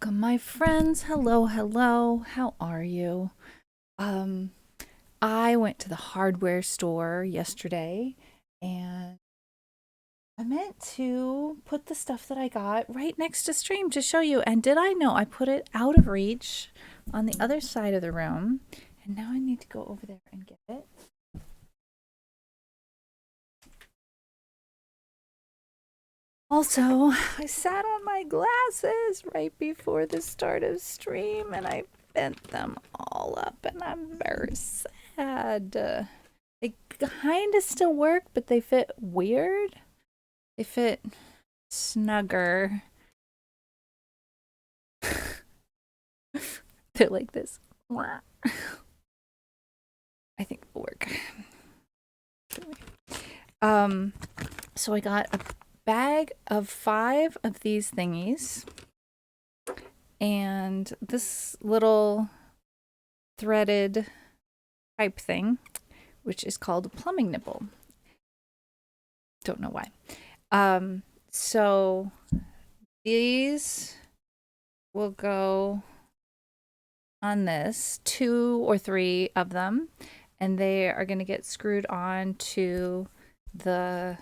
Welcome, my friends. Hello, hello. How are you? Um, I went to the hardware store yesterday and I meant to put the stuff that I got right next to stream to show you. And did I know I put it out of reach on the other side of the room? And now I need to go over there and get it. Also, I sat on my glasses right before the start of stream and I bent them all up and I'm very sad. They kind of still work, but they fit weird. They fit snugger. They're like this. I think it'll work. So I got a bag of 5 of these thingies and this little threaded pipe thing, which is called a plumbing nipple. Don't know why. So these will go on this, 2 or 3 of them, and they are going to get screwed on to the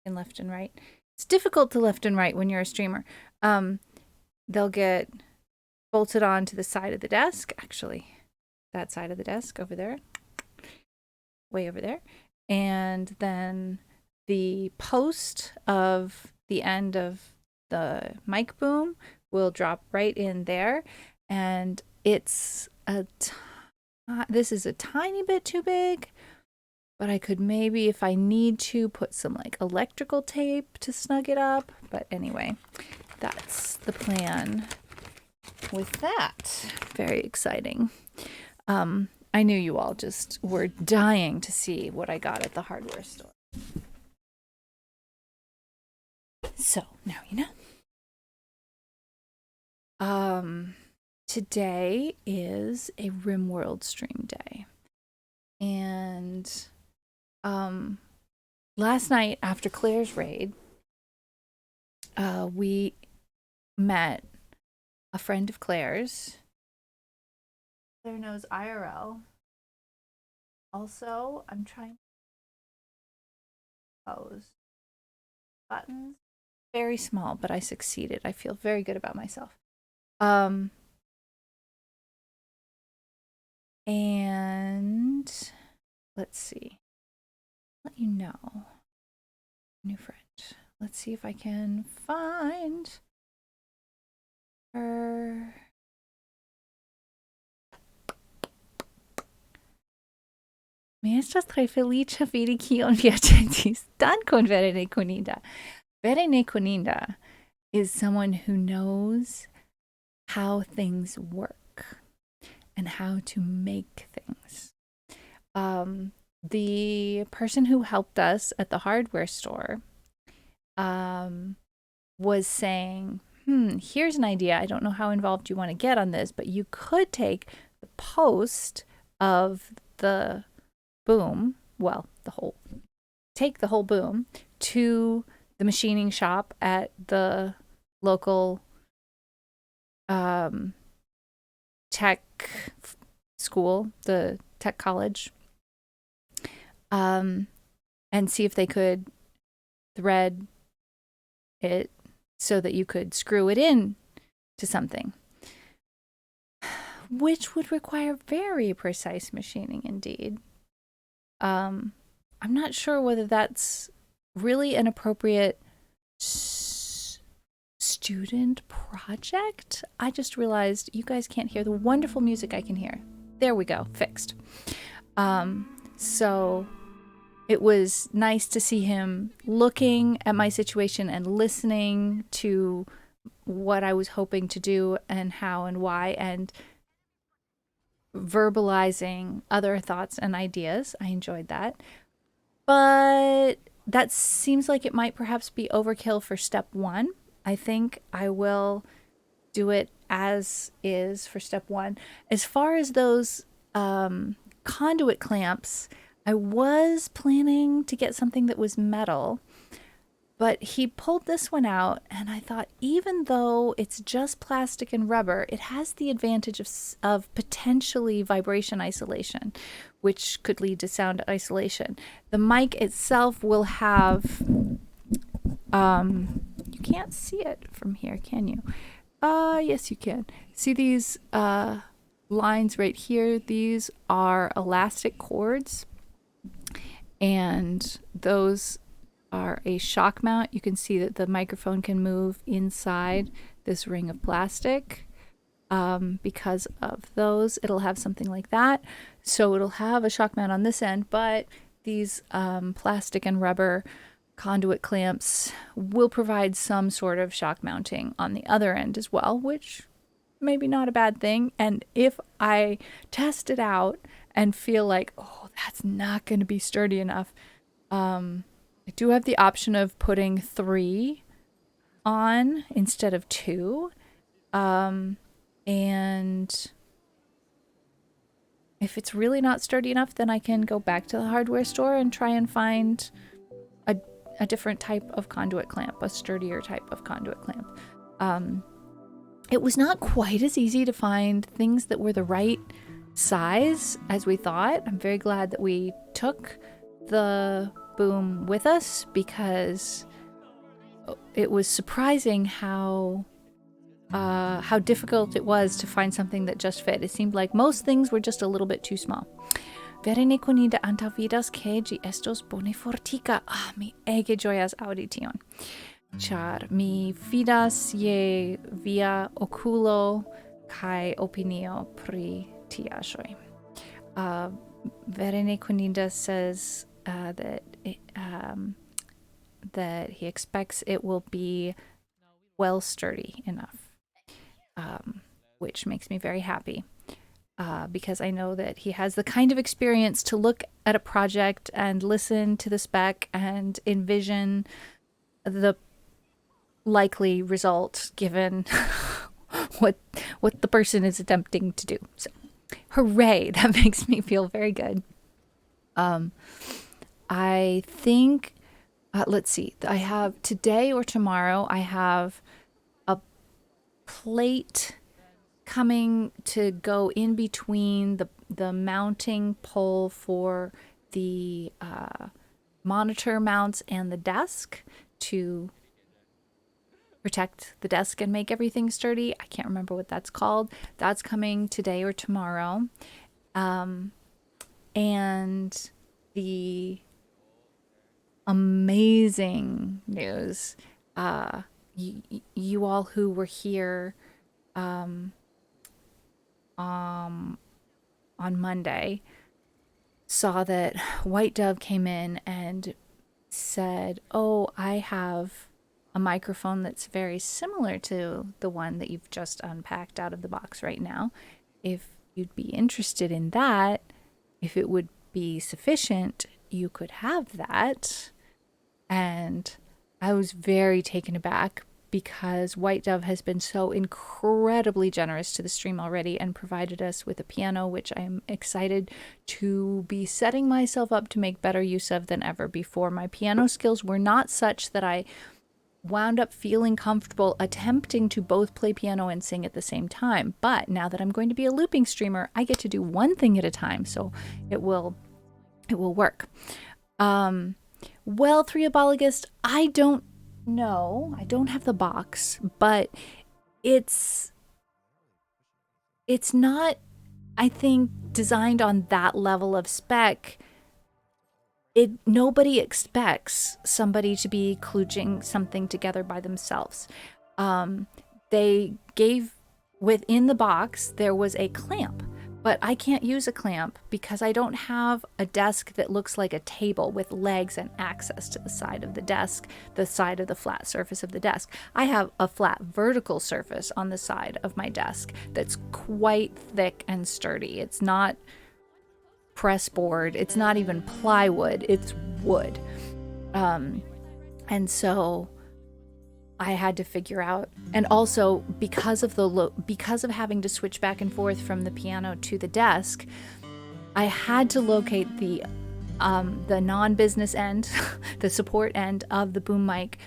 in left and right. It's difficult to left and right when you're a streamer. They'll get bolted on to the side of the desk, actually that side of the desk over there, way over there, and then the post of the end of the mic boom will drop right in there, and it's this is a tiny bit too big, but I could maybe, if I need to, put some like electrical tape to snug it up. But anyway, that's the plan with that. Very exciting. I knew you all just were dying to see what I got at the hardware store. So now you know. Today is a RimWorld stream day. And last night after Claire's raid, we met a friend of Claire's. Claire knows IRL. Also, I'm trying to pose buttons. Very small, but I succeeded. I feel very good about myself. And let's see. Let you know. New friend. Let's see if I can find her. Mi estas tre felice vidi kion vi aĉetis. Dankon, vere nekoninda. Vere nekoninda is someone who knows how things work and how to make things. The person who helped us at the hardware store was saying, here's an idea. I don't know how involved you want to get on this, but you could take the post of the boom, take the whole boom to the machining shop at the local tech school, the tech college, and see if they could thread it so that you could screw it in to something, which would require very precise machining indeed. I'm not sure whether that's really an appropriate student project. I just realized you guys can't hear the wonderful music I can hear. There we go, fixed. So it was nice to see him looking at my situation and listening to what I was hoping to do and how and why, and verbalizing other thoughts and ideas. I enjoyed that. But that seems like it might perhaps be overkill for step 1. I think I will do it as is for step 1. As far as those conduit clamps, I was planning to get something that was metal, But he pulled this one out, and I thought, even though it's just plastic and rubber, it has the advantage of potentially vibration isolation, which could lead to sound isolation. The mic itself will have, you can't see it from here, can you? Yes, you can. See these lines right here? These are elastic cords, and those are a shock mount. You can see that the microphone can move inside this ring of plastic. Because of those, it'll have something like that. So it'll have a shock mount on this end, but these plastic and rubber conduit clamps will provide some sort of shock mounting on the other end as well, which maybe not a bad thing. And if I test it out and feel like, oh, that's not going to be sturdy enough, I do have the option of putting 3 on instead of 2. And if it's really not sturdy enough, then I can go back to the hardware store and try and find a different type of conduit clamp, a sturdier type of conduit clamp. It was not quite as easy to find things that were the right size as we thought. I'm very glad that we took the boom with us, because it was surprising how difficult it was to find something that just fit. It seemed like most things were just a little bit too small. Verene konida antavidas ke ĝi estos bone fortika. Mi ege ĝojas aŭdi tion. Ĉar mi fidas je via okulo kaj opinio pri tiaĵoj. Verene konida says that he expects it will be well sturdy enough, which makes me very happy, because I know that he has the kind of experience to look at a project and listen to the spec and envision the likely result given what the person is attempting to do. So, hooray! That makes me feel very good. I think, let's see, I have today or tomorrow, I have a plate coming to go in between the mounting pole for the monitor mounts and the desk to protect the desk and make everything sturdy. I can't remember what that's called. That's coming today or tomorrow. And the amazing news, you all who were here on Monday saw that White Dove came in and said, oh, I have a microphone that's very similar to the one that you've just unpacked out of the box right now. If you'd be interested in that, if it would be sufficient, you could have that. And I was very taken aback, because White Dove has been so incredibly generous to the stream already and provided us with a piano, which I'm excited to be setting myself up to make better use of than ever before. My piano skills were not such that I wound up feeling comfortable attempting to both play piano and sing at the same time. But now that I'm going to be a looping streamer, I get to do one thing at a time, so it will work. Well, Threobologist, I don't know. I don't have the box, but it's not, I think, designed on that level of spec. Nobody expects somebody to be kludging something together by themselves. They gave, within the box, there was a clamp, but I can't use a clamp because I don't have a desk that looks like a table with legs and access to the side of the desk, the side of the flat surface of the desk. I have a flat vertical surface on the side of my desk that's quite thick and sturdy. It's not press board, it's not even plywood, it's wood. And so I had to figure out, and also because of having to switch back and forth from the piano to the desk, I had to locate the the non-business end, the support end of the boom mic,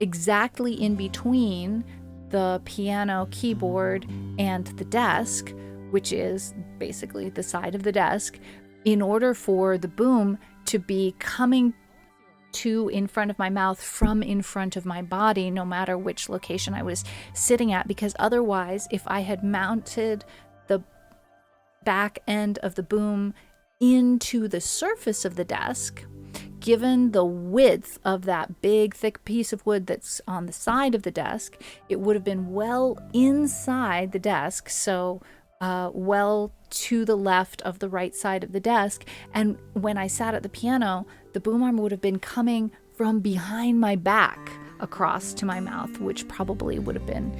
exactly in between the piano keyboard and the desk, which is basically the side of the desk, in order for the boom to be coming to in front of my mouth from in front of my body, no matter which location I was sitting at. Because otherwise, if I had mounted the back end of the boom into the surface of the desk, given the width of that big thick piece of wood that's on the side of the desk, it would have been well inside the desk, so well to the left of the right side of the desk. And when I sat at the piano, the boom arm would have been coming from behind my back across to my mouth, which probably would have been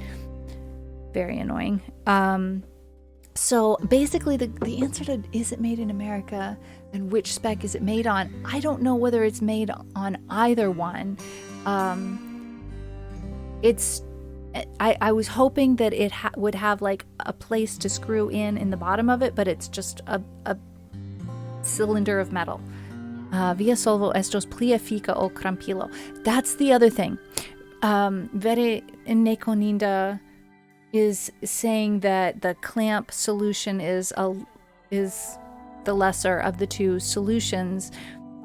very annoying. So basically the answer to is it made in America and which spec is it made on, I don't know whether it's made on either one. I was hoping that it would have like a place to screw in the bottom of it, but it's just a cylinder of metal. Via solvo estos pli efika ol crampilo. That's the other thing. Vere nekoninda is saying that the clamp solution is the lesser of the two solutions.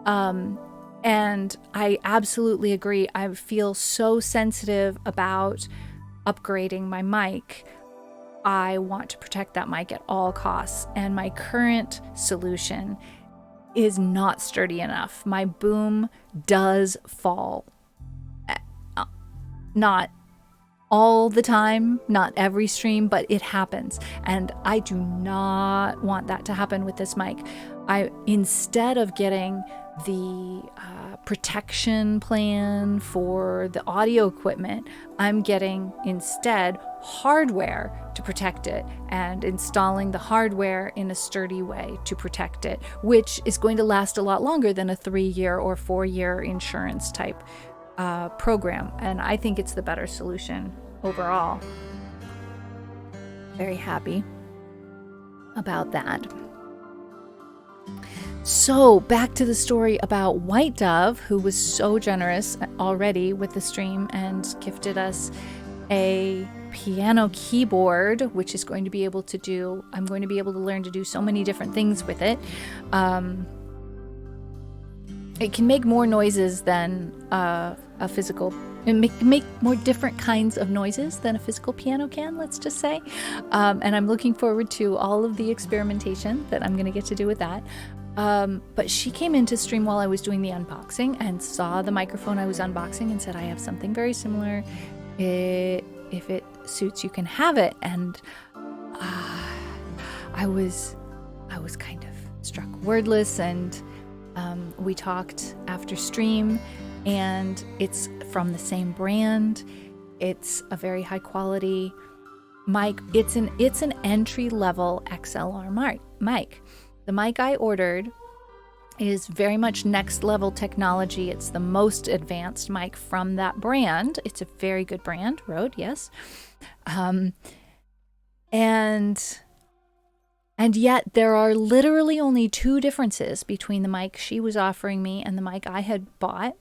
And I absolutely agree. I feel so sensitive about upgrading my mic. I want to protect that mic at all costs. And my current solution is not sturdy enough. My boom does fall. Not all the time, not every stream, but it happens. And I do not want that to happen with this mic. Instead of getting the protection plan for the audio equipment, I'm getting instead hardware to protect it and installing the hardware in a sturdy way to protect it, which is going to last a lot longer than a 3-year or 4-year insurance type program. And I think it's the better solution overall. Very happy about that. So back to the story about White Dove, who was so generous already with the stream and gifted us a piano keyboard, which is going to be able to do, I'm going to be able to learn to do so many different things with it. It can make more noises than a physical, make more different kinds of noises than a physical piano can, let's just say. And I'm looking forward to all of the experimentation that I'm going to get to do with that. But she came into stream while I was doing the unboxing and saw the microphone I was unboxing and said, I have something very similar. If it suits, you can have it. And I was kind of struck wordless, and we talked after stream, and it's from the same brand. It's a very high quality mic. It's an entry level XLR mic. The mic I ordered is very much next level technology. It's the most advanced mic from that brand. It's a very good brand, Rode, yes. And yet there are literally only 2 differences between the mic she was offering me and the mic I had bought.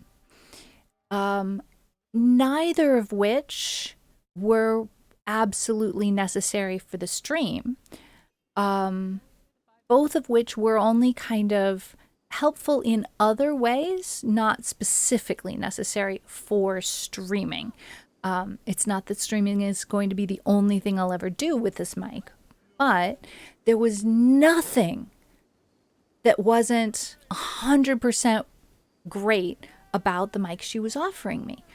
Neither of which were absolutely necessary for the stream. Both of which were only kind of helpful in other ways, not specifically necessary for streaming. It's not that streaming is going to be the only thing I'll ever do with this mic, but there was nothing that wasn't 100% great about the mic she was offering me.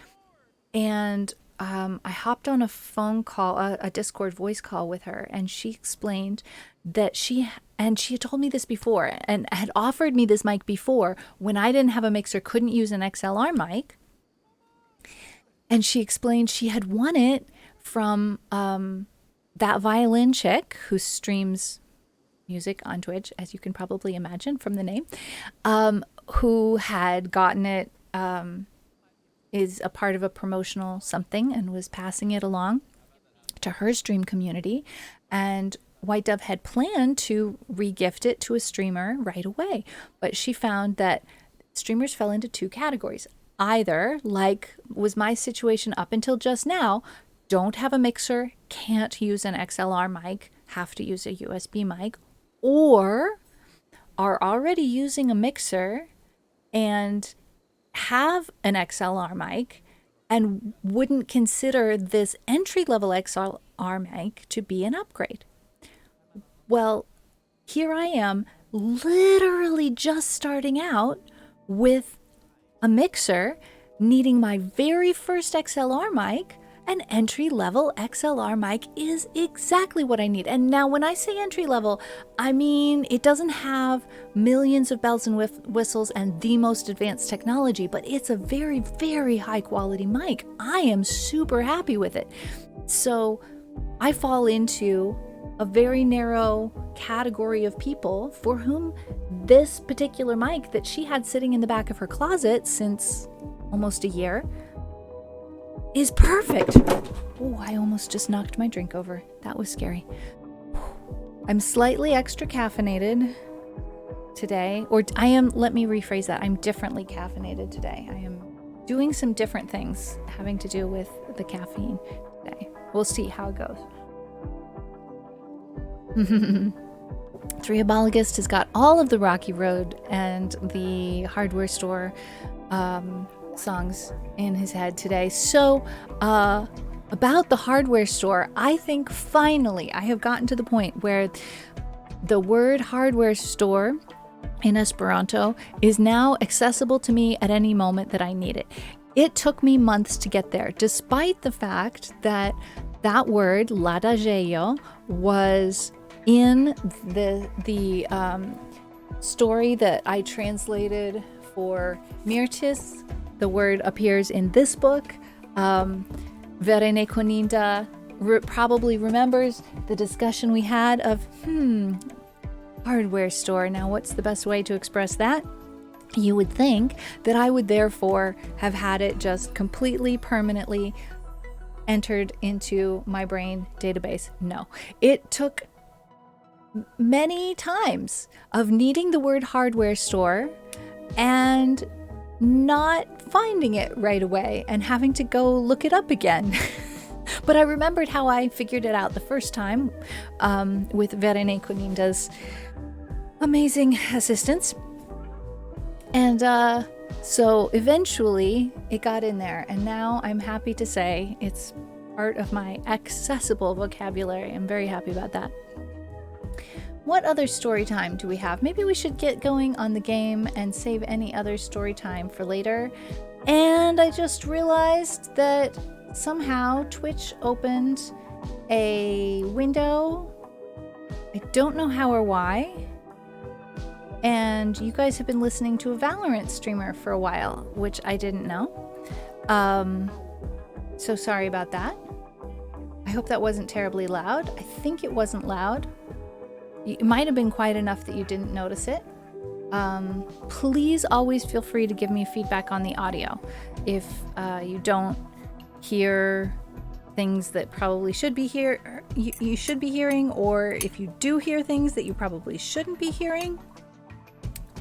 And I hopped on a phone call, a Discord voice call with her, and she explained that she had told me this before and had offered me this mic before when I didn't have a mixer, couldn't use an XLR mic. And she explained she had won it from that violin chick who streams music on Twitch, as you can probably imagine from the name, who had gotten it, is a part of a promotional something and was passing it along to her stream community. And White Dove had planned to regift it to a streamer right away, but she found that streamers fell into two categories. Either, like was my situation up until just now, don't have a mixer, can't use an XLR mic, have to use a USB mic, or are already using a mixer and have an XLR mic and wouldn't consider this entry-level XLR mic to be an upgrade. Well, here I am literally just starting out with a mixer, needing my very first XLR mic. An entry-level XLR mic is exactly what I need. And now when I say entry-level, I mean it doesn't have millions of bells and whistles and the most advanced technology, but it's a very, very high-quality mic. I am super happy with it. So I fall into a very narrow category of people for whom this particular mic that she had sitting in the back of her closet since almost a year is perfect. Oh, I almost just knocked my drink over. That was scary. I'm slightly extra caffeinated today, or let me rephrase that. I'm differently caffeinated today. I am doing some different things having to do with the caffeine today. We'll see how it goes. Triabologist has got all of the Rocky Road and the hardware store songs in his head today. So, about the hardware store, I think finally I have gotten to the point where the word hardware store in Esperanto is now accessible to me at any moment that I need it. It took me months to get there, despite the fact that that word, ladageio, was in the story that I translated for Mirtis. The word appears in this book. Verene Koninda probably remembers the discussion we had of, hardware store. Now, what's the best way to express that? You would think that I would therefore have had it just completely, permanently entered into my brain database. No, it took many times of needing the word hardware store and not finding it right away and having to go look it up again. But I remembered how I figured it out the first time with Verene Koninda's amazing assistance. And so eventually it got in there, and now I'm happy to say it's part of my accessible vocabulary. I'm very happy about that. What other story time do we have? Maybe we should get going on the game and save any other story time for later. And I just realized that somehow Twitch opened a window. I don't know how or why. And you guys have been listening to a Valorant streamer for a while, which I didn't know. So sorry about that. I hope that wasn't terribly loud. I think it wasn't loud. It might have been quiet enough that you didn't notice it. Please always feel free to give me feedback on the audio. If you don't hear things that probably should be you should be hearing, or if you do hear things that you probably shouldn't be hearing,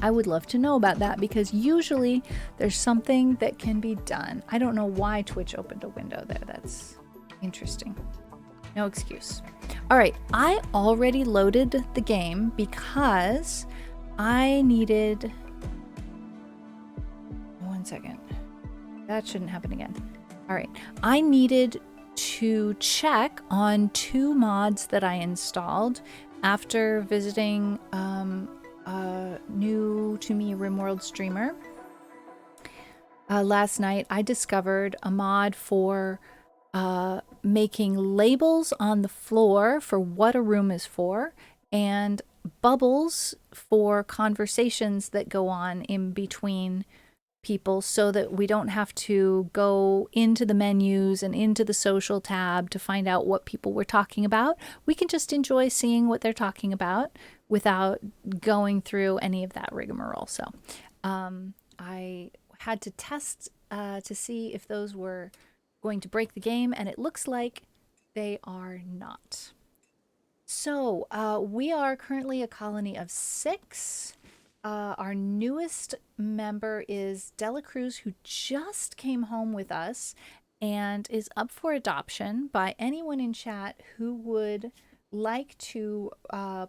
I would love to know about that, because usually there's something that can be done. I don't know why Twitch opened a window there. That's interesting. No excuse. All right, I already loaded the game because I needed... One second. That shouldn't happen again. All right, I needed to check on 2 mods that I installed after visiting a new to me RimWorld streamer. Last night I discovered a mod for making labels on the floor for what a room is for, and bubbles for conversations that go on in between people, so that we don't have to go into the menus and into the social tab to find out what people were talking about. We can just enjoy seeing what they're talking about without going through any of that rigmarole. So I had to test to see if those were going to break the game, and it looks like they are not. So, we are currently a colony of 6. Our newest member is Dela Cruz, who just came home with us and is up for adoption by anyone in chat who would like to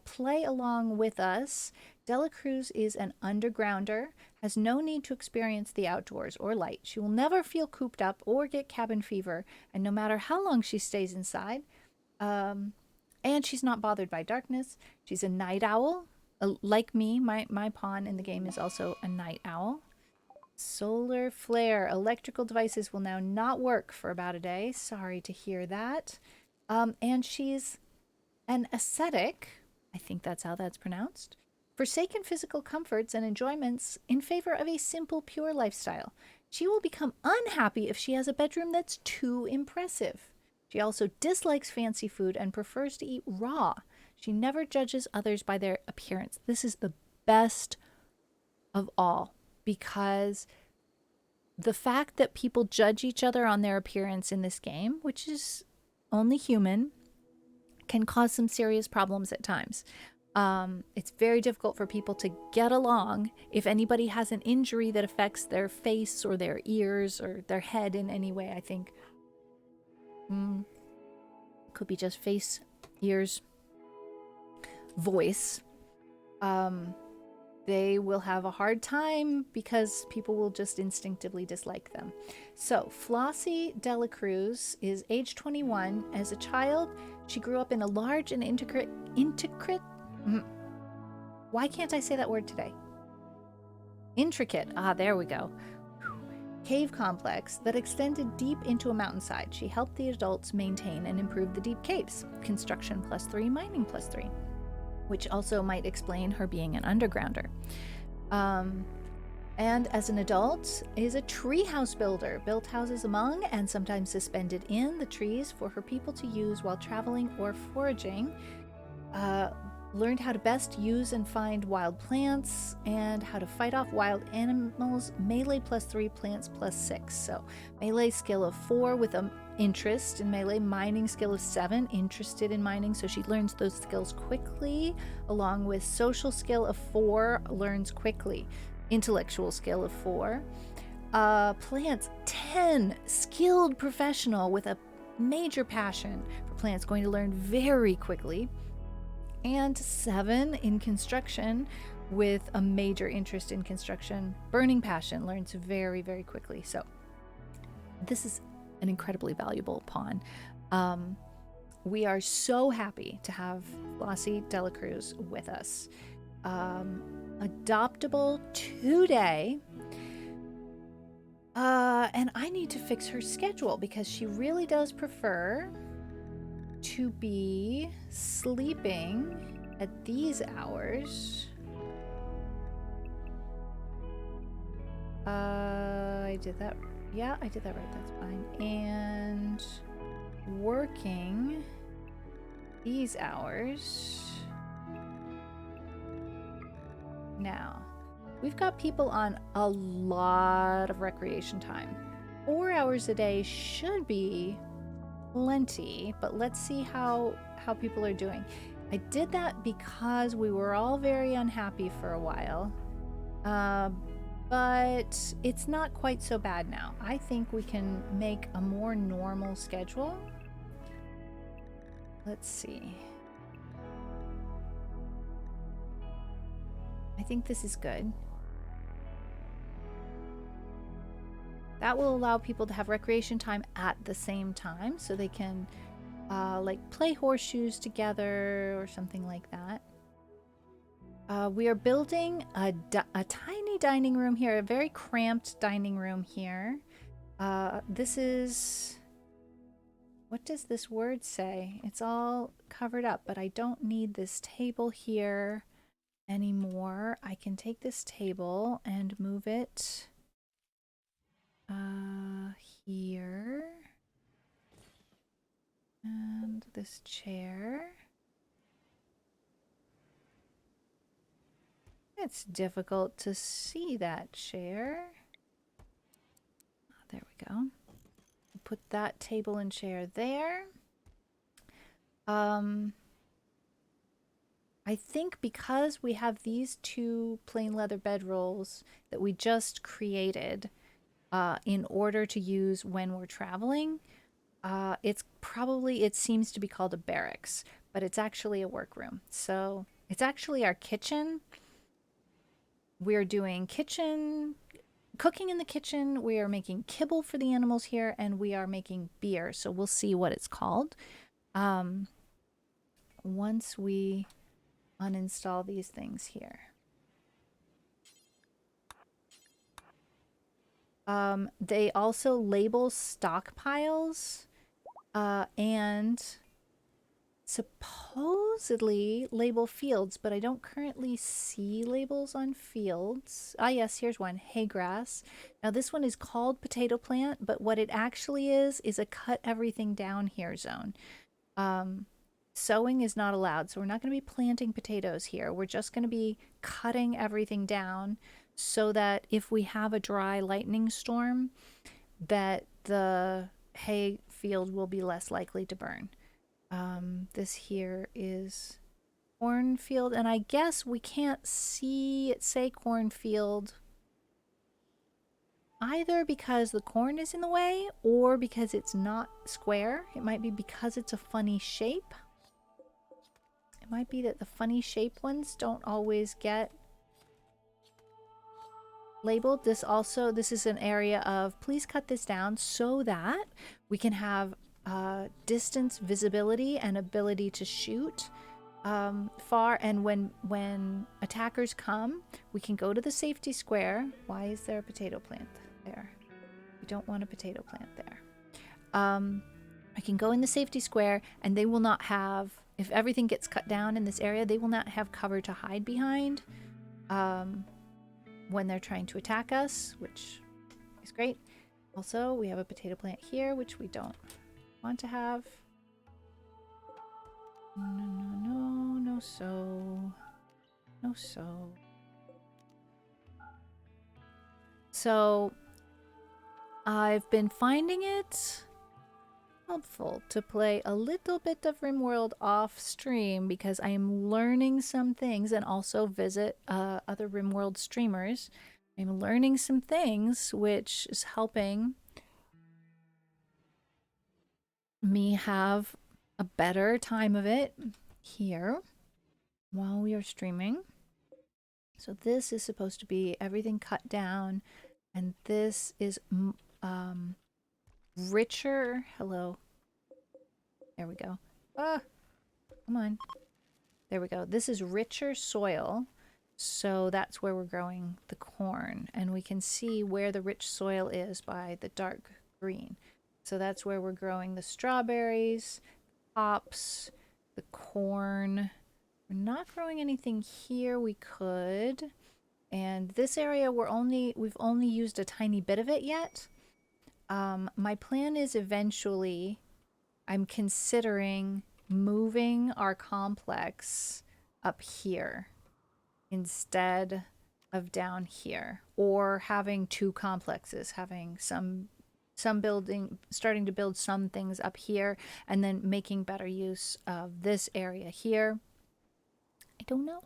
play along with us. Dela Cruz is an undergrounder, has no need to experience the outdoors or light. She will never feel cooped up or get cabin fever, and no matter how long she stays inside, um, and she's not bothered by darkness. She's a night owl. Like me, my pawn in the game is also a night owl. Solar flare. Electrical devices will now not work for about a day. Sorry to hear that. And she's an ascetic. I think that's how that's pronounced. Forsaken physical comforts and enjoyments in favor of a simple, pure lifestyle. She will become unhappy if she has a bedroom that's too impressive. She also dislikes fancy food and prefers to eat raw. She never judges others by their appearance. This is the best of all because the fact that people judge each other on their appearance in this game, which is only human, can cause some serious problems at times. It's very difficult for people to get along if anybody has an injury that affects their face or their ears or their head in any way, I think. Could be just face, ears, voice. They will have a hard time because people will just instinctively dislike them. So, Flossie Dela Cruz is age 21. As a child, she grew up in a large and intricate why can't I say that word today? Intricate. Ah, there we go. Cave complex that extended deep into a mountainside. She helped the adults maintain and improve the deep caves. Construction +3, mining +3, which also might explain her being an undergrounder. And as an adult, is a treehouse builder. Built houses among and sometimes suspended in the trees for her people to use while traveling or foraging. Learned how to best use and find wild plants and how to fight off wild animals. Melee +3, plants +6. So melee skill of 4 with an interest in melee. Mining skill of 7, interested in mining. So she learns those skills quickly, along with social skill of 4, learns quickly. Intellectual skill of 4. Plants 10, skilled professional with a major passion for plants, going to learn very quickly. And 7 in construction with a major interest in construction. Burning passion, learns very, very quickly. So this is an incredibly valuable pawn. We are so happy to have Flossie Dela Cruz with us. Adoptable today. And I need to fix her schedule because she really does prefer to be sleeping at these hours. I did that. Yeah, I did that right. That's fine. And working these hours. Now, we've got people on a lot of recreation time. 4 hours a day should be plenty, but let's see how people are doing. I did that because we were all very unhappy for a while, but it's not quite so bad now. I think we can make a more normal schedule. Let's see. I think this is good. That will allow people to have recreation time at the same time, so they can like play horseshoes together or something like that. We are building a tiny dining room here, a very cramped dining room here. This is... What does this word say? It's all covered up, but I don't need this table here anymore. I can take this table and move it here. And this chair. It's difficult to see that chair. There we go. Put that table and chair there. I think because we have these two plain leather bedrolls that we just created in order to use when we're traveling, it seems to be called a barracks, but it's actually a workroom. So it's actually our kitchen. We're doing cooking in the kitchen. We are making kibble for the animals here, and we are making beer. So we'll see what it's called once we uninstall these things here. They also label stockpiles and supposedly label fields, but I don't currently see labels on fields. Ah, yes, here's one, hay grass. Now this one is called potato plant, but what it actually is a cut everything down here zone. Sowing is not allowed, so we're not going to be planting potatoes here. We're just going to be cutting everything down so that if we have a dry lightning storm, that the hay field will be less likely to burn. This here is cornfield, and I guess we can't see it say cornfield either because the corn is in the way or because it's not square. It might be because it's a funny shape. It might be that the funny shape ones don't always get labeled. This is an area of please cut this down so that we can have distance visibility and ability to shoot far, and when attackers come, we can go to the safety square. Why is there a potato plant there? We don't want a potato plant there. I can go in the safety square, and they will not have, if everything gets cut down in this area, they will not have cover to hide behind when they're trying to attack us, which is great. Also, we have a potato plant here, which we don't want to have. No so. No so. So, I've been finding it helpful to play a little bit of RimWorld off stream because I am learning some things, and also visit other RimWorld streamers. I'm learning some things which is helping me have a better time of it here while we are streaming. So this is supposed to be everything cut down, and this is richer. Hello. There we go. Ah, come on. There we go. This is richer soil. So that's where we're growing the corn. And we can see where the rich soil is by the dark green. So that's where we're growing the strawberries, hops, the corn. We're not growing anything here. We could. And this area we've only used a tiny bit of it yet. My plan is eventually I'm considering moving our complex up here instead of down here, or having two complexes, having some building, starting to build some things up here and then making better use of this area here. I don't know.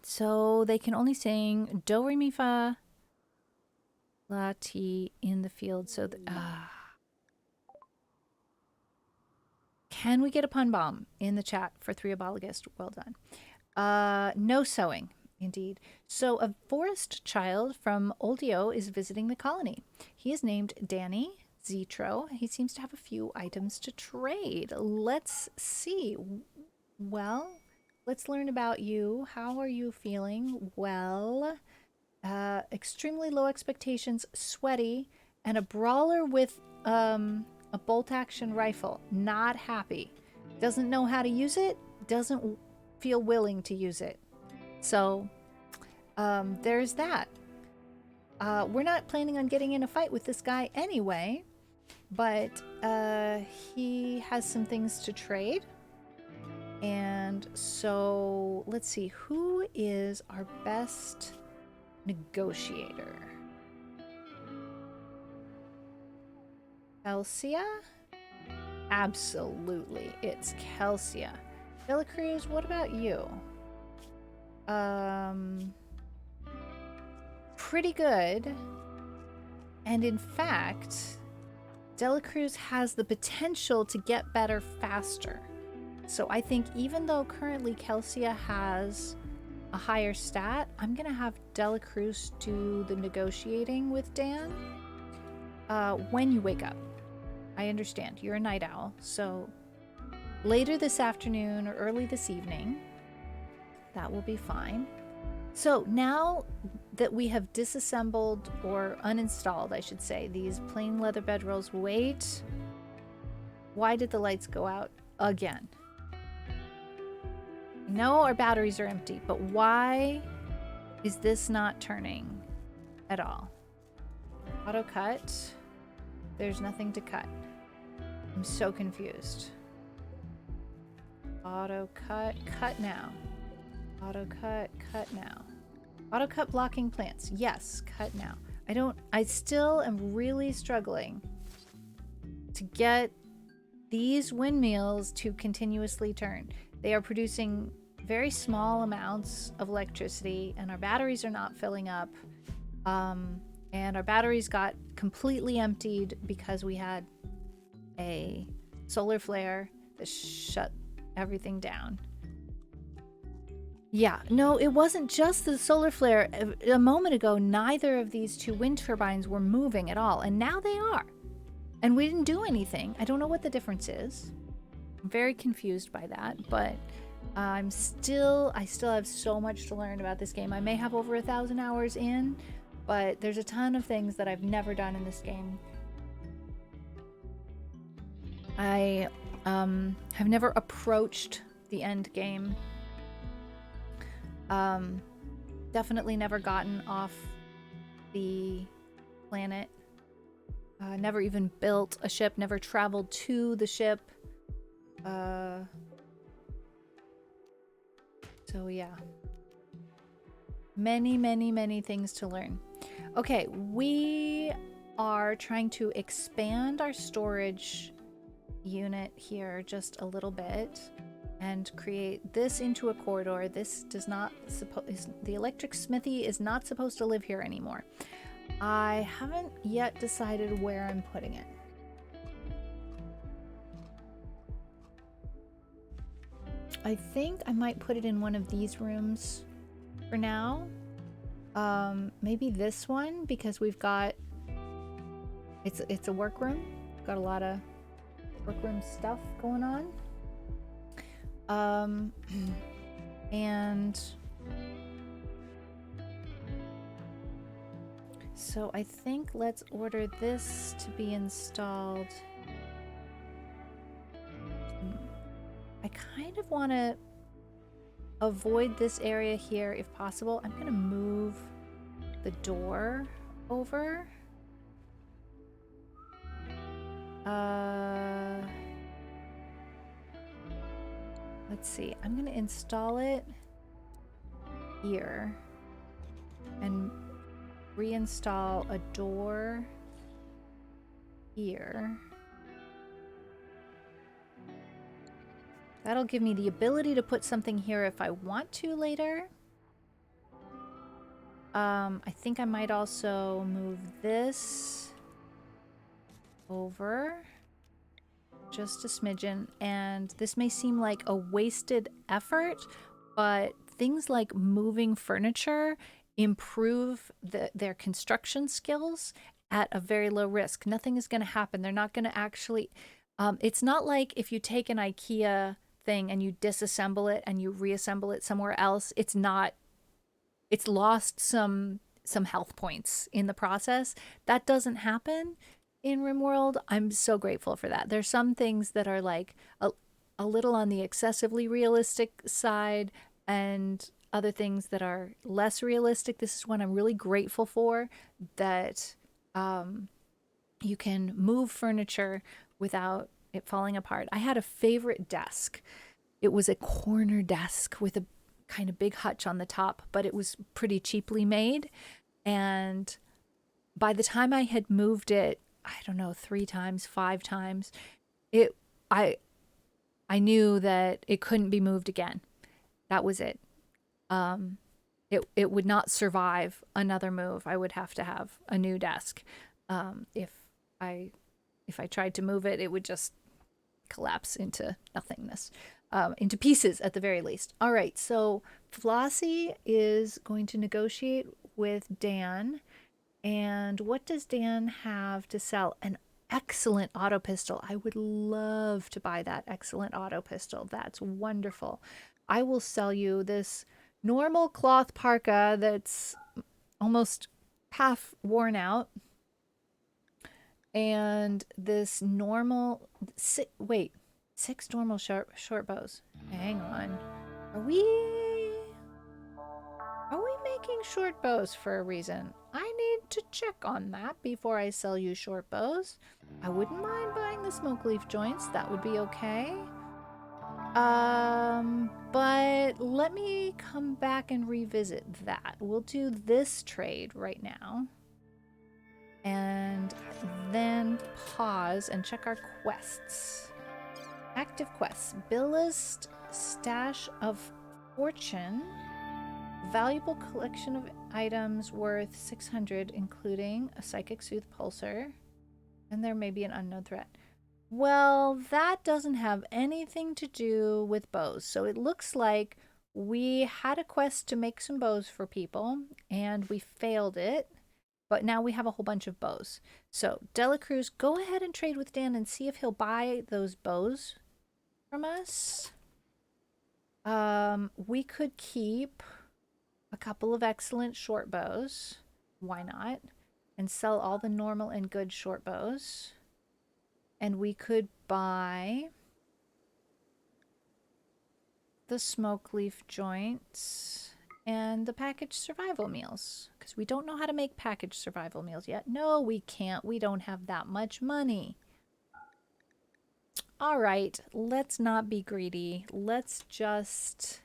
So they can only sing do re mi fa la ti in the field. So can we get a pun bomb in the chat for Threobologist? Well done. No sewing, indeed. So a forest child from Oldio is visiting the colony. He is named Danny Zetro. He seems to have a few items to trade. Let's see. Well, let's learn about you. How are you feeling? Well, extremely low expectations, sweaty, and a brawler with a bolt action rifle. Not happy. Doesn't know how to use it. Doesn't feel willing to use it. So there's that. We're not planning on getting in a fight with this guy anyway, but he has some things to trade. And so let's see, who is our best negotiator? Kelsia? Absolutely, it's Kelsia. Dela Cruz, what about you? Pretty good. And in fact, Dela Cruz has the potential to get better faster. So I think even though currently Kelsia has a higher stat, I'm going to have Dela Cruz do the negotiating with Dan when you wake up. I understand. You're a night owl. So later this afternoon or early this evening, that will be fine. So now that we have disassembled or uninstalled, I should say, these plain leather bedrolls, wait. Why did the lights go out again? No, our batteries are empty, but why is this not turning at all? Auto cut. There's nothing to cut. I'm so confused. Auto cut, cut now. Auto cut, cut now. Auto cut blocking plants. Yes, cut now. I still am really struggling to get these windmills to continuously turn. They are producing very small amounts of electricity and our batteries are not filling up. And our batteries got completely emptied because we had a solar flare that shut everything down. Yeah, no, it wasn't just the solar flare. A moment ago, neither of these two wind turbines were moving at all, and now they are. And we didn't do anything. I don't know what the difference is. I'm very confused by that, but I still have so much to learn about this game. I may have over 1,000 hours in, but there's a ton of things that I've never done in this game. I have never approached the end game. Definitely never gotten off the planet. Never even built a ship, never traveled to the ship. So yeah. Many things to learn. Okay, we are trying to expand our storage unit here just a little bit and create this into a corridor. This does not the electric smithy is not supposed to live here anymore. I haven't yet decided where I'm putting it. I think I might put it in one of these rooms for now. Maybe this one, because we've got it's a workroom. Got a lot of workroom stuff going on. And so I think let's order this to be installed. I kind of want to avoid this area here if possible. I'm going to move the door over. Let's see. I'm going to install it here and reinstall a door here. That'll give me the ability to put something here if I want to later. I think I might also move this over just a smidgen, and this may seem like a wasted effort, but things like moving furniture improve their construction skills at a very low risk. Nothing is going to happen. They're not going to actually it's not like if you take an IKEA thing and you disassemble it and you reassemble it somewhere else, it's lost some health points in the process. That doesn't happen in RimWorld. I'm so grateful for that. There's some things that are like a little on the excessively realistic side and other things that are less realistic. This is one I'm really grateful for, that you can move furniture without it falling apart. I had a favorite desk. It was a corner desk with a kind of big hutch on the top, but it was pretty cheaply made. And by the time I had moved it, I don't know, 3 times, 5 times, I I knew that it couldn't be moved again. That was it. It would not survive another move. I would have to have a new desk. If I tried to move it, it would just collapse into nothingness, into pieces at the very least. All right, so Flossie is going to negotiate with Dan. And what does Dan have to sell? An excellent auto pistol. I would love to buy that excellent auto pistol. That's wonderful. I will sell you this normal cloth parka that's almost half worn out, and this normal six normal short bows. Hang on. Are we making short bows for a reason? I need to check on that before I sell you short bows. I wouldn't mind buying the smoke leaf joints. That would be okay. But let me come back and revisit that. We'll do this trade right now. And then pause and check our quests. Active quests. Billa's stash of fortune. Valuable collection of items worth 600, including a psychic soothe pulsar. And there may be an unknown threat. Well, that doesn't have anything to do with bows. So it looks like we had a quest to make some bows for people, and we failed it. But now we have a whole bunch of bows. So, Dela Cruz, go ahead and trade with Dan and see if he'll buy those bows from us. We could keep a couple of excellent short bows. Why not? And sell all the normal and good short bows. And we could buy the smoke leaf joints and the packaged survival meals, because we don't know how to make packaged survival meals yet. No, we can't. We don't have that much money. All right, let's not be greedy. Let's just...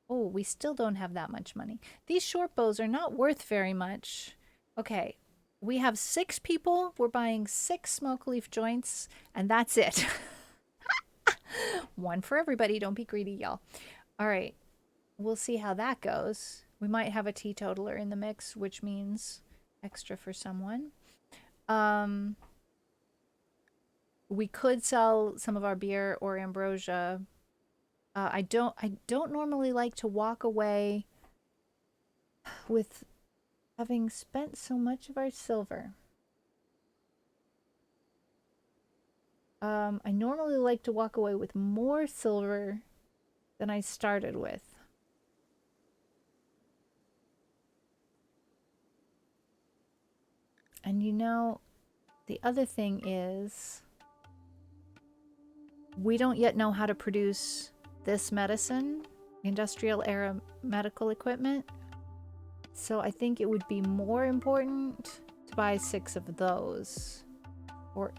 Oh, we still don't have that much money. These short bows are not worth very much. Okay, we have 6 people. We're buying 6 smoke leaf joints, and that's it. One for everybody. Don't be greedy, y'all. All right. We'll see how that goes. We might have a teetotaler in the mix, which means extra for someone. We could sell some of our beer or ambrosia. I don't normally like to walk away with having spent so much of our silver. I normally like to walk away with more silver than I started with. And you know, the other thing is, we don't yet know how to produce this medicine, industrial era medical equipment. So I think it would be more important to buy 6 of those. Or,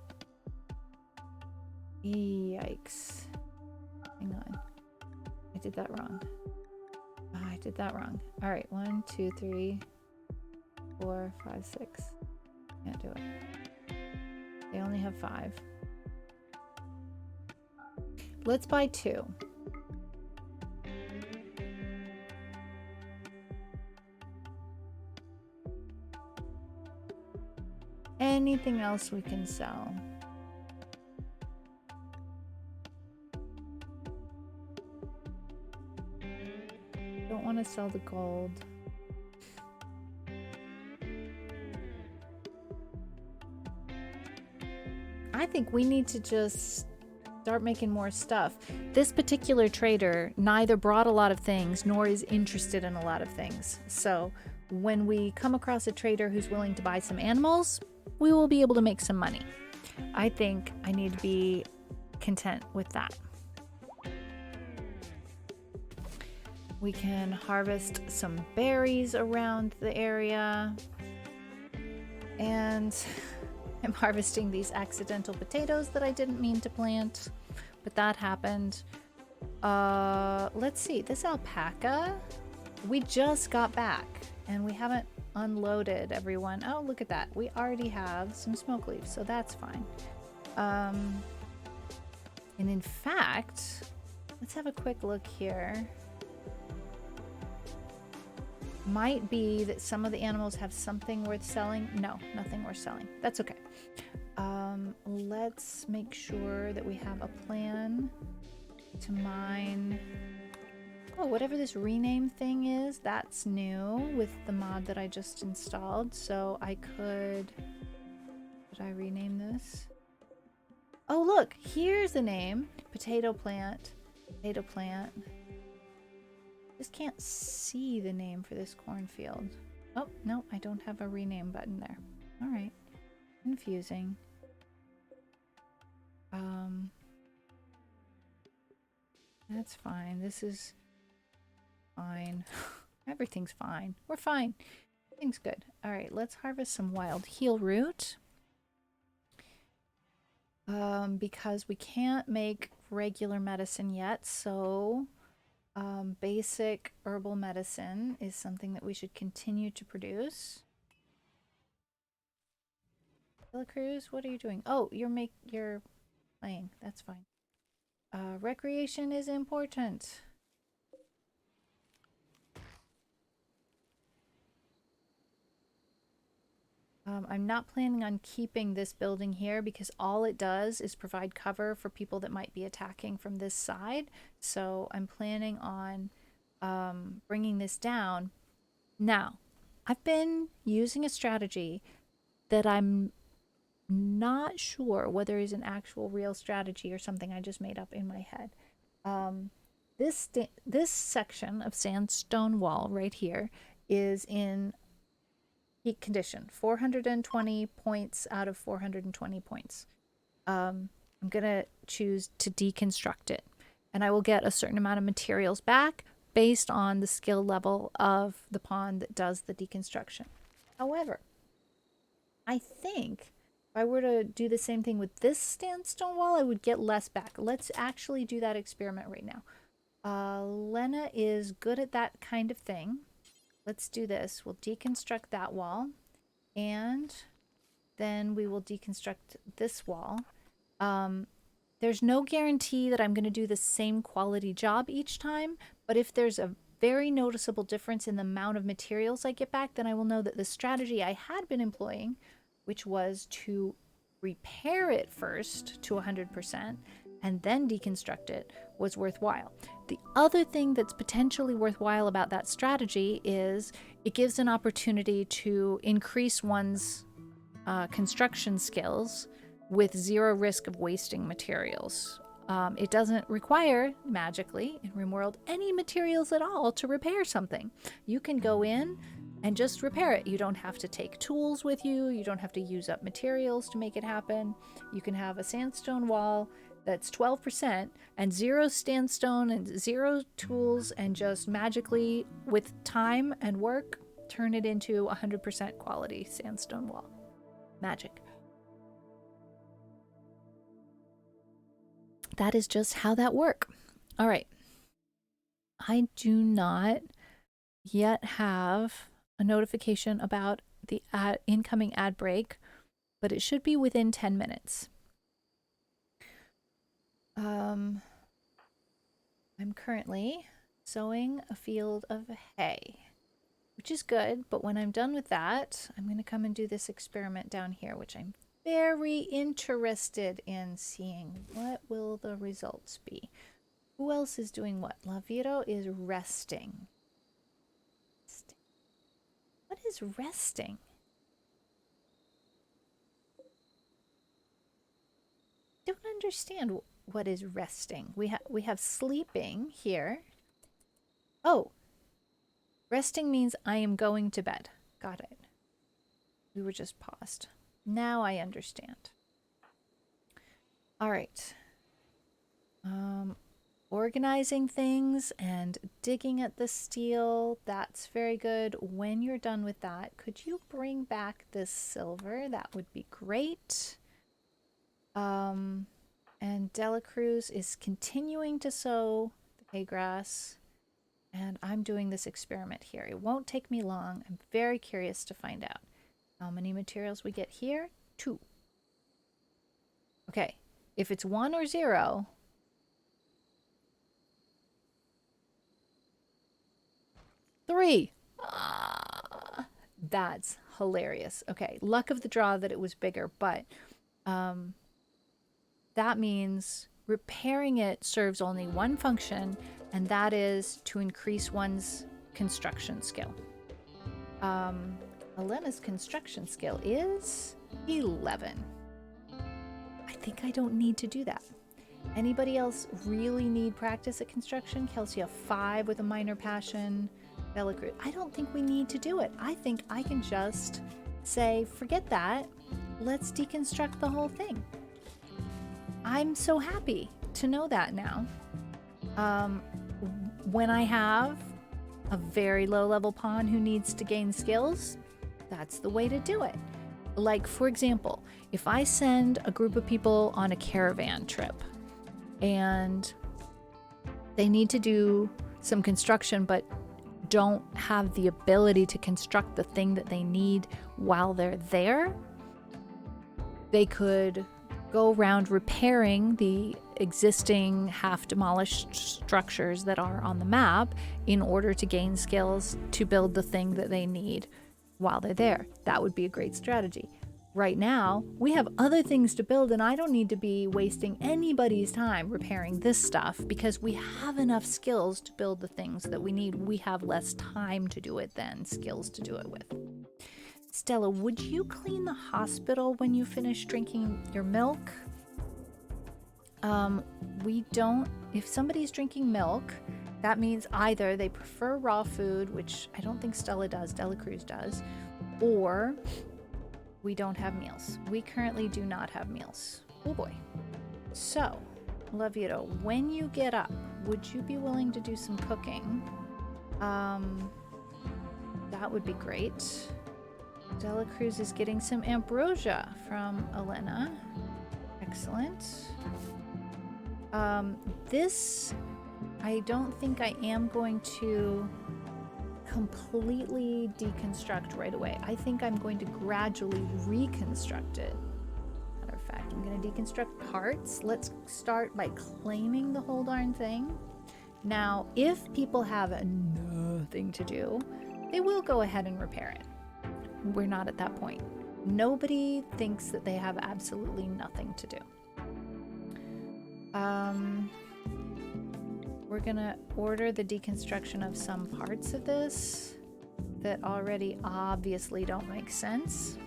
yikes. Hang on. I did that wrong. Oh, I did that wrong. All right, 1, 2, 3, 4, 5, 6. Can't do it. They only have 5. Let's buy 2. Anything else we can sell? Don't want to sell the gold. I think we need to just start making more stuff. This particular trader neither brought a lot of things nor is interested in a lot of things. So when we come across a trader who's willing to buy some animals, we will be able to make some money. I think I need to be content with that. We can harvest some berries around the area. And I'm harvesting these accidental potatoes that I didn't mean to plant, but that happened. Let's see, this alpaca, we just got back and we haven't unloaded everyone. Oh, look at that. We already have some smoke leaves, so that's fine. And in fact, let's have a quick look here. Might be that some of the animals have something worth selling. No, nothing worth selling. That's okay. Let's make sure that we have a plan to mine. Oh, whatever this rename thing is, that's new with the mod that I just installed. So I could I rename this? Oh, look, here's the name. Potato plant. Potato plant. Just can't see the name for this cornfield. Oh, no, I don't have a rename button there. All right. Confusing. That's fine. This is fine. Everything's fine. We're fine. Everything's good. All right, let's harvest some wild heal root. Because we can't make regular medicine yet, so basic herbal medicine is something that we should continue to produce. Villa Cruz, what are you doing? Oh, you're playing. That's fine. Recreation is important. I'm not planning on keeping this building here because all it does is provide cover for people that might be attacking from this side. So I'm planning on bringing this down. Now, I've been using a strategy that I'm not sure whether is an actual real strategy or something I just made up in my head. This section of sandstone wall right here is in heat condition, 420 points out of 420 points. I'm gonna choose to deconstruct it, and I will get a certain amount of materials back based on the skill level of the pawn that does the deconstruction. However, I think if I were to do the same thing with this sandstone wall, I would get less back. Let's actually do that experiment right now. Lena is good at that kind of thing. Let's do this. We'll deconstruct that wall, and then we will deconstruct this wall. There's no guarantee that I'm going to do the same quality job each time, but if there's a very noticeable difference in the amount of materials I get back, then I will know that the strategy I had been employing, which was to repair it first to 100% and then deconstruct it, was worthwhile. The other thing that's potentially worthwhile about that strategy is it gives an opportunity to increase one's construction skills with zero risk of wasting materials. It doesn't require, magically, in RimWorld, any materials at all to repair something. You can go in and just repair it. You don't have to take tools with you. You don't have to use up materials to make it happen. You can have a sandstone wall that's 12% and zero sandstone and zero tools, and just magically, with time and work, turn it into 100% quality sandstone wall. Magic. That is just how that works. All right. I do not yet have a notification about the incoming ad break, but it should be within 10 minutes. I'm currently sowing a field of hay, which is good, but when I'm done with that, I'm going to come and do this experiment down here, which I'm very interested in seeing. What will the results be? Who else is doing what? Laviro is resting. What is resting? I don't understand what is resting. We have sleeping here. Oh, resting means I am going to bed. Got it. We were just paused. Now I understand. All right. Organizing things and digging at the steel. That's very good. When you're done with that, could you bring back this silver? That would be great. And Dela Cruz is continuing to sow the hay grass. And I'm doing this experiment here. It won't take me long. I'm very curious to find out how many materials we get here. 2. Okay, if it's 1 or 0, 3. Ah, that's hilarious. Okay, luck of the draw that it was bigger, but that means repairing it serves only one function, and that is to increase one's construction skill. Elena's construction skill is 11. I think I don't need to do that. Anybody else really need practice at construction? Kelsey, a 5 with a minor passion. Bella Cruz, I don't think we need to do it. I think I can just say, forget that. Let's deconstruct the whole thing. I'm so happy to know that now. When I have a very low level pawn who needs to gain skills, that's the way to do it. Like, for example, if I send a group of people on a caravan trip and they need to do some construction but don't have the ability to construct the thing that they need while they're there, they could go around repairing the existing half-demolished structures that are on the map in order to gain skills to build the thing that they need while they're there. That would be a great strategy. Right now, we have other things to build, and I don't need to be wasting anybody's time repairing this stuff because we have enough skills to build the things that we need. We have less time to do it than skills to do it with. Stella, would you clean the hospital when you finish drinking your milk? We don't. If somebody's drinking milk, that means either they prefer raw food, which I don't think Stella does, Dela Cruz does, or we don't have meals. We currently do not have meals. Oh boy. So, Lavito, when you get up, would you be willing to do some cooking? That would be great. Dela Cruz is getting some ambrosia from Elena. Excellent. This, I don't think I am going to completely deconstruct right away. I think I'm going to gradually reconstruct it. Matter of fact, I'm going to deconstruct parts. Let's start by claiming the whole darn thing. Now, if people have nothing to do, they will go ahead and repair it. We're not at that point. Nobody thinks that they have absolutely nothing to do. We're gonna order the deconstruction of some parts of this that already obviously don't make sense.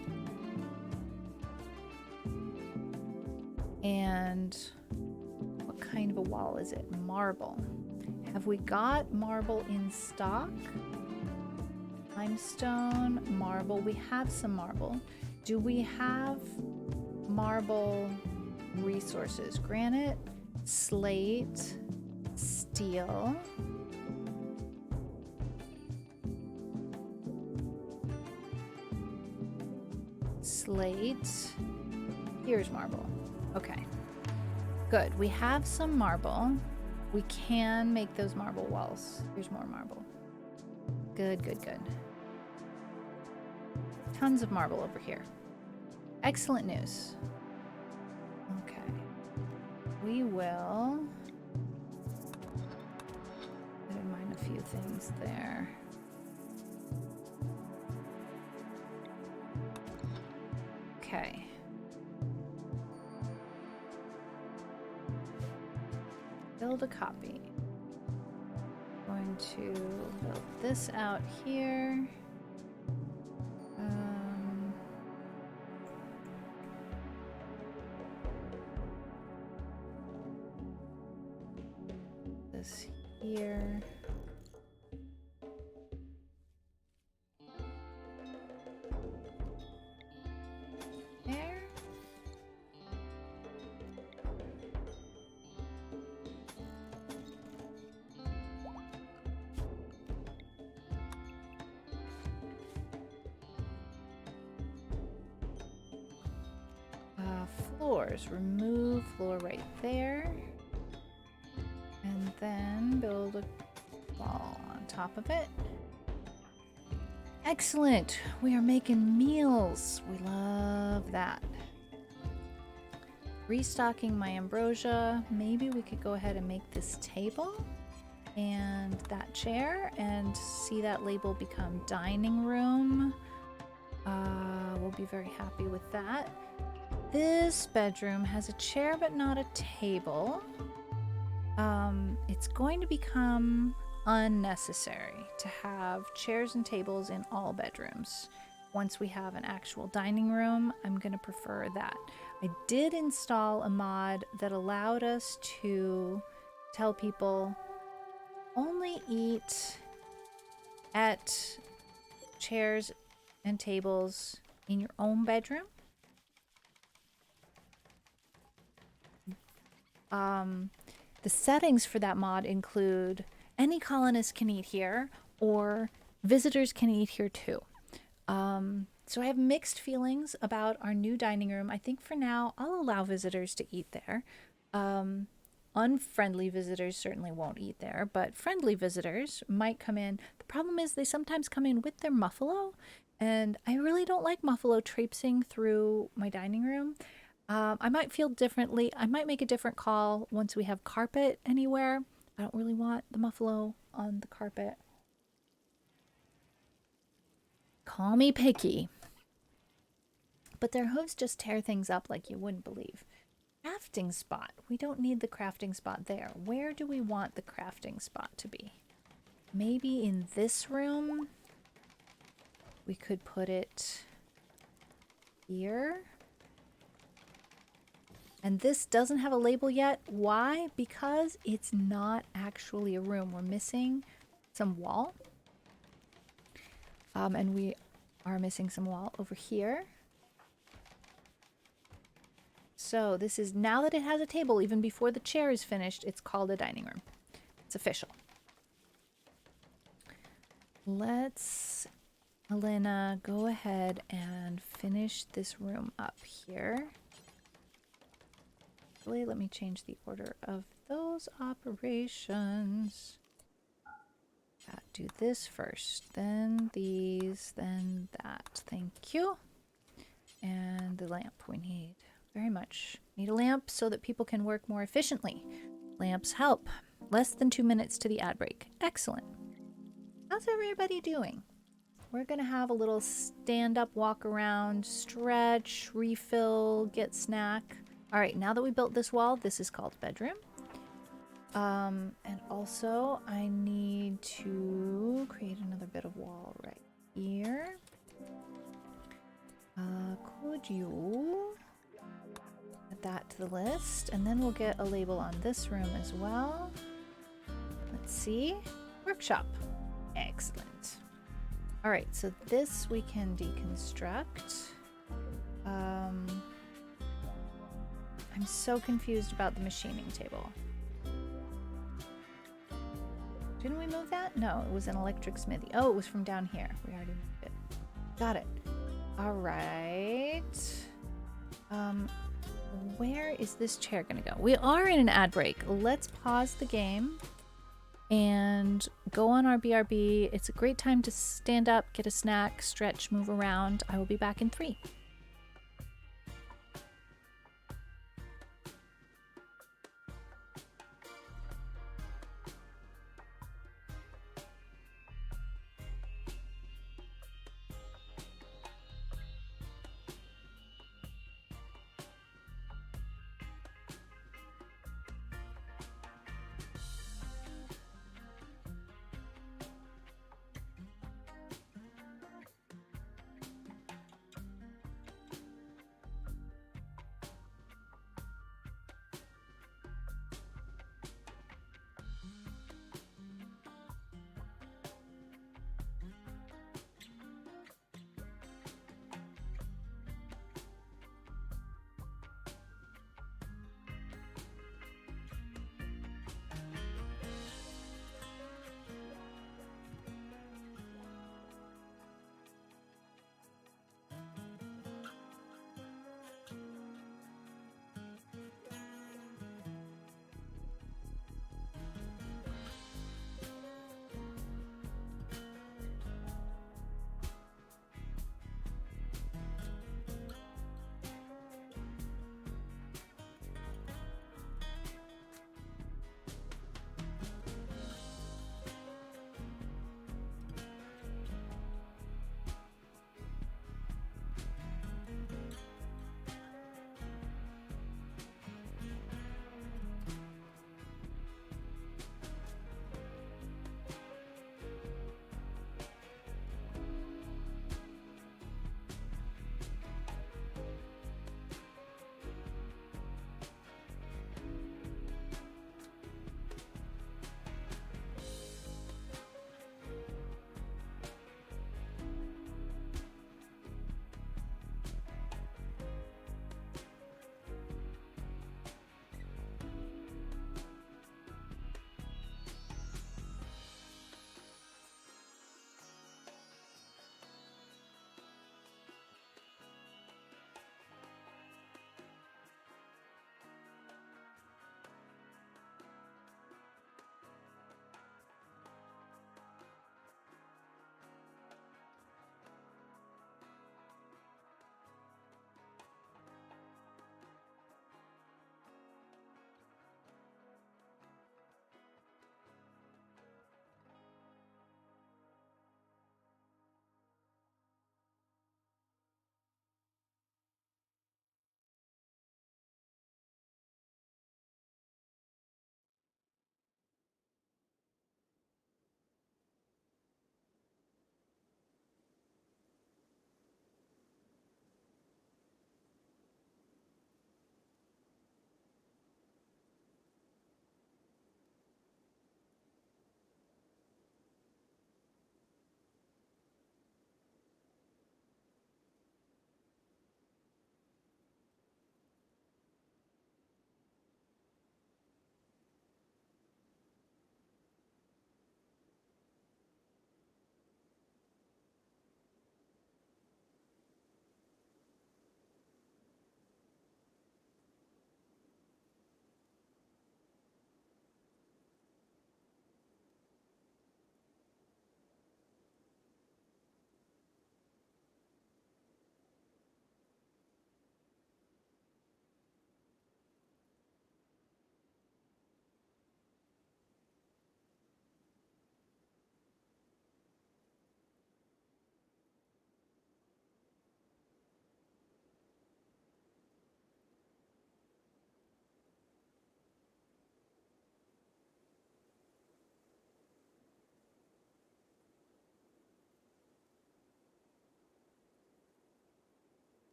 And what kind of a wall is it? Marble. Have we got marble in stock? Limestone, marble. We have some marble. Do we have marble resources? Granite, slate, steel. Slate. Here's marble. Okay. Good. We have some marble. We can make those marble walls. Here's more marble. Good, good, good. Tons of marble over here. Excellent news. Okay. We will put in mind a few things there. Okay. Build a copy. Going to build this out here. This here. There. Floors. Remove floor right there. And then build a wall on top of it. Excellent. We are making meals. We love that. Restocking my ambrosia. Maybe we could go ahead and make this table. and that chair and see that label become dining room. We'll be very happy with that. This bedroom has a chair but not a table. It's going to become unnecessary to have chairs and tables in all bedrooms. Once we have an actual dining room, I'm going to prefer that. I did install a mod that allowed us to tell people only eat at chairs and tables in your own bedroom. The settings for that mod include any colonist can eat here, or visitors can eat here too. So I have mixed feelings about our new dining room. I think for now I'll allow visitors to eat there. Unfriendly visitors certainly won't eat there, but friendly visitors might come in. The problem is they sometimes come in with their muffalo, and I really don't like muffalo traipsing through my dining room. I might feel differently. I might make a different call once we have carpet anywhere. I don't really want the muffalo on the carpet. Call me picky. But their hooves just tear things up like you wouldn't believe. Crafting spot. We don't need the crafting spot there. Where do we want the crafting spot to be? Maybe in this room? We could put it here. And this doesn't have a label yet. Why? Because it's not actually a room. We're missing some wall. And we are missing some wall over here. So this is, now that it has a table, even before the chair is finished, it's called a dining room. It's official. Let's, Elena, go ahead and finish this room up here. Actually, let me change the order of those operations. Do this first, then these, then that. Thank you. And the lamp we need. Very much. Need a lamp so that people can work more efficiently. Lamps help. Less than 2 minutes to the ad break. Excellent. How's everybody doing? We're going to have a little stand-up walk around, stretch, refill, get snack. All right, now that we built this wall, this is called bedroom. And also I need to create another bit of wall right here. Could you add that to the list? And then we'll get a label on this room as well. Let's see. Workshop. Excellent. All right, so this we can deconstruct. I'm so confused about the machining table. Didn't we move that? No, it was an electric smithy. Oh, it was from down here. We already moved it. Got it. All right. Where is this chair gonna go? We are in an ad break. Let's pause the game and go on our BRB. It's a great time to stand up, get a snack, stretch, move around. I will be back in 3.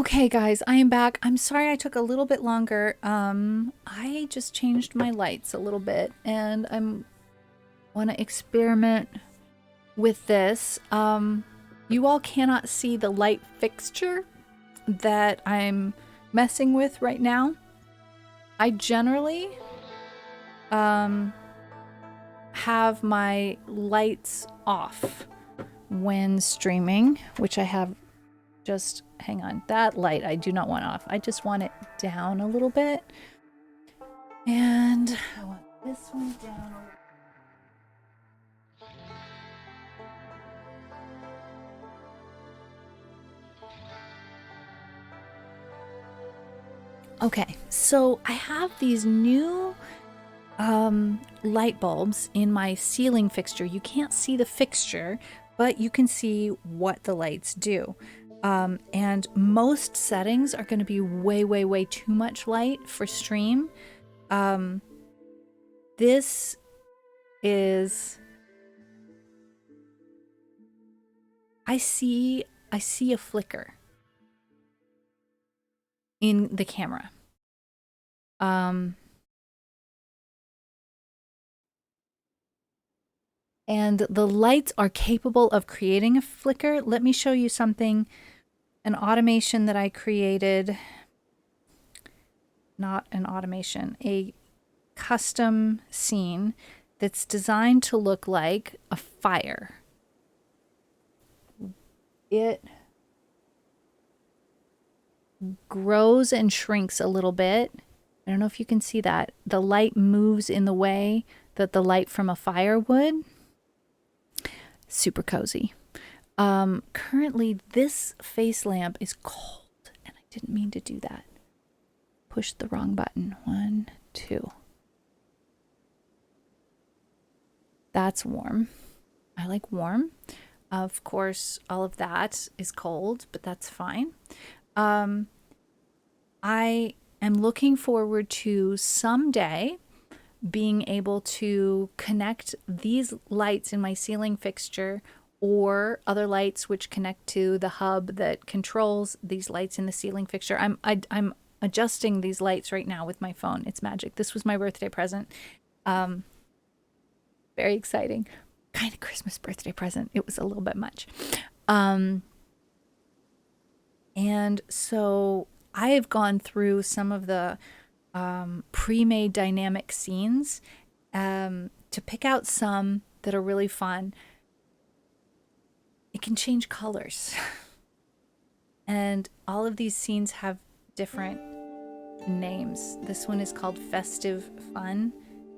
Okay, guys, I am back. I'm sorry I took a little bit longer. I just changed my lights a little bit, and I'm want to experiment with this. You all cannot see the light fixture that I'm messing with right now. I generally have my lights off when streaming, which I have. Just hang on. That light I do not want off. I just want it down a little bit. And I want this one down. Okay, so I have these new light bulbs in my ceiling fixture. You can't see the fixture, but you can see what the lights do. And most settings are going to be way, way, way too much light for stream. This is... I see a flicker in the camera. And the lights are capable of creating a flicker. Let me show you something, an automation that I created. Not an automation, a custom scene that's designed to look like a fire. It grows and shrinks a little bit. I don't know if you can see that. The light moves in the way that the light from a fire would. Super cozy. Currently, this face lamp is cold, and I didn't mean to do that. Pushed the wrong button. 1, 2. That's warm. I like warm. Of course, all of that is cold, but that's fine. I am looking forward to someday being able to connect these lights in my ceiling fixture or other lights which connect to the hub that controls these lights in the ceiling fixture. I'm adjusting these lights right now with my phone. It's magic. This was my birthday present. Very exciting. Kind of Christmas birthday present. It was a little bit much. And so I have gone through some of the pre-made dynamic scenes to pick out some that are really fun. It can change colors. And all of these scenes have different names. This one is called Festive Fun,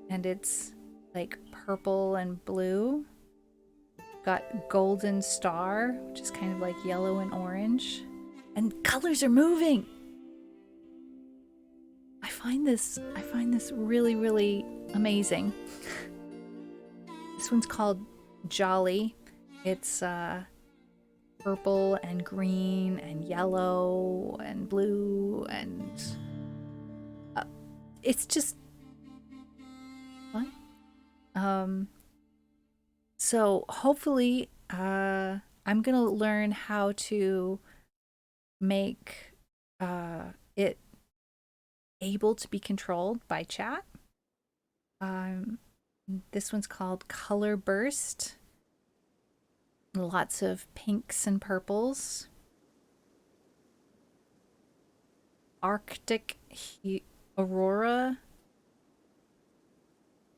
and it's like purple and blue. Got Golden Star, which is kind of like yellow and orange. And colors are moving. I find this really, really amazing. This one's called Jolly. It's purple and green and yellow and blue, and it's just fun. So hopefully I'm gonna learn how to make it able to be controlled by chat. This one's called Color Burst. Lots of pinks and purples. Arctic Aurora.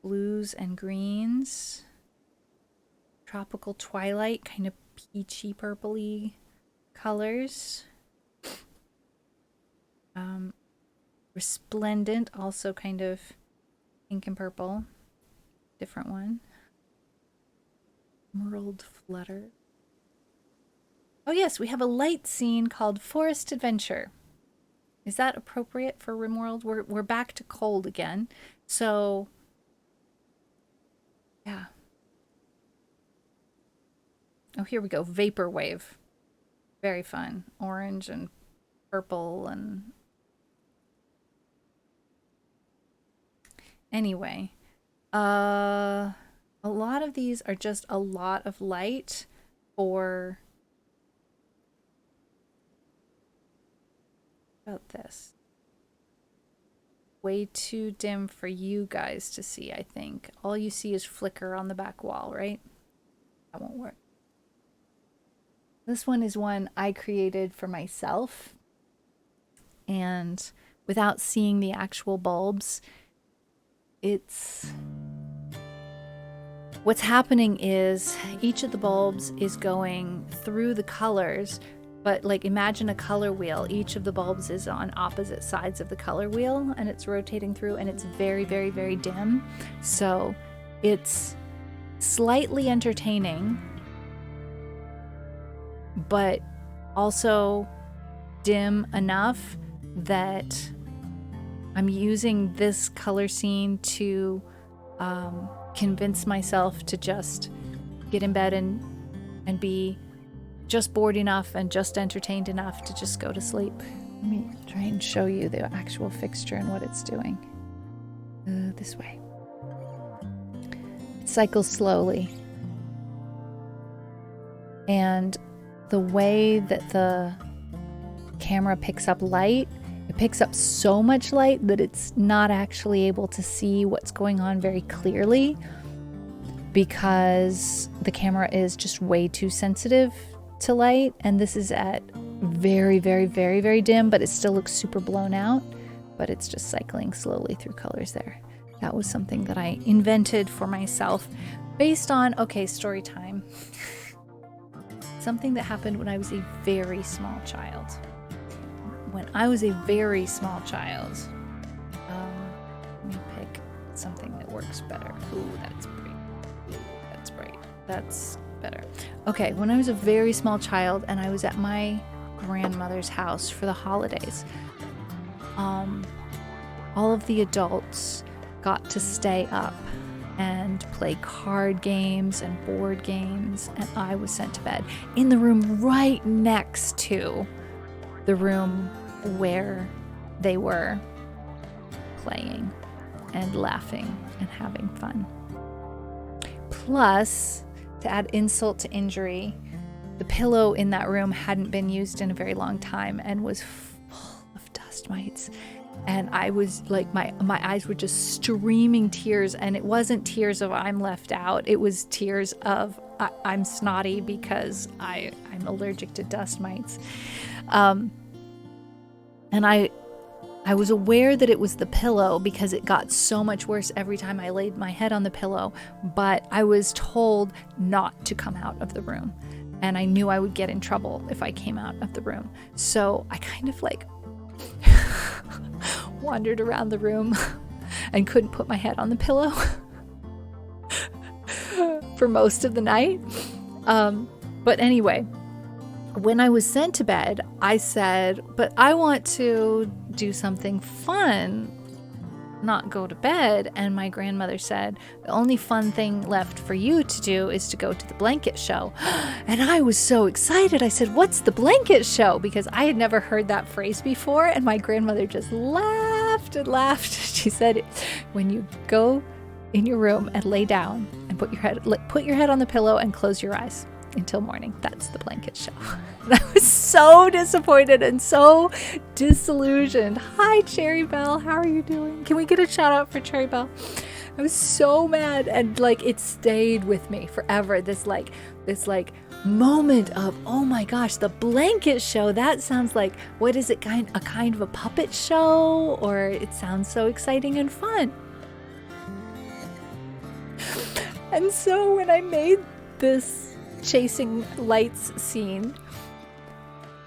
Blues and greens. Tropical Twilight, kind of peachy purpley colors. Resplendent, also kind of pink and purple. Different one. Emerald Flutter. Oh yes, we have a light scene called Forest Adventure. Is that appropriate for RimWorld? We're back to cold again. So yeah. Oh, here we go. Vaporwave. Very fun. Orange and purple and... Anyway. A lot of these are just a lot of light for about this? Way too dim for you guys to see, I think. All you see is flicker on the back wall, right? That won't work. This one is one I created for myself. And without seeing the actual bulbs, what's happening is each of the bulbs is going through the colors, but like imagine a color wheel. Each of the bulbs is on opposite sides of the color wheel and it's rotating through, and it's very, very, very dim. So it's slightly entertaining, but also dim enough that I'm using this color scene to convince myself to just get in bed and be just bored enough and just entertained enough to just go to sleep. Let me try and show you the actual fixture and what it's doing. This way. It cycles slowly. And the way that the camera picks up light, it picks up so much light that it's not actually able to see what's going on very clearly, because the camera is just way too sensitive to light. And this is at very, very, very, very dim, but it still looks super blown out, but it's just cycling slowly through colors there. That was something that I invented for myself based on, okay, story time. Something that happened when I was a very small child. When I was a very small child, let me pick something that works better. Ooh, that's bright. That's bright. That's better. Okay, when I was a very small child and I was at my grandmother's house for the holidays, all of the adults got to stay up and play card games and board games, and I was sent to bed in the room right next to the room where they were playing and laughing and having fun. Plus, to add insult to injury, the pillow in that room hadn't been used in a very long time and was full of dust mites. And I was like, my eyes were just streaming tears, and it wasn't tears of I'm left out. It was tears of I'm snotty because I'm allergic to dust mites. And I was aware that it was the pillow because it got so much worse every time I laid my head on the pillow, but I was told not to come out of the room. And I knew I would get in trouble if I came out of the room. So I kind of like wandered around the room and couldn't put my head on the pillow for most of the night. But anyway, when I was sent to bed, I said, but I want to do something fun, not go to bed. And my grandmother said, the only fun thing left for you to do is to go to the blanket show. And I was so excited. I said, what's the blanket show? Because I had never heard that phrase before. And my grandmother just laughed and laughed. She said, when you go in your room and lay down and put your head on the pillow and close your eyes until morning, that's the blanket show. And I was so disappointed and so disillusioned. Hi, Cherry Bell. How are you doing? Can we get a shout out for Cherry Bell? I was so mad, and like it stayed with me forever. This moment of, oh my gosh, the blanket show. That sounds like, what is it? A kind of a puppet show, or it sounds so exciting and fun. And so when I made this chasing lights scene,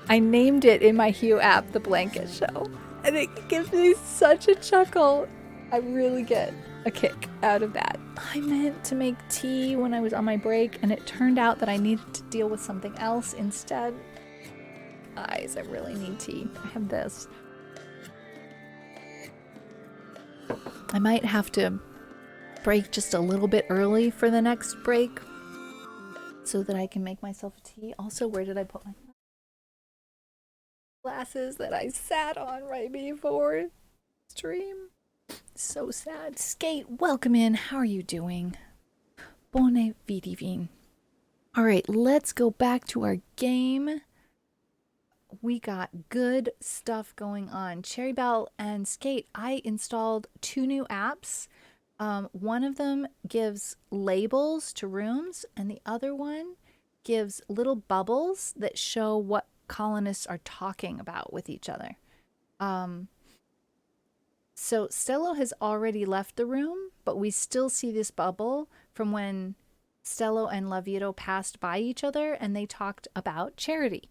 I named it in my Hue app the blanket show, and it gives me such a chuckle. I really get a kick out of that. I meant to make tea when I was on my break, and it turned out that I needed to deal with something else instead. Guys, I really need tea. I have this. I might have to break just a little bit early for the next break so that I can make myself a tea. Also, where did I put my glasses that I sat on right before stream? So sad. Skate, welcome in. How are you doing? Bonne vidivine. All right, let's go back to our game. we got good stuff going on. Cherry Bell and Skate, I installed 2 new apps. One of them gives labels to rooms, and the other one gives little bubbles that show what colonists are talking about with each other. So Stello has already left the room, but we still see this bubble from when Stello and Lavito passed by each other and they talked about charity.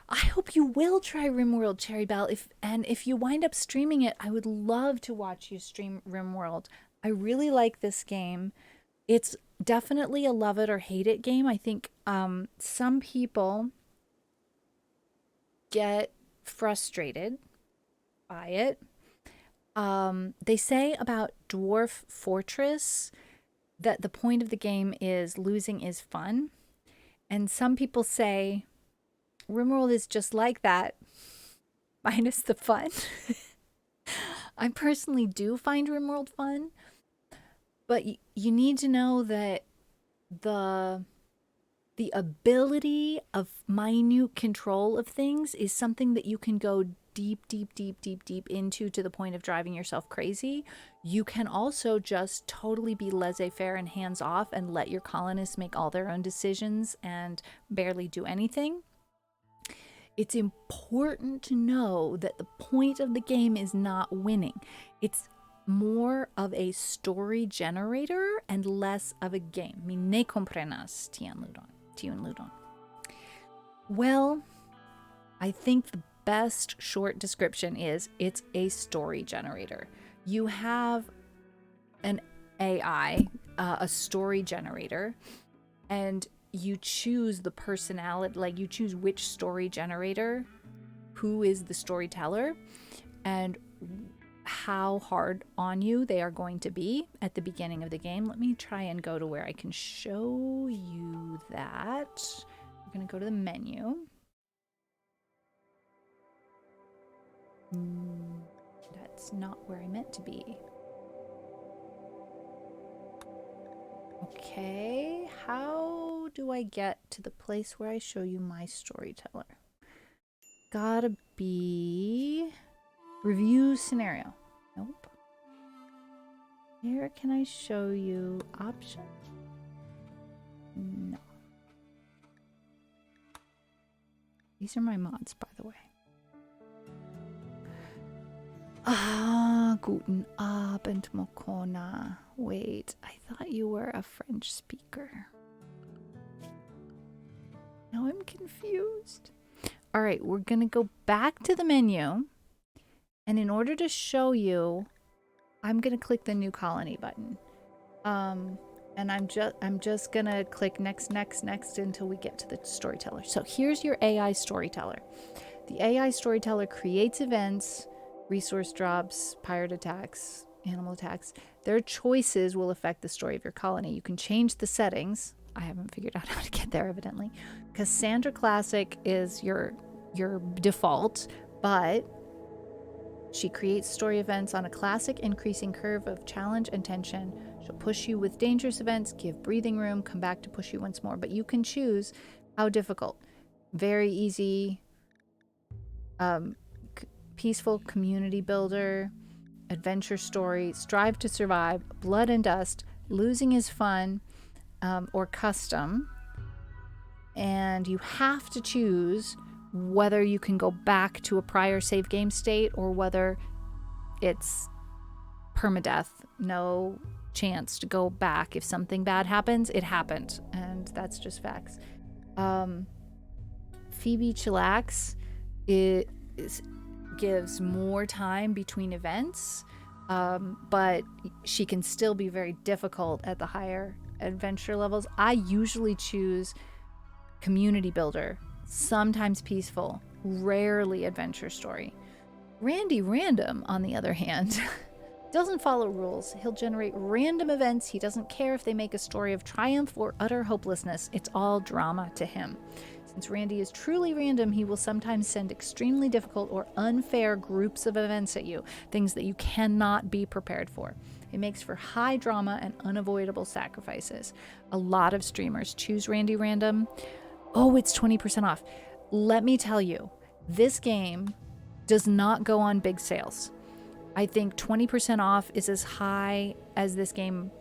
I hope you will try RimWorld, Cherry Bell. If you wind up streaming it, I would love to watch you stream RimWorld. I really like this game. It's definitely a love it or hate it game. I think some people get frustrated by it. They say about Dwarf Fortress that the point of the game is losing is fun. And some people say RimWorld is just like that, minus the fun. I personally do find RimWorld fun, but you need to know that the ability of minute control of things is something that you can go deep into to the point of driving yourself crazy. You can also just totally be laissez-faire and hands-off and let your colonists make all their own decisions and barely do anything. It's important to know that the point of the game is not winning. It's more of a story generator and less of a game. Mi ne comprenas, Tiun Ludon. Well, I think the best short description is it's a story generator. You have an AI, a story generator, and you choose the personality, like you choose which story generator, who is the storyteller, and how hard on you they are going to be at the beginning of the game. Let me try and go to where I can show you that. We're going to go to the menu. That's not where I meant to be. Okay, how do I get to the place where I show you my storyteller? Gotta be review scenario. Nope. Where can I show you options? No. These are my mods, by the way. Guten Abend, Mokona. Wait, I thought you were a French speaker. Now I'm confused. All right, we're going to go back to the menu. And in order to show you, I'm going to click the new colony button. And I'm just going to click next until we get to the storyteller. So here's your AI storyteller. The AI storyteller creates events, resource drops, pirate attacks, animal attacks. Their choices will affect the story of your colony. You can change the settings. I haven't figured out how to get there, evidently. Cassandra Classic is your default, but she creates story events on a classic increasing curve of challenge and tension. She'll push you with dangerous events, give breathing room, come back to push you once more. But you can choose how difficult. Very easy, peaceful community builder, adventure story, strive to survive, blood and dust, losing is fun, or custom. And you have to choose whether you can go back to a prior save game state or whether it's permadeath, no chance to go back. If something bad happens, it happened, and that's just facts. Phoebe Chillax, it gives more time between events, but she can still be very difficult at the higher adventure levels. I usually choose community builder, sometimes peaceful, rarely adventure story. Randy Random, on the other hand, doesn't follow rules. He'll generate random events. He doesn't care if they make a story of triumph or utter hopelessness. It's all drama to him. Since Randy is truly random, he will sometimes send extremely difficult or unfair groups of events at you, things that you cannot be prepared for. It makes for high drama and unavoidable sacrifices. A lot of streamers choose Randy Random. Oh, it's 20% off. let me tell you, this game does not go on big sales. I think 20% off is as high as this game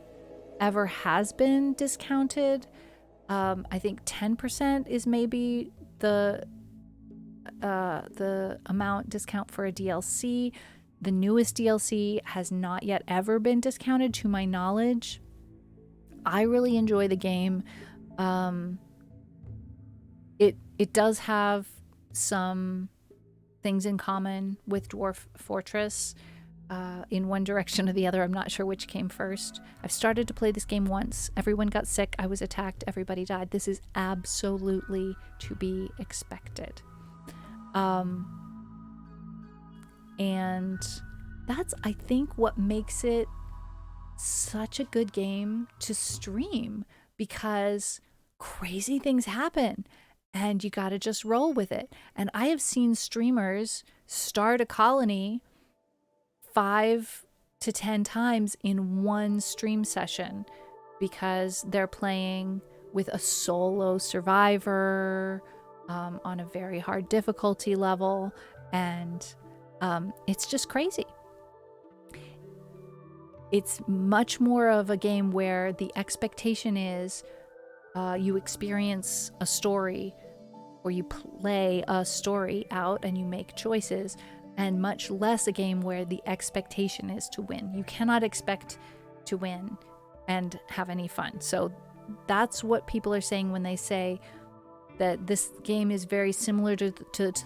ever has been discounted. I think 10% is maybe the amount discount for a DLC. The newest DLC has not yet ever been discounted to my knowledge. I really enjoy the game. It does have some things in common with Dwarf Fortress. In one direction or the other. I'm not sure which came first. I've started to play this game once. Everyone got sick. I was attacked. Everybody died. This is absolutely to be expected. And that's, I think, what makes it such a good game to stream, because crazy things happen and you got to just roll with it. And I have seen streamers start a colony 5 to 10 times in one stream session because they're playing with a solo survivor on a very hard difficulty level, and it's just crazy. It's much more of a game where the expectation is you experience a story, or you play a story out and you make choices, and much less a game where the expectation is to win. You cannot expect to win and have any fun. So that's what people are saying when they say that this game is very similar to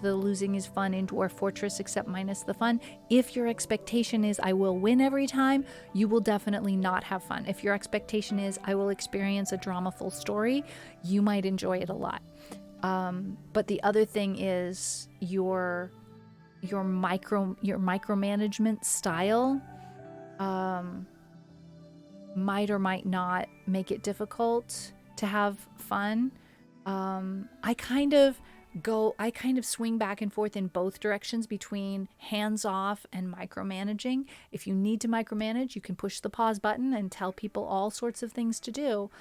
the losing is fun in Dwarf Fortress, except minus the fun. If your expectation is I will win every time, you will definitely not have fun. If your expectation is I will experience a dramaful story, you might enjoy it a lot. But the other thing is your micromanagement style might or might not make it difficult to have fun. I kind of swing back and forth in both directions between hands off and micromanaging. If you need to micromanage, you can push the pause button and tell people all sorts of things to do.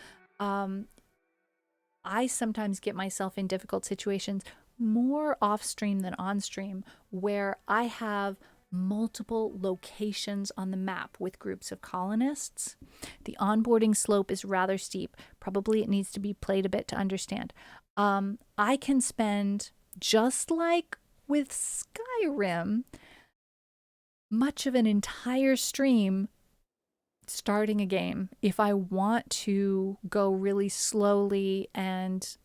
I sometimes get myself in difficult situations, more off stream than on stream, where I have multiple locations on the map with groups of colonists. The onboarding slope is rather steep. Probably it needs to be played a bit to understand. I can spend, just like with Skyrim, much of an entire stream starting a game if I want to go really slowly and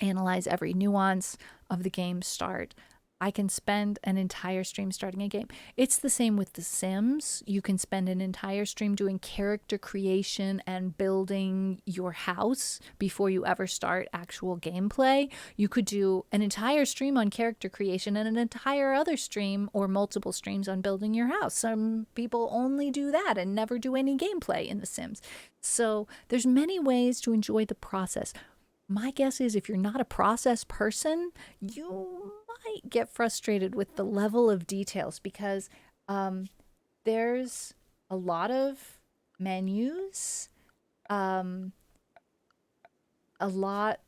analyze every nuance of the game start. I can spend an entire stream starting a game. It's the same with The Sims. You can spend an entire stream doing character creation and building your house before you ever start actual gameplay. You could do an entire stream on character creation and an entire other stream or multiple streams on building your house. Some people only do that and never do any gameplay in The Sims. So there's many ways to enjoy the process. My guess is if you're not a process person, you might get frustrated with the level of details, because there's a lot of menus, a lot,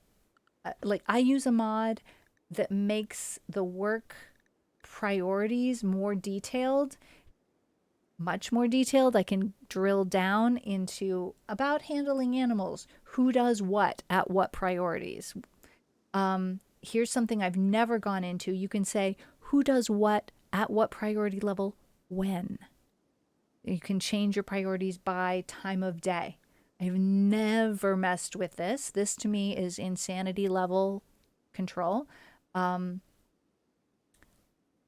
like I use a mod that makes the work priorities more detailed, much more detailed. I can drill down into about handling animals, who does what at what priorities. Here's something I've never gone into. You can say who does what at what priority level when. You can change your priorities by time of day. I've never messed with this. This to me is insanity level control.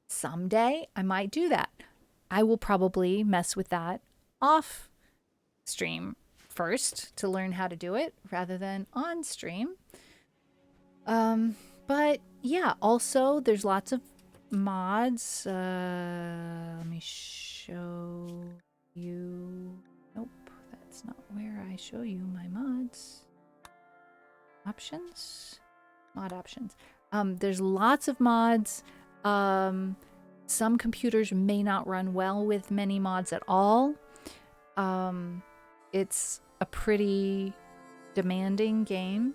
Someday I might do that. I will probably mess with that off stream first to learn how to do it rather than on stream. But yeah, also there's lots of mods. Let me show you. Nope, that's not where I show you my mods. Options? Mod options. There's lots of mods. Some computers may not run well with many mods at all. It's a pretty demanding game.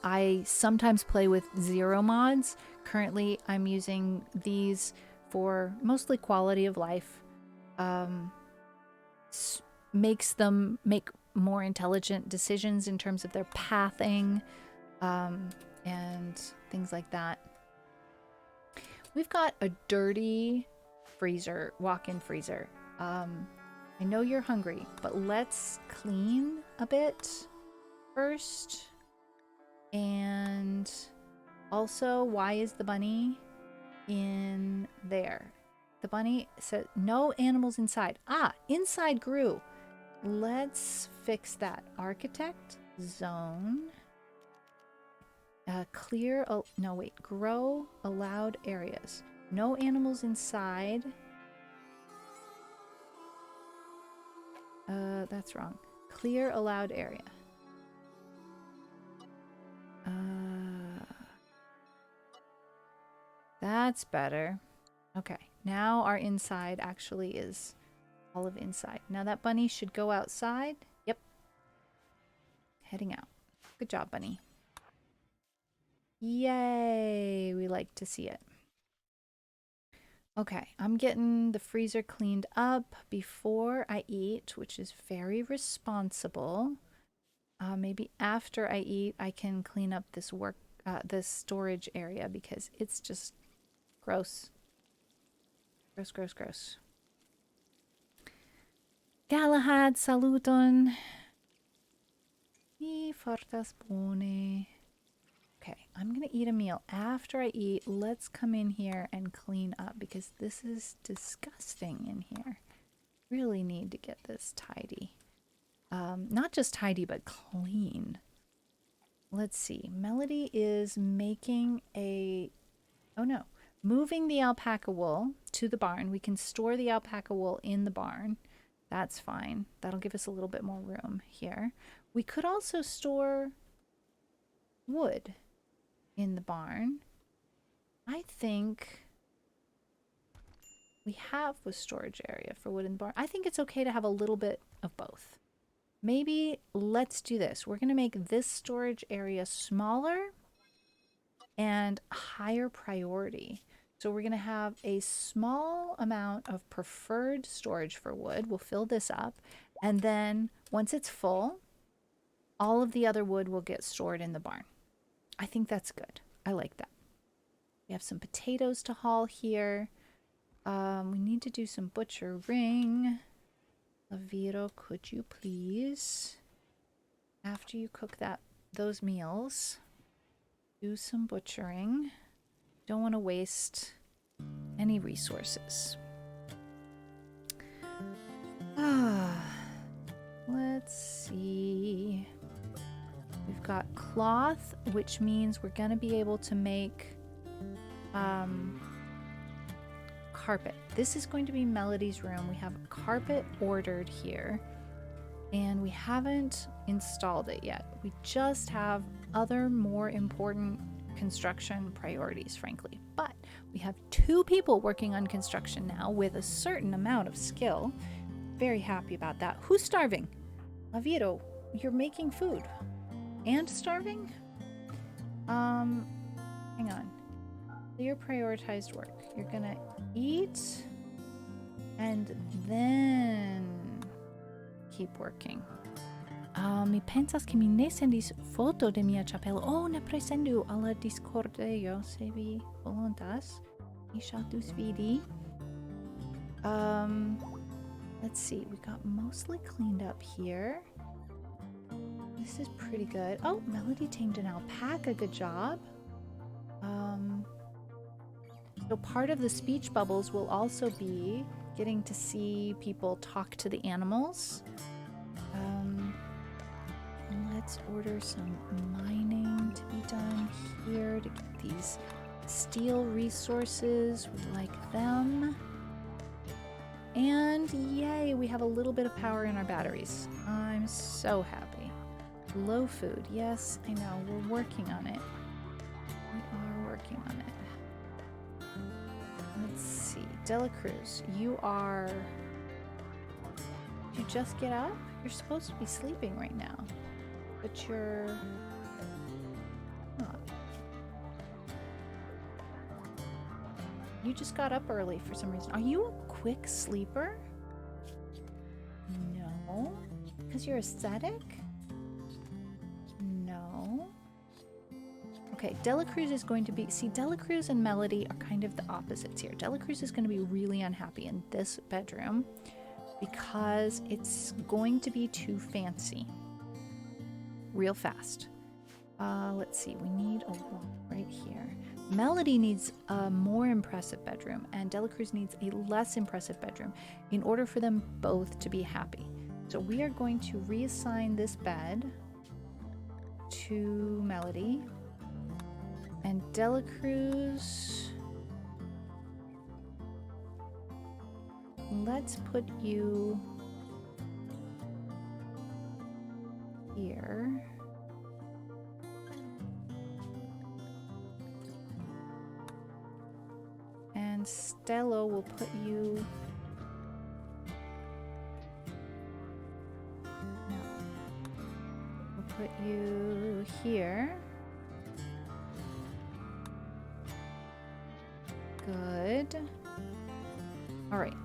I sometimes play with 0 mods. Currently, I'm using these for mostly quality of life. Makes them make more intelligent decisions in terms of their pathing and things like that. We've got a dirty freezer, walk-in freezer. I know you're hungry, but let's clean a bit first. And also, why is the bunny in there? The bunny said no animals inside. Ah, inside grew. Let's fix that. Architect zone. Clear. Oh, no, wait. Grow allowed areas. No animals inside. That's wrong. Clear allowed area. That's better. Okay, now our inside actually is all of inside. Now that bunny should go outside. Yep. Heading out. Good job, bunny. Yay! We like to see it. Okay, I'm getting the freezer cleaned up before I eat, which is very responsible. Maybe after I eat, I can clean up this storage area because it's just gross. Gross, gross, gross. Galahad, saluton. Mi fartas bone. Okay, I'm gonna eat a meal. After I eat, let's come in here and clean up because this is disgusting in here. Really need to get this tidy. Not just tidy, but clean. Let's see. Melody is making moving the alpaca wool to the barn. We can store the alpaca wool in the barn. That's fine. That'll give us a little bit more room here. We could also store wood in the barn. I think we have a storage area for wood in the barn. I think it's okay to have a little bit of both. Maybe let's do this. We're going to make this storage area smaller and higher priority. So we're going to have a small amount of preferred storage for wood. We'll fill this up. And then once it's full, all of the other wood will get stored in the barn. I think that's good. I like that. We have some potatoes to haul here. We need to do some butchering. Laviro, could you please, after you cook those meals, do some butchering? Don't want to waste any resources. Let's see. We've got cloth, which means we're going to be able to make carpet. This is going to be Melody's room. We have carpet ordered here, and we haven't installed it yet. We just have other more important construction priorities, frankly. But we have 2 people working on construction now with a certain amount of skill. Very happy about that. Who's starving? Laviro, you're making food. And starving? Hang on. Clear prioritized work. You're gonna eat and then keep working. Mi pensas que mi ne sendis foto de mia ĉapelo. Oh, ne presendu al la Discordejo, se vi volontas. Mi ŝatus vidi. Let's see. We got mostly cleaned up here. This is pretty good. Oh, Melody tamed an alpaca. Good job. So part of the speech bubbles will also be getting to see people talk to the animals. Let's order some mining to be done here to get these steel resources. We like them. And yay, we have a little bit of power in our batteries. I'm so happy. Low food. Yes, I know. We're working on it. We are working on it. Let's see. Dela Cruz, you are... Did you just get up? You're supposed to be sleeping right now. But you're... You just got up early for some reason. Are you a quick sleeper? No. Because you're aesthetic? No. Okay, Delacruz is going to be... See, Delacruz and Melody are kind of the opposites here. Delacruz is going to be really unhappy in this bedroom because it's going to be too fancy. Real fast. Let's see, we need a wall right here. Melody needs a more impressive bedroom, and Delacruz needs a less impressive bedroom in order for them both to be happy. So we are going to reassign this bed to Melody. And Delacruz, let's put you here. And Stella will put you... No. We'll put you here. Good. All right.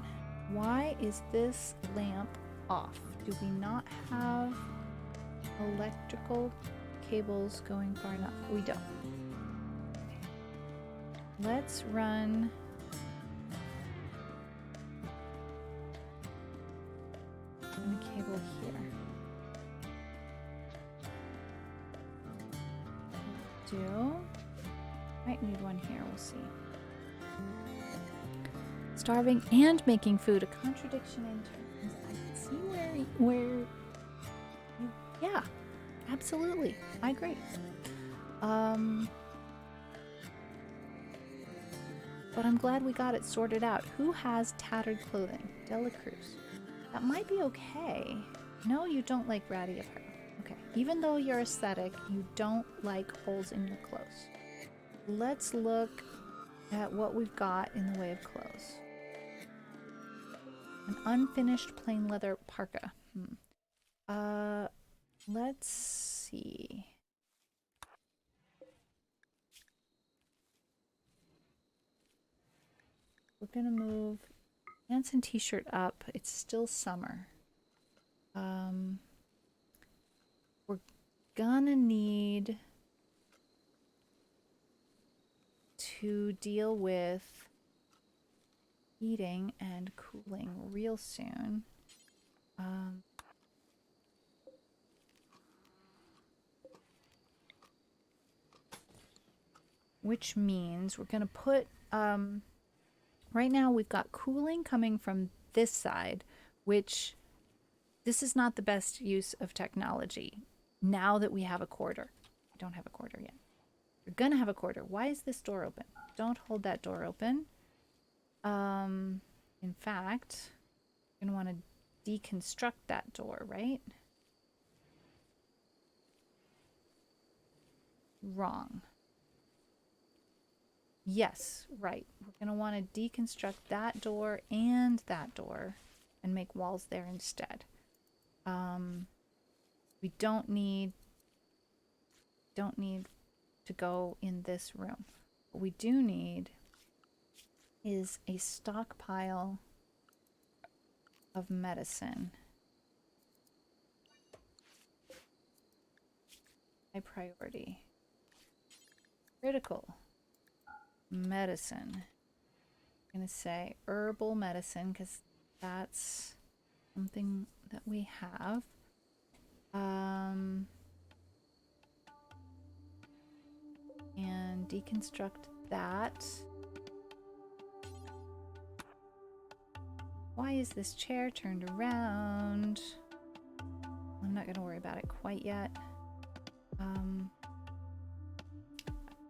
Why is this lamp off? Do we not have electrical cables going far enough? We don't. Let's run a cable here. Do. Might need one here, we'll see. Starving and making food, a contradiction in terms. I can see where you, yeah, absolutely. I agree. But I'm glad we got it sorted out. Who has tattered clothing? Delacruz. That might be okay. No, you don't like ratty apparel. Okay. Even though you're aesthetic, you don't like holes in your clothes. Let's look at what we've got in the way of clothes. An unfinished plain leather parka. Let's see. We're gonna move pants and t-shirt up. It's still summer. We're gonna need to deal with heating and cooling real soon. Which means we're gonna put right now we've got cooling coming from this side, which this is not the best use of technology now that we have a quarter. We don't have a quarter yet. You're gonna have a quarter. Why is this door open? Don't hold that door open. In fact, you're gonna want to deconstruct that door, right? Wrong. Yes, right. We're gonna want to deconstruct that door and make walls there instead. We don't need to go in this room. What we do need is a stockpile of medicine. High priority. Critical medicine. I'm gonna say herbal medicine because that's something that we have. And deconstruct that. Why is this chair turned around? I'm not gonna worry about it quite yet.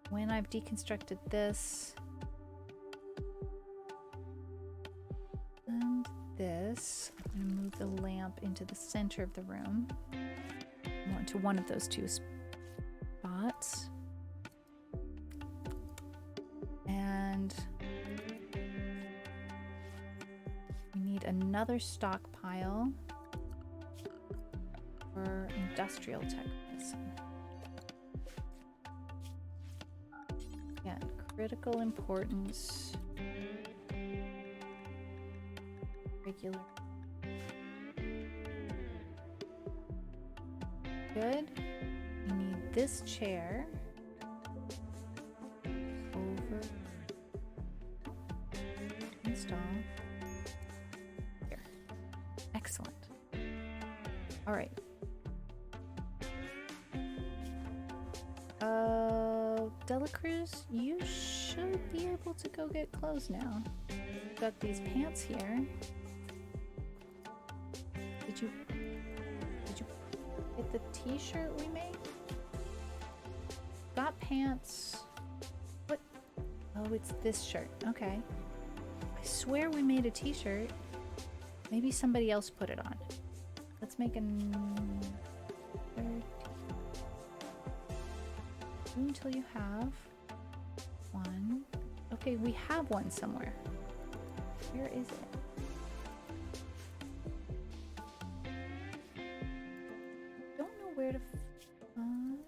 When I've deconstructed this and this, I'm gonna move the lamp into the center of the room. To one of those two spots. And we need another stockpile for industrial tech medicine. Again, critical importance. regular. Good. We need this chair over. Install. Here. Excellent. All right. Delacruz, you should be able to go get clothes now. Got these pants here. Did you get the t-shirt we made? Got pants. What? Oh, it's this shirt. Okay. I swear we made a t-shirt. Maybe somebody else put it on. Let's make until you have one. Okay, we have one somewhere. Where is it? Don't know where to find.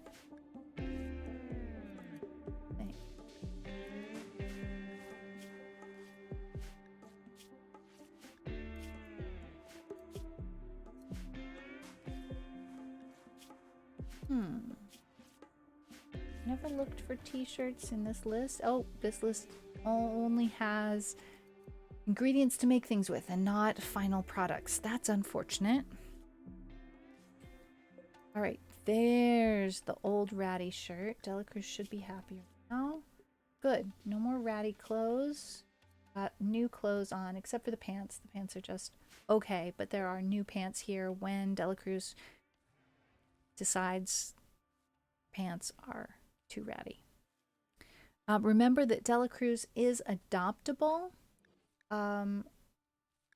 Never looked for t-shirts in this list. Oh, this list only has ingredients to make things with and not final products. That's unfortunate. All right, there's the old ratty shirt. Delacruz should be happier now. Good, no more ratty clothes. Got new clothes on, except for the pants. The pants are just okay, but there are new pants here when Delacruz decides pants are too ratty. Remember that Delacruz is adoptable.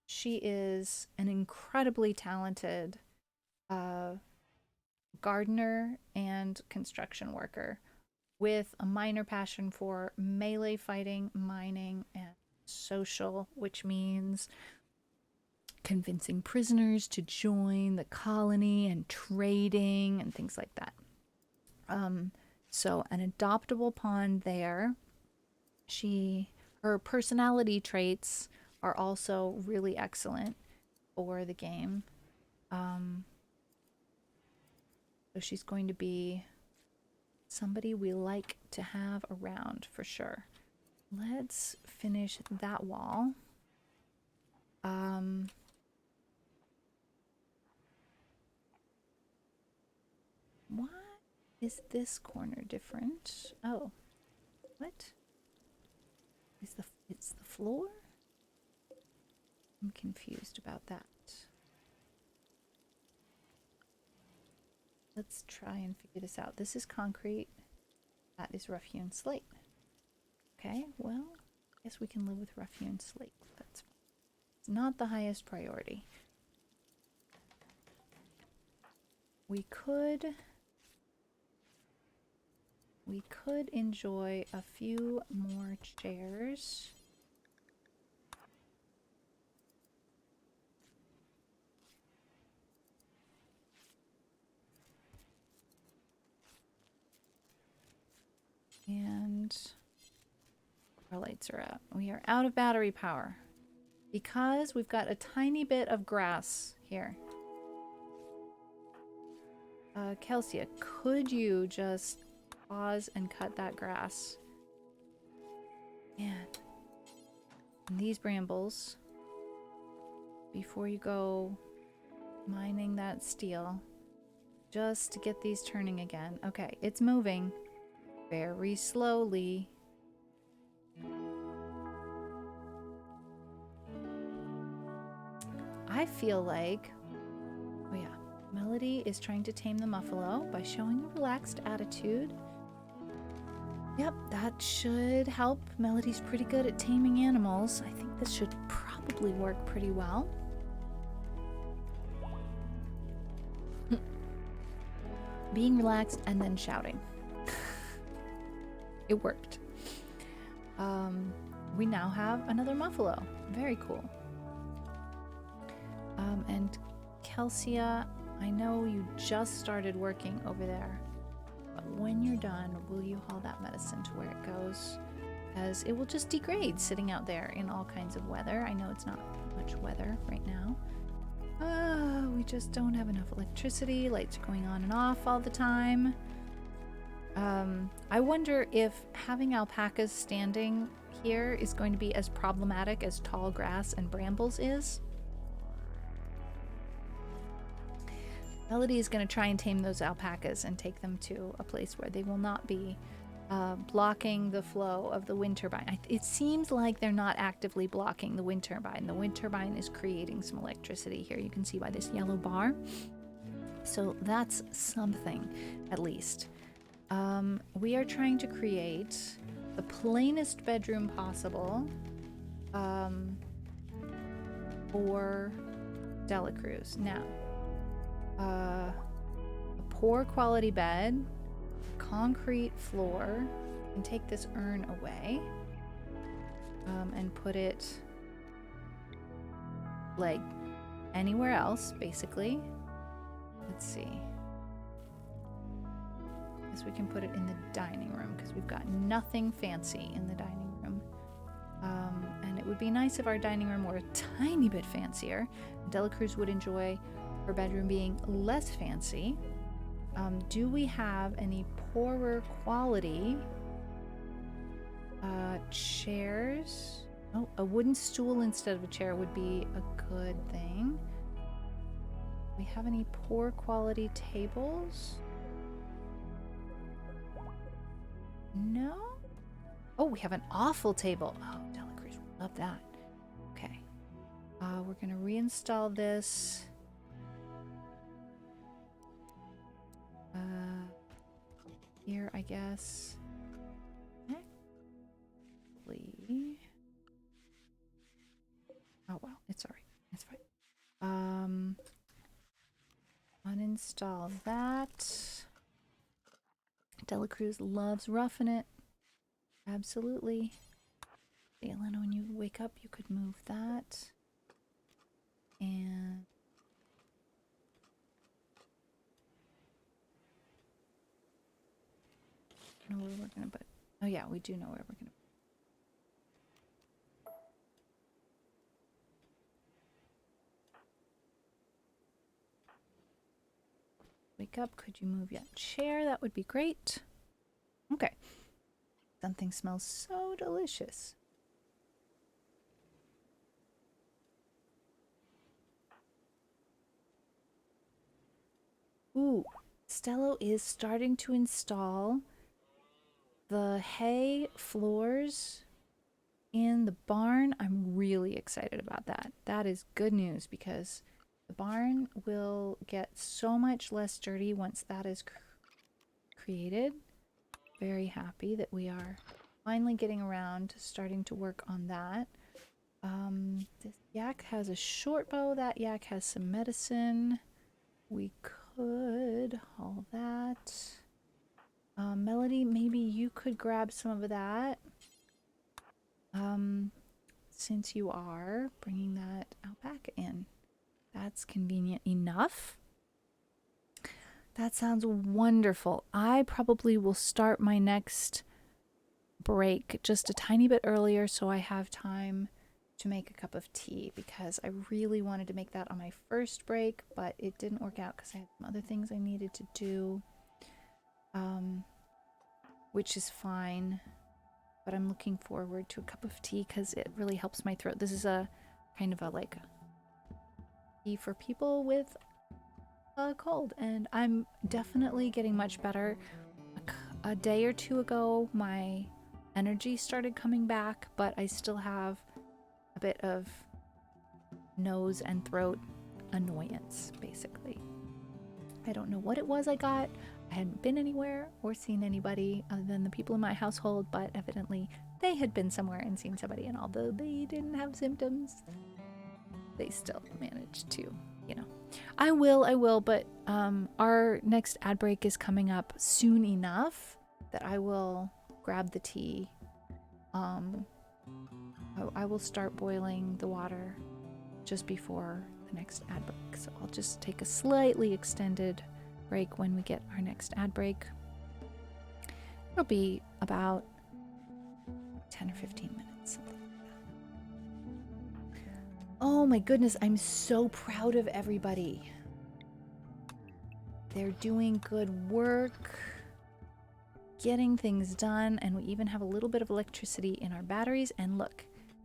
She is an incredibly talented gardener and construction worker with a minor passion for melee fighting, mining, and social, which means convincing prisoners to join the colony and trading and things like that. So an adoptable pawn there. Her personality traits are also really excellent for the game. So she's going to be somebody we like to have around for sure. Let's finish that wall. Why is this corner different? Oh, what? It's the floor? I'm confused about that. Let's try and figure this out. This is concrete. That is rough-hewn slate. Okay, well, I guess we can live with rough-hewn slate. That's fine. It's not the highest priority. We could enjoy a few more chairs. And our lights are out. We are out of battery power because we've got a tiny bit of grass here. Kelsia, could you just pause and cut that grass? And these brambles, before you go mining that steel, just to get these turning again. Okay, it's moving very slowly. I feel like, oh yeah, Melody is trying to tame the Muffalo by showing a relaxed attitude. Yep, that should help. Melody's pretty good at taming animals. I think this should probably work pretty well. Being relaxed and then shouting. It worked. We now have another Muffalo. Very cool. And Kelsia, I know you just started working over there, but when you're done, will you haul that medicine to where it goes? Because it will just degrade sitting out there in all kinds of weather. I know it's not much much weather right now. We just don't have enough electricity. Lights are going on and off all the time. I wonder if having alpacas standing here is going to be as problematic as tall grass and brambles is. Melody is going to try and tame those alpacas and take them to a place where they will not be blocking the flow of the wind turbine. It seems like they're not actively blocking the wind turbine. The wind turbine is creating some electricity here. You can see by this yellow bar. So that's something, at least. We are trying to create the plainest bedroom possible for Delacruz. Now, a poor quality bed, concrete floor, and take this urn away and put it like anywhere else, basically. Let's see. I guess we can put it in the dining room because we've got nothing fancy in the dining room. And it would be nice if our dining room were a tiny bit fancier. Delacruz would enjoy her bedroom being less fancy. Do we have any poorer quality chairs? Oh, a wooden stool instead of a chair would be a good thing. Do we have any poor quality tables? No? Oh, we have an awful table. Oh, Delacruz would love that. Okay. We're going to reinstall this. Here, I guess. Actually. Oh, well, it's alright. It's fine. Uninstall that. Delacruz loves roughing it. Absolutely. Elena, when you wake up, you could move that. And I don't know where we're gonna put. Oh yeah, we do know where we're gonna put. Wake up, could you move that chair? That would be great. Okay. Something smells so delicious. Ooh, Stello is starting to install the hay floors in the barn. I'm really excited about that. That is good news because the barn will get so much less dirty once that is created. Very happy that we are finally getting around to starting to work on that. This yak has a short bow. That yak has some medicine. We could haul that. Melody, maybe you could grab some of that. Since you are bringing that alpaca in. That's convenient enough. That sounds wonderful. I probably will start my next break just a tiny bit earlier so I have time to make a cup of tea because I really wanted to make that on my first break, but it didn't work out because I had some other things I needed to do, which is fine. But I'm looking forward to a cup of tea because it really helps my throat. This is a kind of a like tea for people with a cold, and I'm definitely getting much better. A day or two ago, my energy started coming back, but I still have a bit of nose and throat annoyance, basically. I don't know what it was I got. I hadn't been anywhere or seen anybody other than the people in my household, but evidently they had been somewhere and seen somebody, and although they didn't have symptoms, they still managed to, you know. I will, but our next ad break is coming up soon enough that I will grab the tea. I will start boiling the water just before the next ad break. So I'll just take a slightly extended break when we get our next ad break. It'll be about 10 or 15 minutes, something like that. Oh my goodness, I'm so proud of everybody. They're doing good work, getting things done, and we even have a little bit of electricity in our batteries. And look,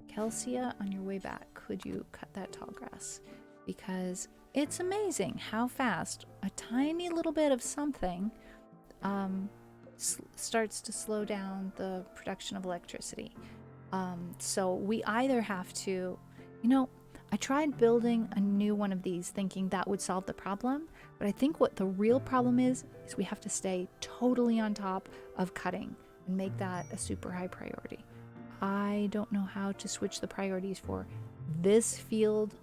Kelsia, on your way back, could you cut that tall grass? Because it's amazing how fast a tiny little bit of something starts to slow down the production of electricity. So we either have to, I tried building a new one of these thinking that would solve the problem, but I think what the real problem is we have to stay totally on top of cutting and make that a super high priority. I don't know how to switch the priorities for this field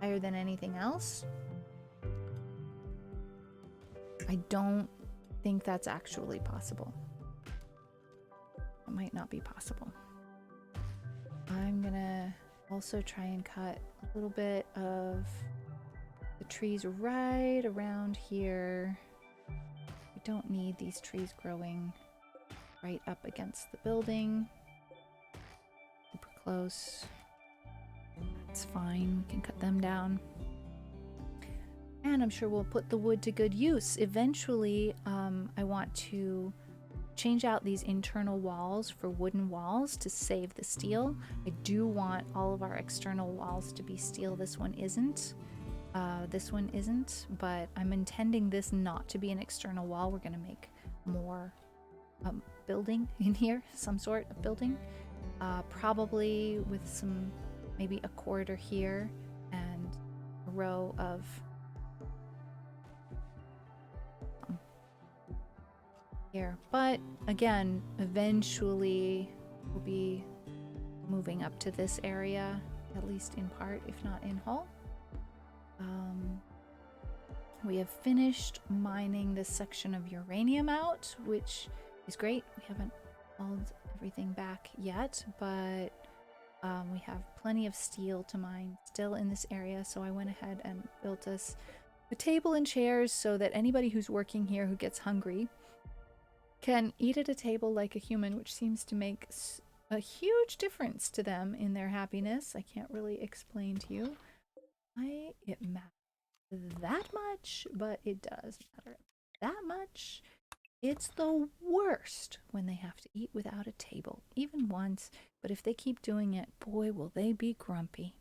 higher than anything else. I don't think that's actually possible. It might not be possible. I'm gonna also try and cut a little bit of the trees right around here. We don't need these trees growing right up against the building. Super close. It's fine, we can cut them down. And I'm sure we'll put the wood to good use. Eventually, I want to change out these internal walls for wooden walls to save the steel. I do want all of our external walls to be steel. This one isn't. But I'm intending this not to be an external wall. We're gonna make more building in here, some sort of building. Probably with some, maybe a corridor here and a row of here. But again, eventually we'll be moving up to this area, at least in part, if not in whole. We have finished mining this section of uranium out, which is great. We haven't hauled everything back yet, but we have plenty of steel to mine still in this area, so I went ahead and built us a table and chairs so that anybody who's working here who gets hungry can eat at a table like a human, which seems to make a huge difference to them in their happiness. I can't really explain to you why it matters that much, but it does matter that much. It's the worst when they have to eat without a table, even once, but if they keep doing it, boy, will they be grumpy.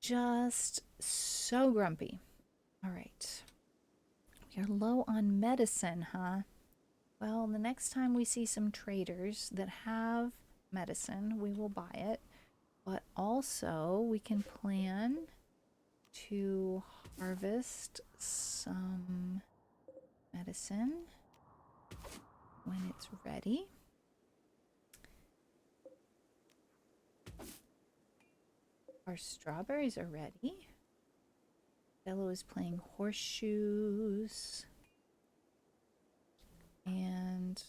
Just so grumpy. All right. We are low on medicine, huh? Well, the next time we see some traders that have medicine, we will buy it. But also, we can plan to harvest some medicine when it's ready. Our strawberries are ready. Bello is playing horseshoes. And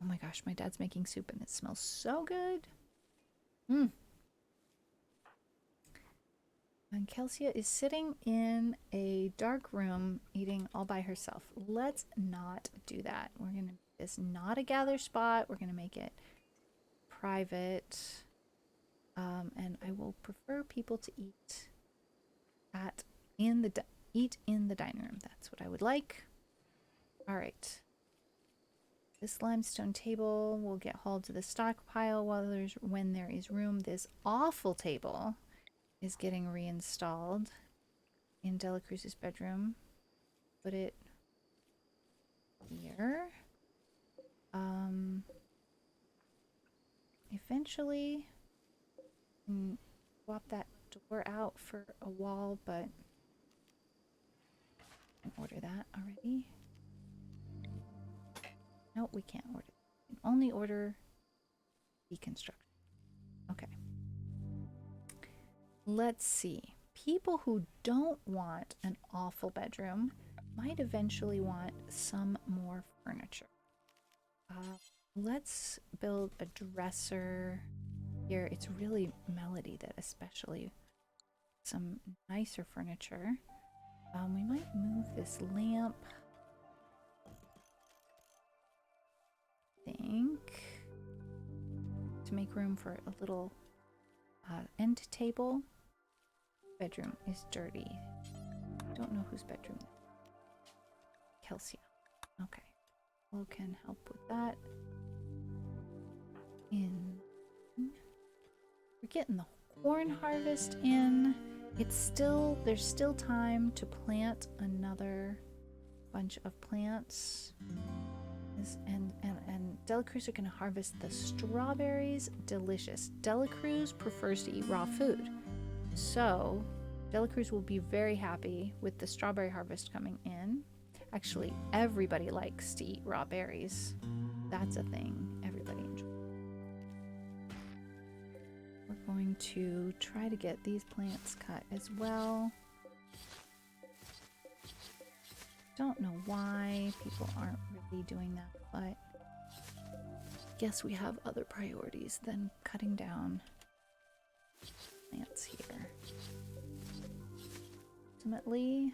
oh my gosh, my dad's making soup and it smells so good. And Kelsia is sitting in a dark room eating all by herself. Let's not do that. We're going to make this not a gather spot. We're going to make it private. And I will prefer people to eat in the dining room. That's what I would like. All right. This limestone table will get hauled to the stockpile when there is room. This awful table is getting reinstalled in Dela Cruz's bedroom. Put it here. Eventually, swap that door out for a wall, but I can order that already. Nope, we can't order. We can only order deconstruction. Okay. Let's see. People who don't want an awful bedroom might eventually want some more furniture. Let's build a dresser here. It's really Melody that especially some nicer furniture. We might move this lamp. I think to make room for a little end table. bedroom is dirty? Don't know whose bedroom. Kelsey. Okay. Who can help with that? We're getting the corn harvest in. There's still time to plant another bunch of plants. And Delacruz are gonna harvest the strawberries. Delicious. Delacruz prefers to eat raw food. So Delacruz will be very happy with the strawberry harvest coming in. Actually, everybody likes to eat raw berries. That's a thing everybody enjoys. We're going to try to get these plants cut as well. Don't know why people aren't really doing that, but I guess we have other priorities than cutting down plants here. Ultimately,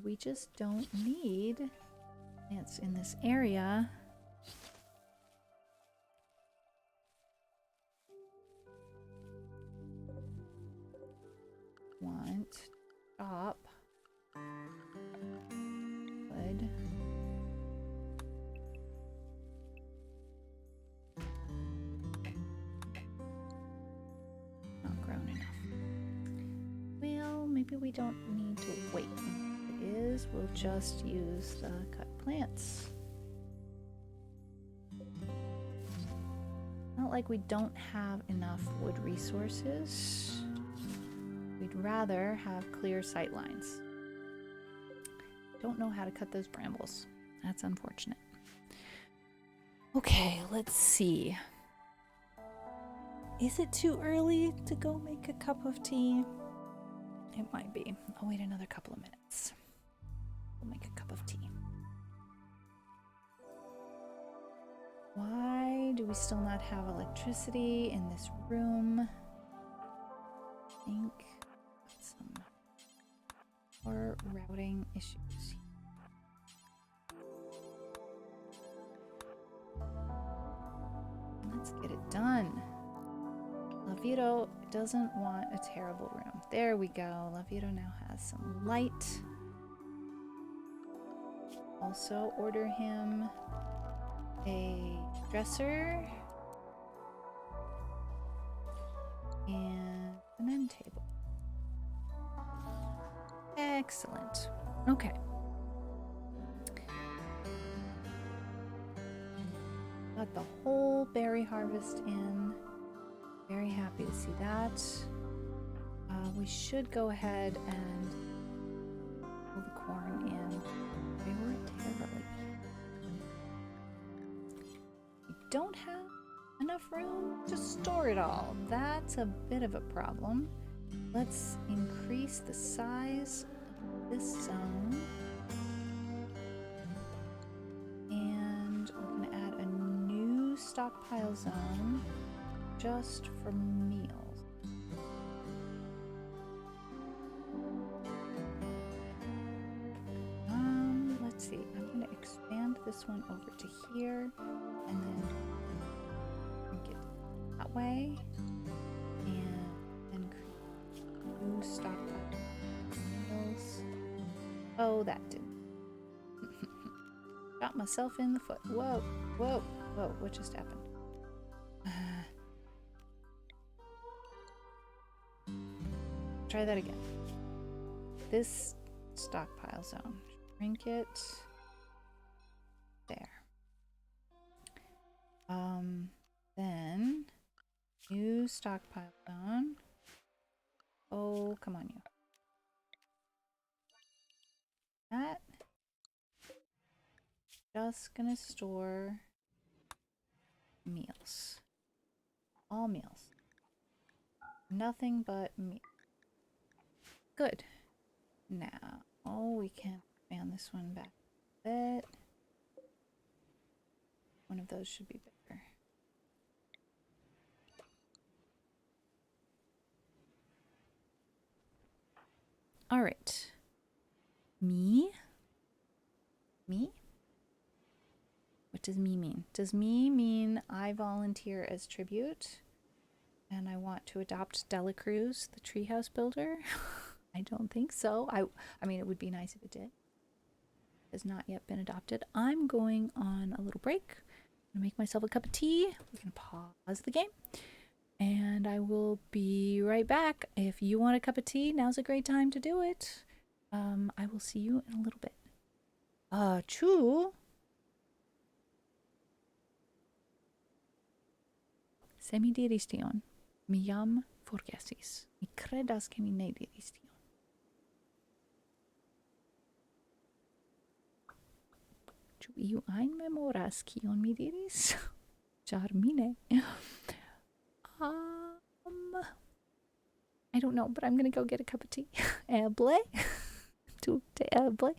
we just don't need plants in this area. Stop. Good. Not grown enough. Well, maybe we don't need to wait. If it is, we'll just use the cut plants. Not like we don't have enough wood resources. We'd rather have clear sight lines. Don't know how to cut those brambles. That's unfortunate. Okay, let's see. Is it too early to go make a cup of tea? It might be. I'll wait another couple of minutes. We'll make a cup of tea. Why do we still not have electricity in this room? I think some more routing issues. Let's get it done. Lavito doesn't want a terrible room. There we go. Lavito now has some light. Also order him a dresser and an end table. Excellent. Okay. Got the whole berry harvest in. Very happy to see that. We should go ahead and pull the corn in prioritarily. We don't have enough room to store it all. That's a bit of a problem. Let's increase the size of this zone. And we're going to add a new stockpile zone just for meals. Let's see. I'm going to expand this one over to here and then make it that way. And create new stockpile meals. Oh, that didn't. Shot myself in the foot. Whoa, whoa, whoa. What just happened? Try that again. This stockpile zone. Shrink it. There. Then new stockpile zone. Oh, come on, you. That. Just gonna store meals. All meals. Nothing but meat. Good. Now, we can expand this one back a bit. One of those should be bigger. All right. Me? What does me mean? Does me mean I volunteer as tribute? And I want to adopt Dela Cruz, the treehouse builder. I don't think so. I mean, it would be nice if it did. It has not yet been adopted. I'm going on a little break. I'm gonna make myself a cup of tea. We're gonna pause the game, and I will be right back. If you want a cup of tea, now's a great time to do it. I will see you in a little bit. Chu. Se mi diris tion, mi jam forgesis. Mi credas ke mi ne diris tion. Ĉu iu ajn memoras kion mi diris? Ĉar mi ne. I don't know, but I'm gonna go get a cup of tea. Eble? Tute eble?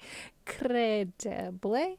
Credeble?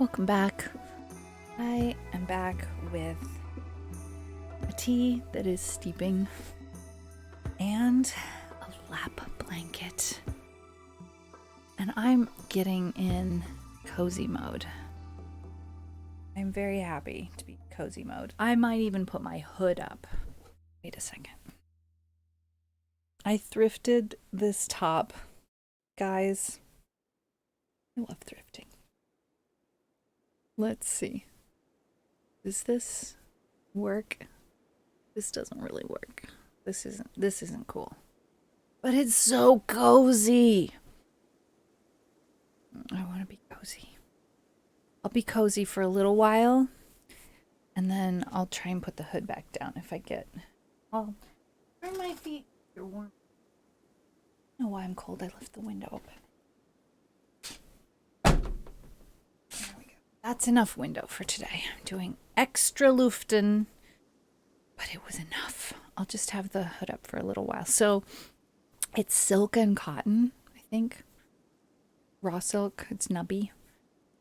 Welcome back. I am back with a tea that is steeping and a lap blanket. And I'm getting in cozy mode. I'm very happy to be in cozy mode. I might even put my hood up. Wait a second. I thrifted this top. Guys, I love thrifting. Let's see. Does this work? This doesn't really work. This isn't cool. But it's so cozy. I want to be cozy. I'll be cozy for a little while, and then I'll try and put the hood back down if I get. I'll turn my feet. You're warm. I don't know why I'm cold. I left the window open. There we go. That's enough window for today. I'm doing extra luften, but it was enough. I'll just have the hood up for a little while. So it's silk and cotton, I think. Raw silk. It's nubby.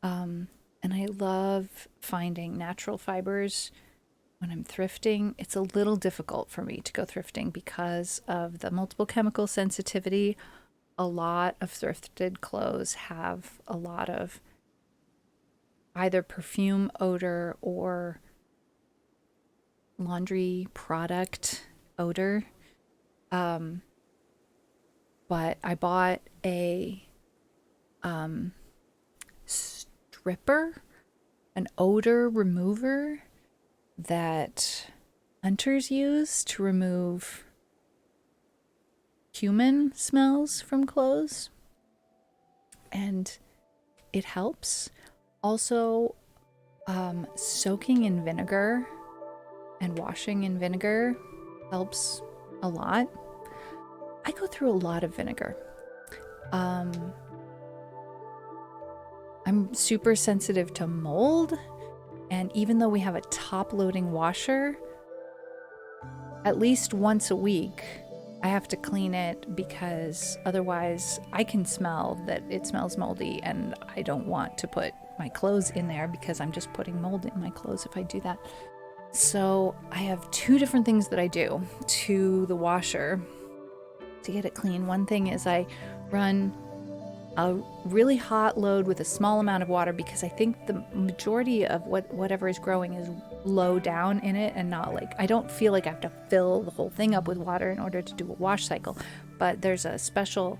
And I love finding natural fibers when I'm thrifting. It's a little difficult for me to go thrifting because of the multiple chemical sensitivity. A lot of thrifted clothes have a lot of either perfume odor or laundry product odor. But I bought a stripper, an odor remover that hunters use to remove human smells from clothes, and it helps. Also, soaking in vinegar and washing in vinegar helps a lot. I go through a lot of vinegar. I'm super sensitive to mold, and even though we have a top-loading washer, at least once a week, I have to clean it because otherwise I can smell that it smells moldy, and I don't want to put my clothes in there because I'm just putting mold in my clothes if I do that. So I have two different things that I do to the washer to get it clean. One thing is I run a really hot load with a small amount of water because I think the majority of whatever is growing is low down in it, and not like, I don't feel like I have to fill the whole thing up with water in order to do a wash cycle, but there's a special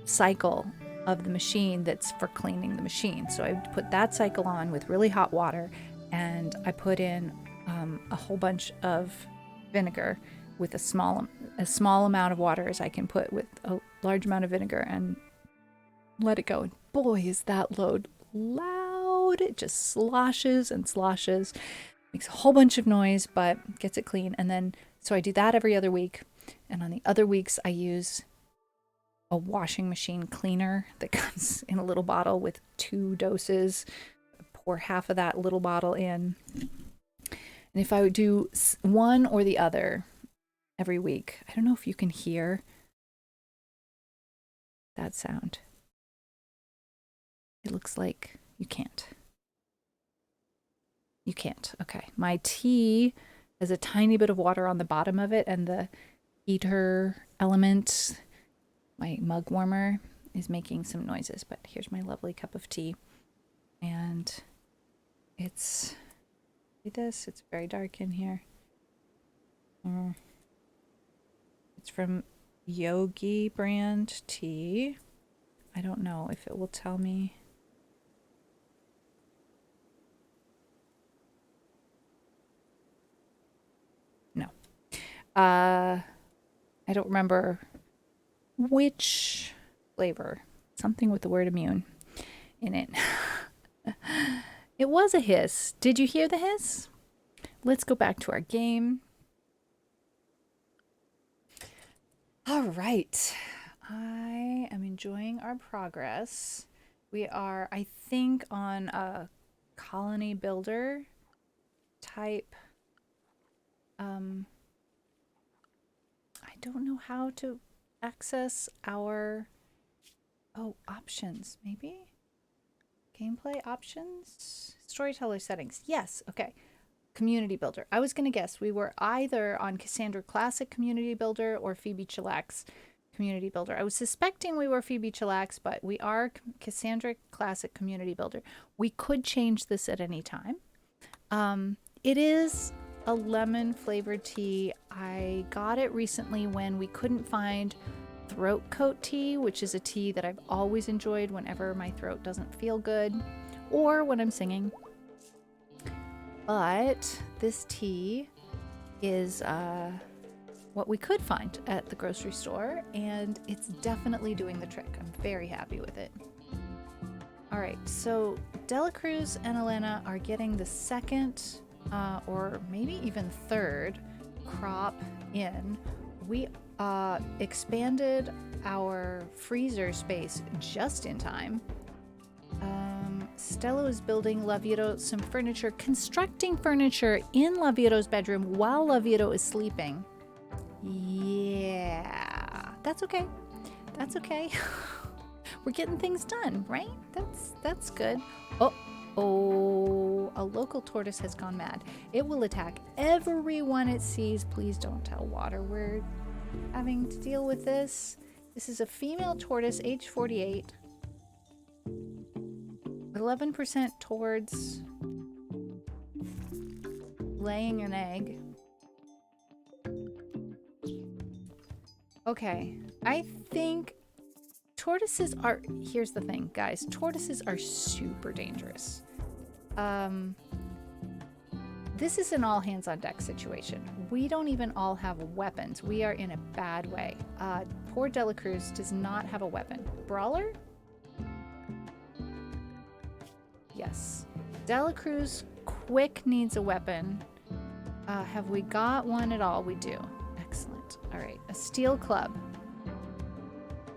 cycle of the machine that's for cleaning the machine. So I put that cycle on with really hot water, and I put in a whole bunch of vinegar with a small amount of water as I can put with a large amount of vinegar, and let it go. And boy, is that load loud. It just sloshes and sloshes, makes a whole bunch of noise, but gets it clean. And then, so I do that every other week. And on the other weeks, I use a washing machine cleaner that comes in a little bottle with 2 doses. Pour half of that little bottle in. And if I would do one or the other every week, I don't know if you can hear that sound. It looks like you can't. You can't. Okay. My tea has a tiny bit of water on the bottom of it, and the heater element, my mug warmer, is making some noises. But here's my lovely cup of tea. And it's, see this? It's very dark in here. It's from Yogi brand tea. I don't know if it will tell me. No. I don't remember which flavor. Something with the word immune in it. It was a hiss. Did you hear the hiss? Let's go back to our game. All right. I am enjoying our progress. We are, I think, on a colony builder type. I don't know how to access our options, maybe? Gameplay options? Storyteller settings. Yes, okay. Community Builder. I was going to guess we were either on Cassandra Classic Community Builder or Phoebe Chillax Community Builder. I was suspecting we were Phoebe Chillax, but we are Cassandra Classic Community Builder. We could change this at any time. It is a lemon flavored tea. I got it recently when we couldn't find throat coat tea, which is a tea that I've always enjoyed whenever my throat doesn't feel good or when I'm singing. But this tea is what we could find at the grocery store, and it's definitely doing the trick. I'm very happy with it. All right, so Dela Cruz and Elena are getting the second or maybe even third crop in. We expanded our freezer space just in time. Stella is building Lavieto some furniture, constructing furniture in Lavieto's bedroom while Lavieto is sleeping. Yeah, that's okay. That's okay. We're getting things done, right? That's good. Oh, a local tortoise has gone mad. It will attack everyone it sees. Please don't tell Water we're having to deal with this. This is a female tortoise, age 48. 11% towards laying an egg. Okay, I think tortoises are, here's the thing, guys. Tortoises are super dangerous. This is an all hands on deck situation. We don't even all have weapons. We are in a bad way. Poor Dela Cruz does not have a weapon. Brawler? Yes. Dela Cruz quick needs a weapon. Have we got one at all? We do. Excellent. All right. A steel club.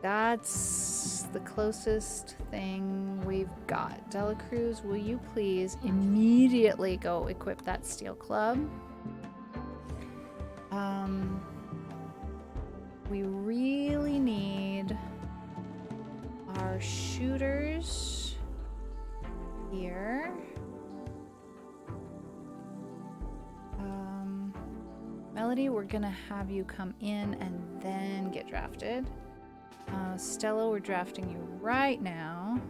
That's the closest thing we've got. Dela Cruz, will you please immediately go equip that steel club? We really need our shooters here. Melody, we're gonna have you come in and then get drafted. Stella, we're drafting you right now.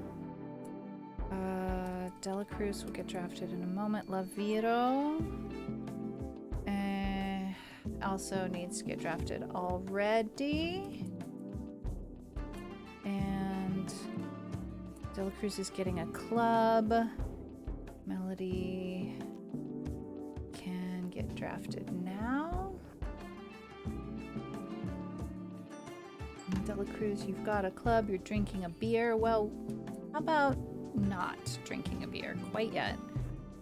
Dela Cruz will get drafted in a moment. Lavieto also needs to get drafted already. And Dela Cruz is getting a club. Melody can get drafted now. Dela Cruz, you've got a club, you're drinking a beer. Well, how about not drinking a beer quite yet?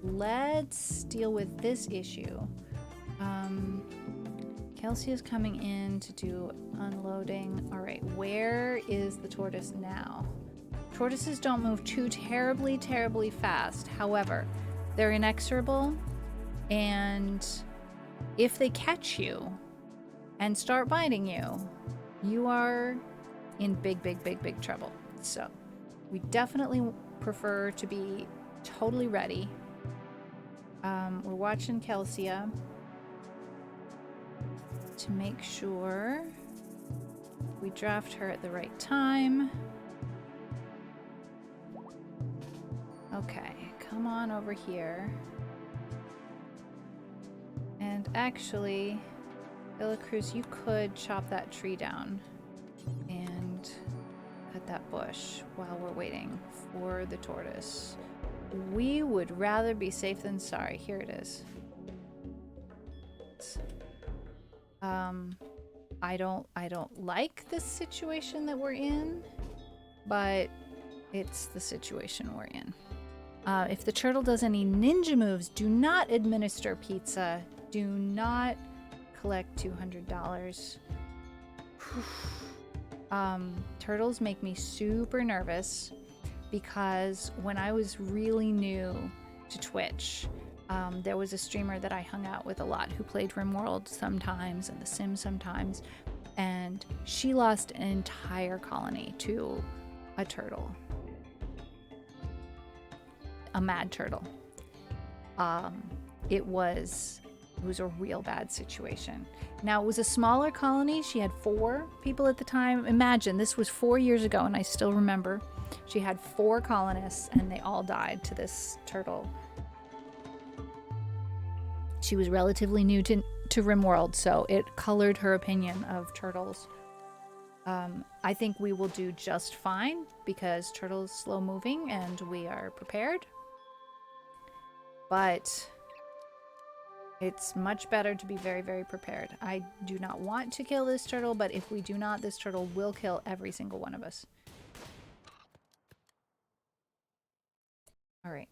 Let's deal with this issue. Kelsey is coming in to do unloading. All right, where is the tortoise now? Tortoises don't move too terribly fast. However, they're inexorable, and if they catch you and start biting you, you are in big trouble. So we definitely prefer to be totally ready. We're watching Kelsia to make sure we draft her at the right time. Okay, come on over here. And actually, Dela Cruz, you could chop that tree down and cut that bush while we're waiting for the tortoise. We would rather be safe than sorry. Here it is. I don't like this situation that we're in, but it's the situation we're in. If the turtle does any ninja moves, do not administer pizza. Do not collect $200. Turtles make me super nervous because when I was really new to Twitch, there was a streamer that I hung out with a lot who played RimWorld sometimes and The Sims sometimes, and she lost an entire colony to a turtle. a mad turtle. It was a real bad situation. Now, it was a smaller colony. She had 4 people at the time. Imagine, this was 4 years ago, and I still remember. She had 4 colonists, and they all died to this turtle. She was relatively new to RimWorld, so it colored her opinion of turtles. I think we will do just fine because turtles slow moving and we are prepared. But it's much better to be very, very prepared. I do not want to kill this turtle, but if we do not, this turtle will kill every single one of us. All right.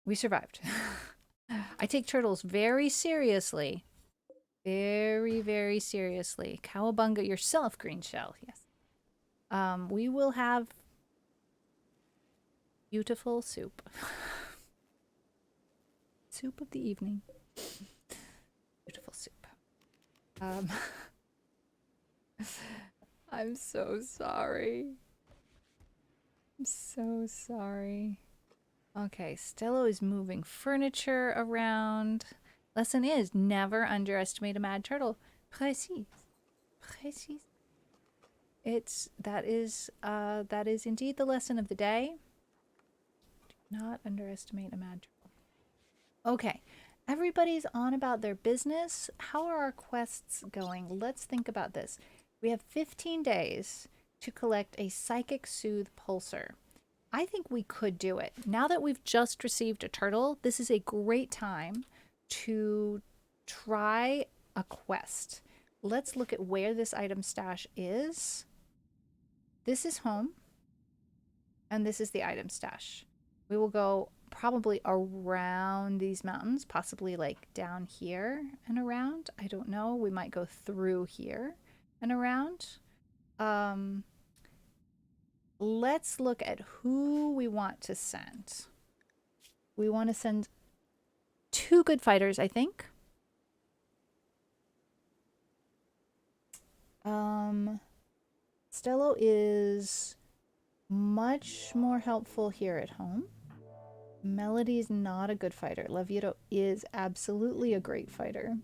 We survived. I take turtles very seriously. Very, very seriously. Cowabunga yourself, green shell. Yes. We will have beautiful soup. Soup of the evening. Beautiful soup. I'm so sorry. I'm so sorry. Okay, Stello is moving furniture around. Lesson is never underestimate a mad turtle. Précis. Précis. That is indeed the lesson of the day. Do not underestimate a mad turtle. Okay, everybody's on about their business. How are our quests going? Let's think about this. We have 15 days to collect a psychic soothe pulsar. I think we could do it. Now that we've just received a turtle, this is a great time to try a quest. Let's look at where this item stash is. This is home, and this is the item stash. We will go probably around these mountains, possibly like down here and around. I don't know. We might go through here and around. Let's look at who we want to send. We want to send 2 good fighters, I think. Stello is much more helpful here at home. Melody is not a good fighter. Lavito is absolutely a great fighter.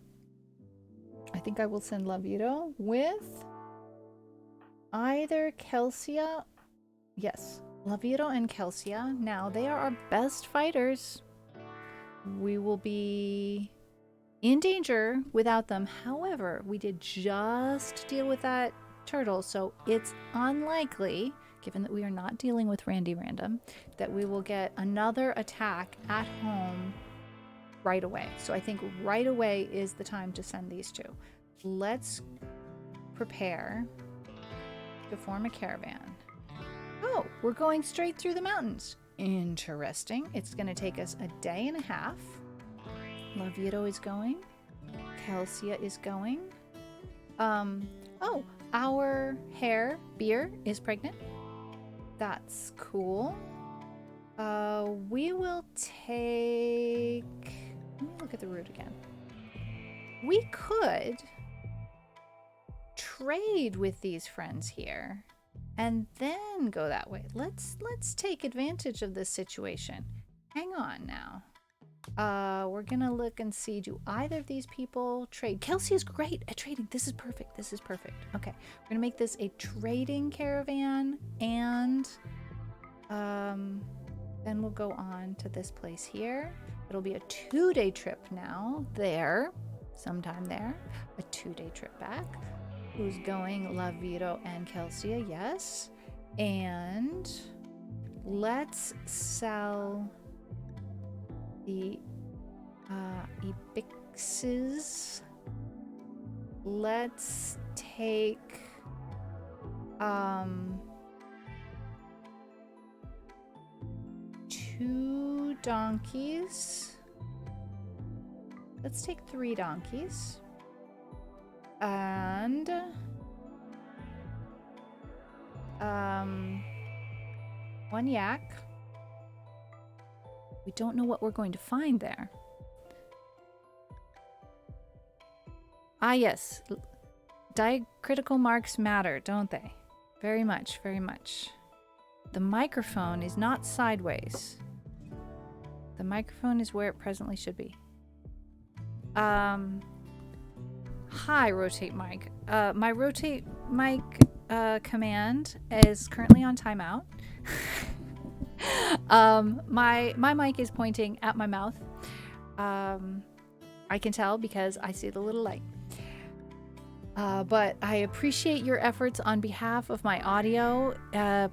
I think I will send Lavito with either Kelsia. Yes, Lavito and Kelsia. Now, they are our best fighters. We will be in danger without them. However, we did just deal with that turtle, so it's unlikely, given that we are not dealing with Randy Random, that we will get another attack at home right away. So I think right away is the time to send these 2. Let's prepare to form a caravan. Oh, we're going straight through the mountains. Interesting. It's going to take us a day and a half. Lavito is going. Kelsia is going. Oh, our beer is pregnant. That's cool. We will take... Let me look at the route again. We could trade with these friends here and then go that way. Let's take advantage of this situation. Hang on now. We're gonna look and see, do either of these people trade? Kelsey is great at trading. This is perfect. This is perfect. Okay, we're gonna make this a trading caravan, and then we'll go on to this place here. It'll be a 2-day trip now there, sometime there, a 2-day trip back. Who's going? Lavito and Kelsia, yes. And let's sell the Ebixes. Let's take 2 donkeys. Let's take 3 donkeys. And 1 yak. We don't know what we're going to find there. Ah, yes. Diacritical marks matter, don't they? Very much, very much. The microphone is not sideways. The microphone is where it presently should be. Hi, rotate mic. My rotate mic command is currently on timeout. My mic is pointing at my mouth. I can tell because I see the little light. But I appreciate your efforts on behalf of my audio.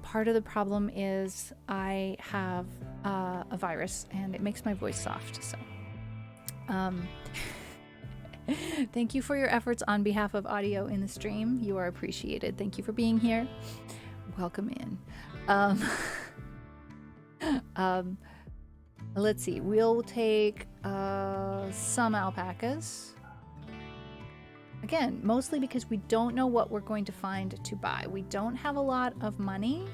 Part of the problem is I have a virus and it makes my voice soft. So, thank you for your efforts on behalf of audio in the stream. You are appreciated. Thank you for being here. Welcome in. Let's see. We'll take some alpacas. Again, mostly because we don't know what we're going to find to buy. We don't have a lot of money.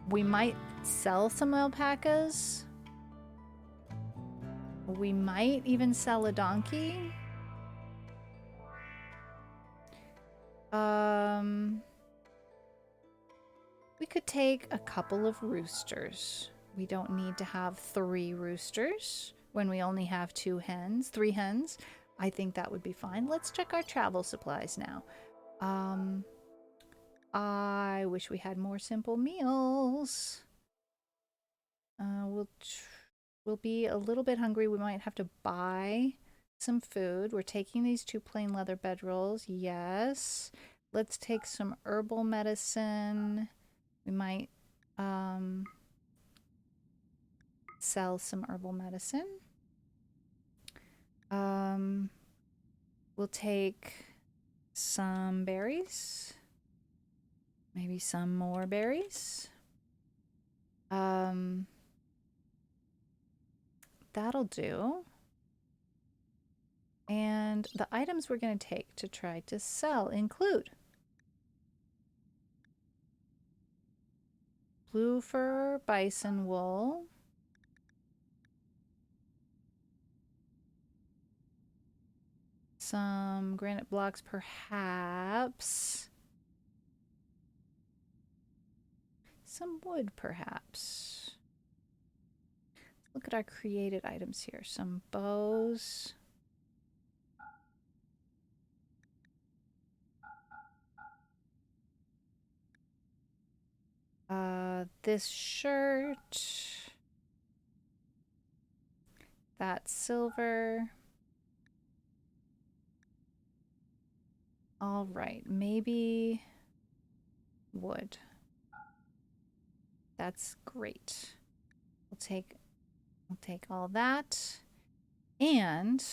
We might sell some alpacas. We might even sell a donkey. We could take a couple of roosters. We don't need to have 3 roosters when we only have 3 hens. I think that would be fine. Let's check our travel supplies now. I wish we had more simple meals. We'll be a little bit hungry. We might have to buy some food. We're taking these 2 plain leather bedrolls. Yes. Let's take some herbal medicine. We might sell some herbal medicine. We'll take some berries. Maybe some more berries. That'll do. And the items we're going to take to try to sell include blue fur, bison wool, some granite blocks perhaps, some wood perhaps. Look at our created items here. Some bows. This shirt. That silver. All right, maybe wood. That's great. We'll take all that. And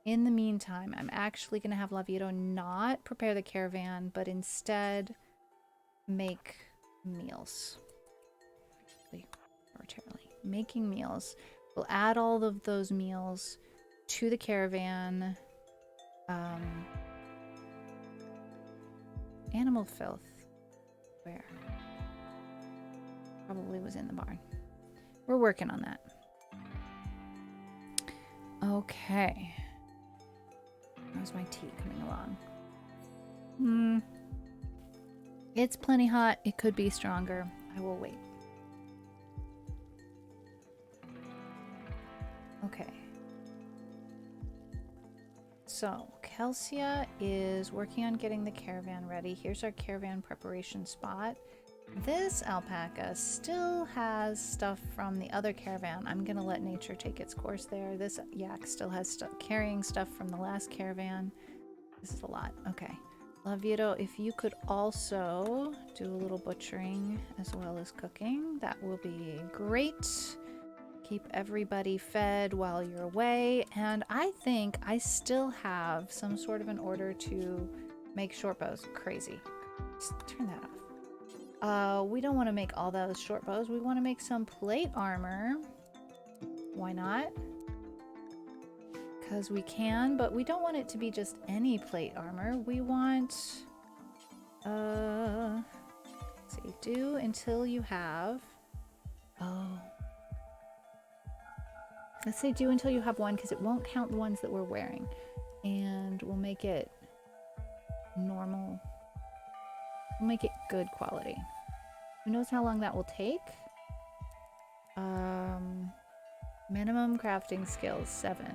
in the meantime, I'm actually going to have Lavito not prepare the caravan, but instead make meals. Actually, arbitrarily. Making meals. We'll add all of those meals to the caravan. Animal filth. Where? Probably was in the barn. We're working on that. Okay. How's my tea coming along? It's plenty hot. It could be stronger. I will wait. Okay. So, Kelsia is working on getting the caravan ready. Here's our caravan preparation spot. This alpaca still has stuff from the other caravan. I'm going to let nature take its course there. This yak still has carrying stuff from the last caravan. This is a lot. Okay. Lavito, if you could also do a little butchering as well as cooking, that will be great. Keep everybody fed while you're away. And I think I still have some sort of an order to make short bows. Crazy. Just turn that off. We don't want to make all those short bows. We want to make some plate armor. Why not? Because we can, but we don't want it to be just any plate armor. We want, let's see, do until you have, let's say do until you have 1, because it won't count the ones that we're wearing. And we'll make it normal. We'll make it good quality. Who knows how long that will take? Minimum crafting skills 7.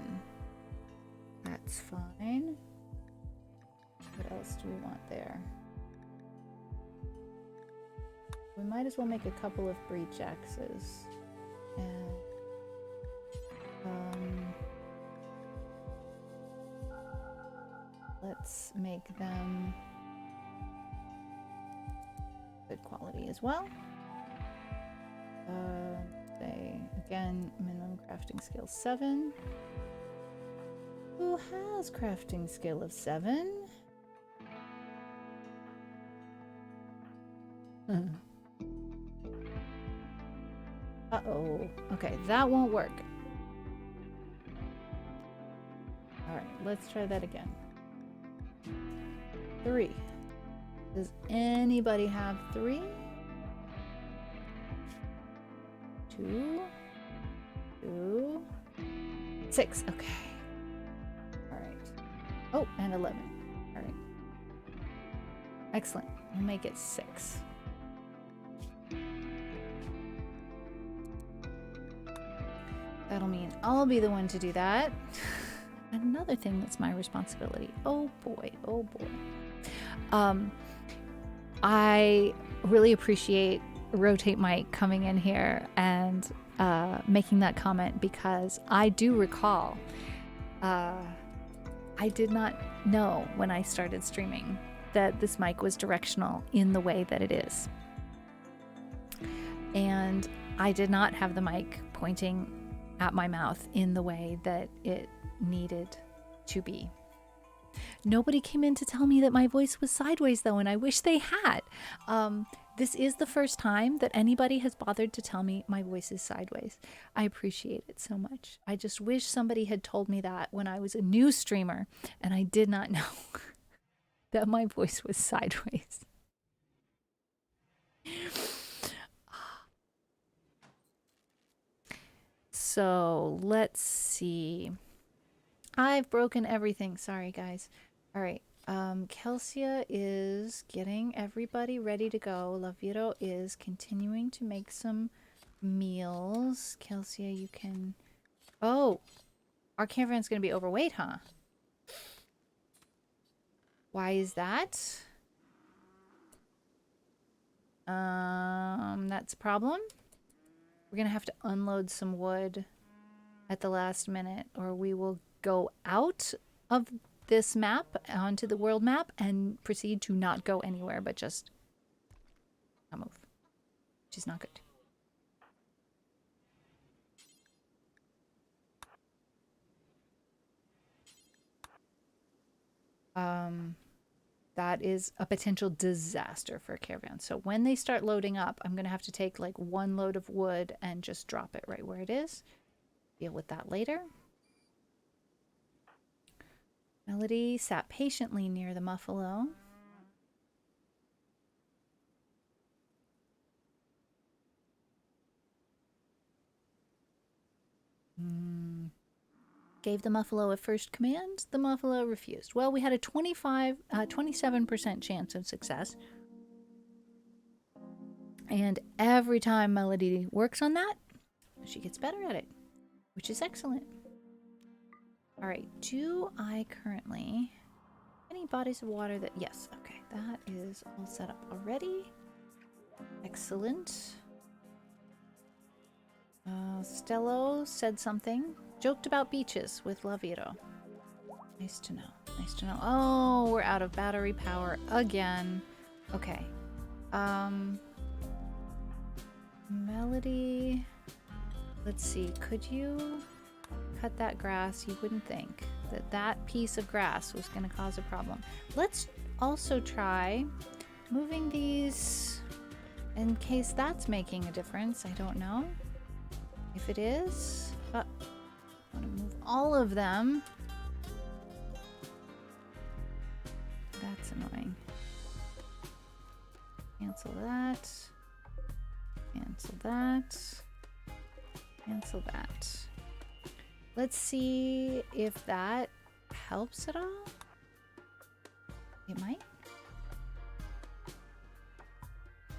That's fine. What else do we want there? We might as well make a couple of breach axes. And let's make them good quality as well. Say again, minimum crafting skill 7. Who has crafting skill of 7? Uh-oh. Okay, that won't work. Alright, let's try that again. 3. Does anybody have 3? 2. 2. 6. Okay. Alright. Oh, and 11. Alright. Excellent. We'll make it 6. That'll mean I'll be the one to do that. Another thing that's my responsibility. Oh boy, oh boy. I really appreciate Rotate Mike coming in here and making that comment, because I do recall I did not know when I started streaming that this mic was directional in the way that it is. And I did not have the mic pointing at my mouth in the way that it needed to be. Nobody came in to tell me that my voice was sideways though, and I wish they had. This is the first time that anybody has bothered to tell me my voice is sideways. I appreciate it so much. I just wish somebody had told me that when I was a new streamer and I did not know that my voice was sideways. So let's see. I've broken everything. Sorry, guys. All right. Kelsia is getting everybody ready to go. Laviro is continuing to make some meals. Kelsia, you can... Oh! Our caravan's going to be overweight, huh? Why is that? That's a problem. We're going to have to unload some wood at the last minute, or we will go out of this map onto the world map and proceed to not go anywhere, but just not move, which is not good. That is a potential disaster for a caravan. So when they start loading up, I'm going to have to take like 1 load of wood and just drop it right where it is. Deal with that later. Melody sat patiently near the muffalo. Gave the muffalo a first command. The muffalo refused. Well, we had a 27% chance of success. And every time Melody works on that, she gets better at it, which is excellent. All right, do I currently... Any bodies of water that... Yes, okay, that is all set up already. Excellent. Stello said something. Joked about beaches with Laviro. Nice to know. Nice to know. Oh, we're out of battery power again. Okay. Melody. Let's see. Could you cut that grass? You wouldn't think that that piece of grass was going to cause a problem. Let's also try moving these in case that's making a difference. I don't know. If it is, I want to move all of them. That's annoying. Cancel that. Cancel that. Cancel that. Let's see if that helps at all. It might.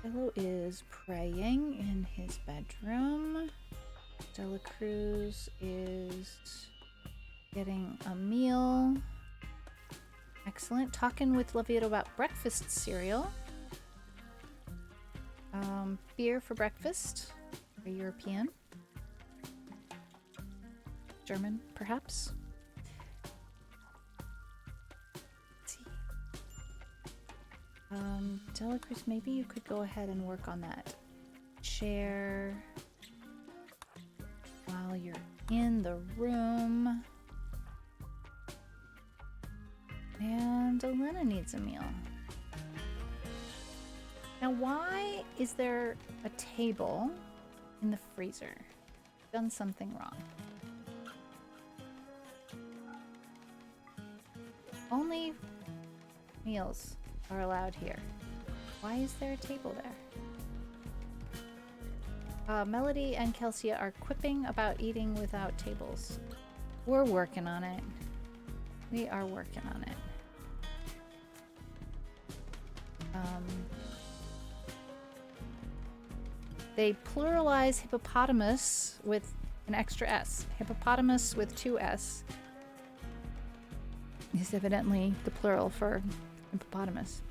Hello is praying in his bedroom. Dela Cruz is getting a meal. Excellent. Talking with Lavito about breakfast cereal. Beer for breakfast. Very European. German, perhaps. Let's see. Dela Cruz, maybe you could go ahead and work on that chair while you're in the room. And Elena needs a meal. Now, why is there a table in the freezer? Done something wrong. Only meals are allowed here. Why is there a table there? Melody and Kelsey are quipping about eating without tables. We're working on it. We are working on it. They pluralize hippopotamus with an extra S. Hippopotamus with 2 S is evidently the plural for hippopotamus.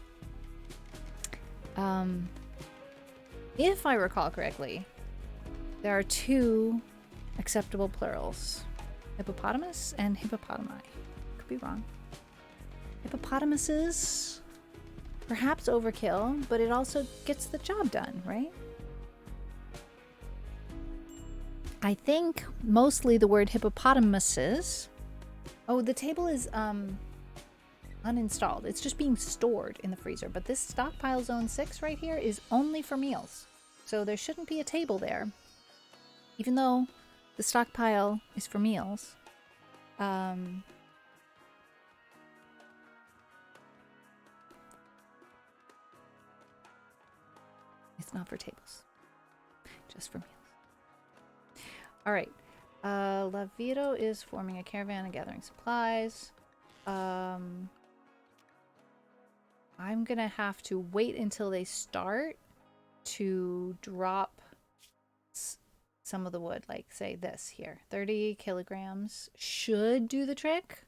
If I recall correctly, there are 2 acceptable plurals. Hippopotamus and hippopotami. Could be wrong. Hippopotamuses, perhaps overkill, but it also gets the job done, right? I think mostly the word hippopotamuses. Oh, the table is uninstalled. It's just being stored in the freezer. But this stockpile zone 6 right here is only for meals. So there shouldn't be a table there. Even though the stockpile is for meals. It's not for tables. Just for meals. All right. Lavito is forming a caravan and gathering supplies. I'm gonna have to wait until they start to drop some of the wood, like say this here. 30 kilograms should do the trick.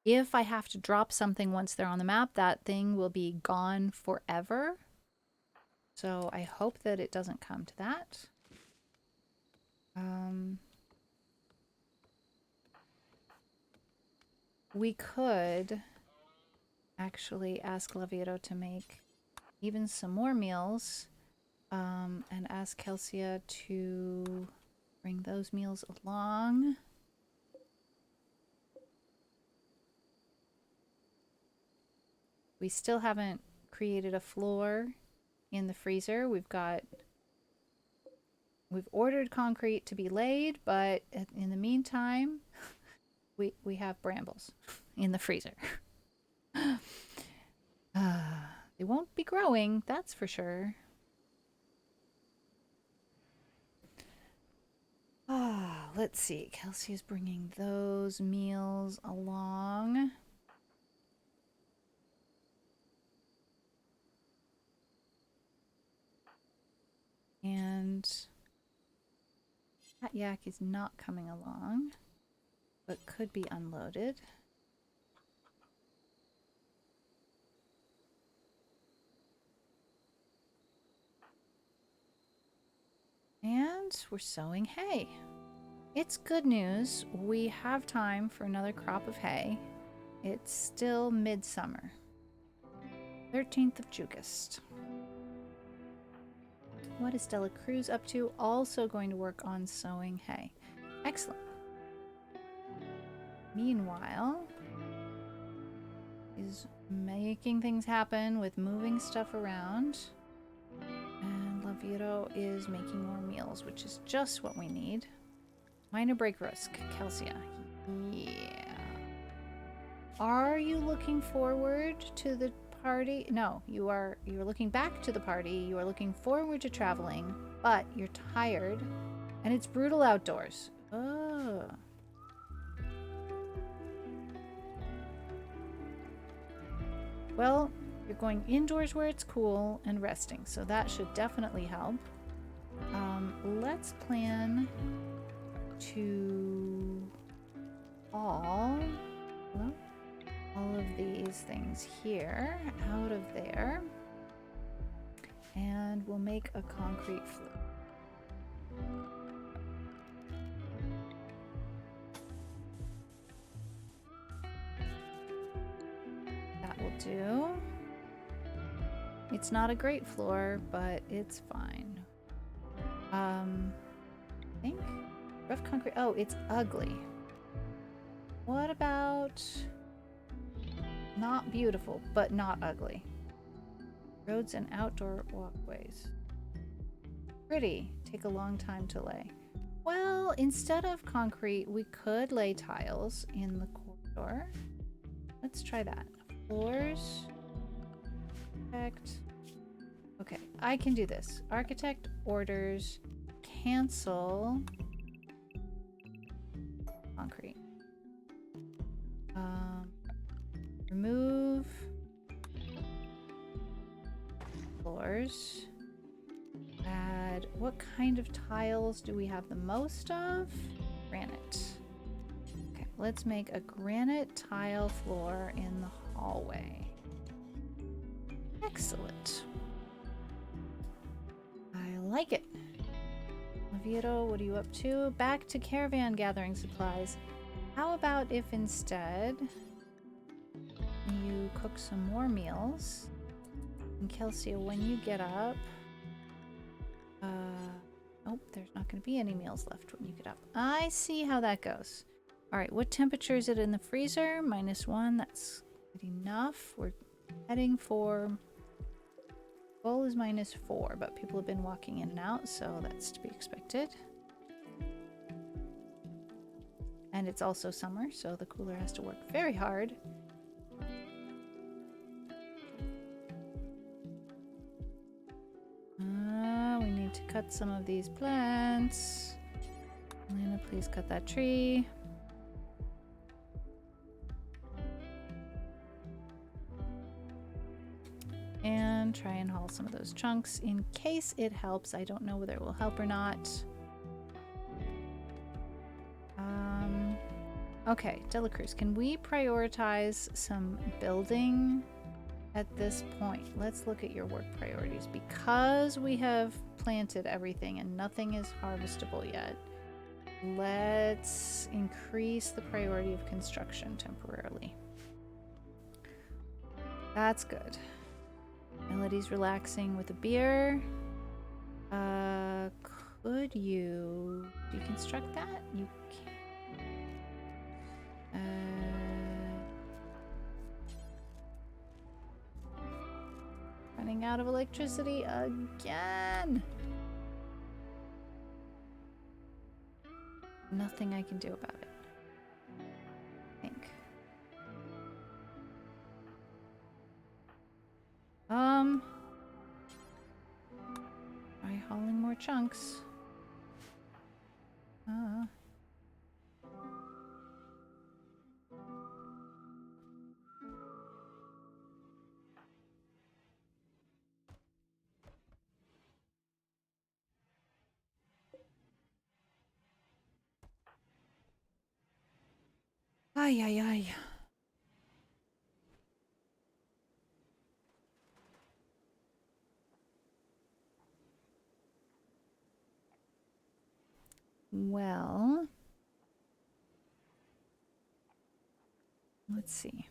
If I have to drop something once they're on the map, that thing will be gone forever. So I hope that it doesn't come to that. We could actually ask Lavito to make even some more meals, and ask Kelsia to bring those meals along. We still haven't created a floor in the freezer. We've ordered concrete to be laid, but in the meantime, we have brambles in the freezer. They won't be growing, that's for sure. Let's see. Kelsey is bringing those meals along. And that yak is not coming along, but could be unloaded. And we're sowing hay. It's good news. We have time for another crop of hay. It's still midsummer. 13th of August. What is Dela Cruz up to? Also going to work on sowing hay. Excellent. Meanwhile, is making things happen with moving stuff around. And Lavito is making more meals, which is just what we need. Minor break risk, Kelsia. Yeah. Are you looking forward to the party? No, you're looking back to the party. You are looking forward to traveling, but you're tired and it's brutal outdoors. Oh. Well, you're going indoors where it's cool and resting, so that should definitely help. Let's plan to haul all of these things here out of there, and we'll make a concrete floor. That will do. It's not a great floor, but it's fine. I think rough concrete. Oh, it's ugly. What about not beautiful, but not ugly? Roads and outdoor walkways. Pretty. Take a long time to lay. Well, instead of concrete, we could lay tiles in the corridor. Let's try that. Floors. Architect. Okay, I can do this. Architect orders cancel concrete. Remove floors. Add, what kind of tiles do we have the most of? Granite. Okay, let's make a granite tile floor in the hallway. Excellent. I like it. Oviedo, what are you up to? Back to caravan gathering supplies. How about if instead you cook some more meals? And Kelsey, when you get up, oh, there's not going to be any meals left when you get up. I see how that goes. All right, what temperature is it in the freezer? -1. That's good enough. We're heading for... Goal is -4, but people have been walking in and out, so that's to be expected. And it's also summer, so the cooler has to work very hard. We need to cut some of these plants. Elena, please cut that tree. And try and haul some of those chunks in case it helps. I don't know whether it will help or not. Okay, Dela Cruz, can we prioritize some building at this point? Let's look at your work priorities. Because we have planted everything and nothing is harvestable yet, let's increase the priority of construction temporarily. That's good. Melody's relaxing with a beer. Could you deconstruct that? You can. Running out of electricity again. Nothing I can do about it, I think. Try hauling more chunks. Ay, ay, ay. Well, let's see.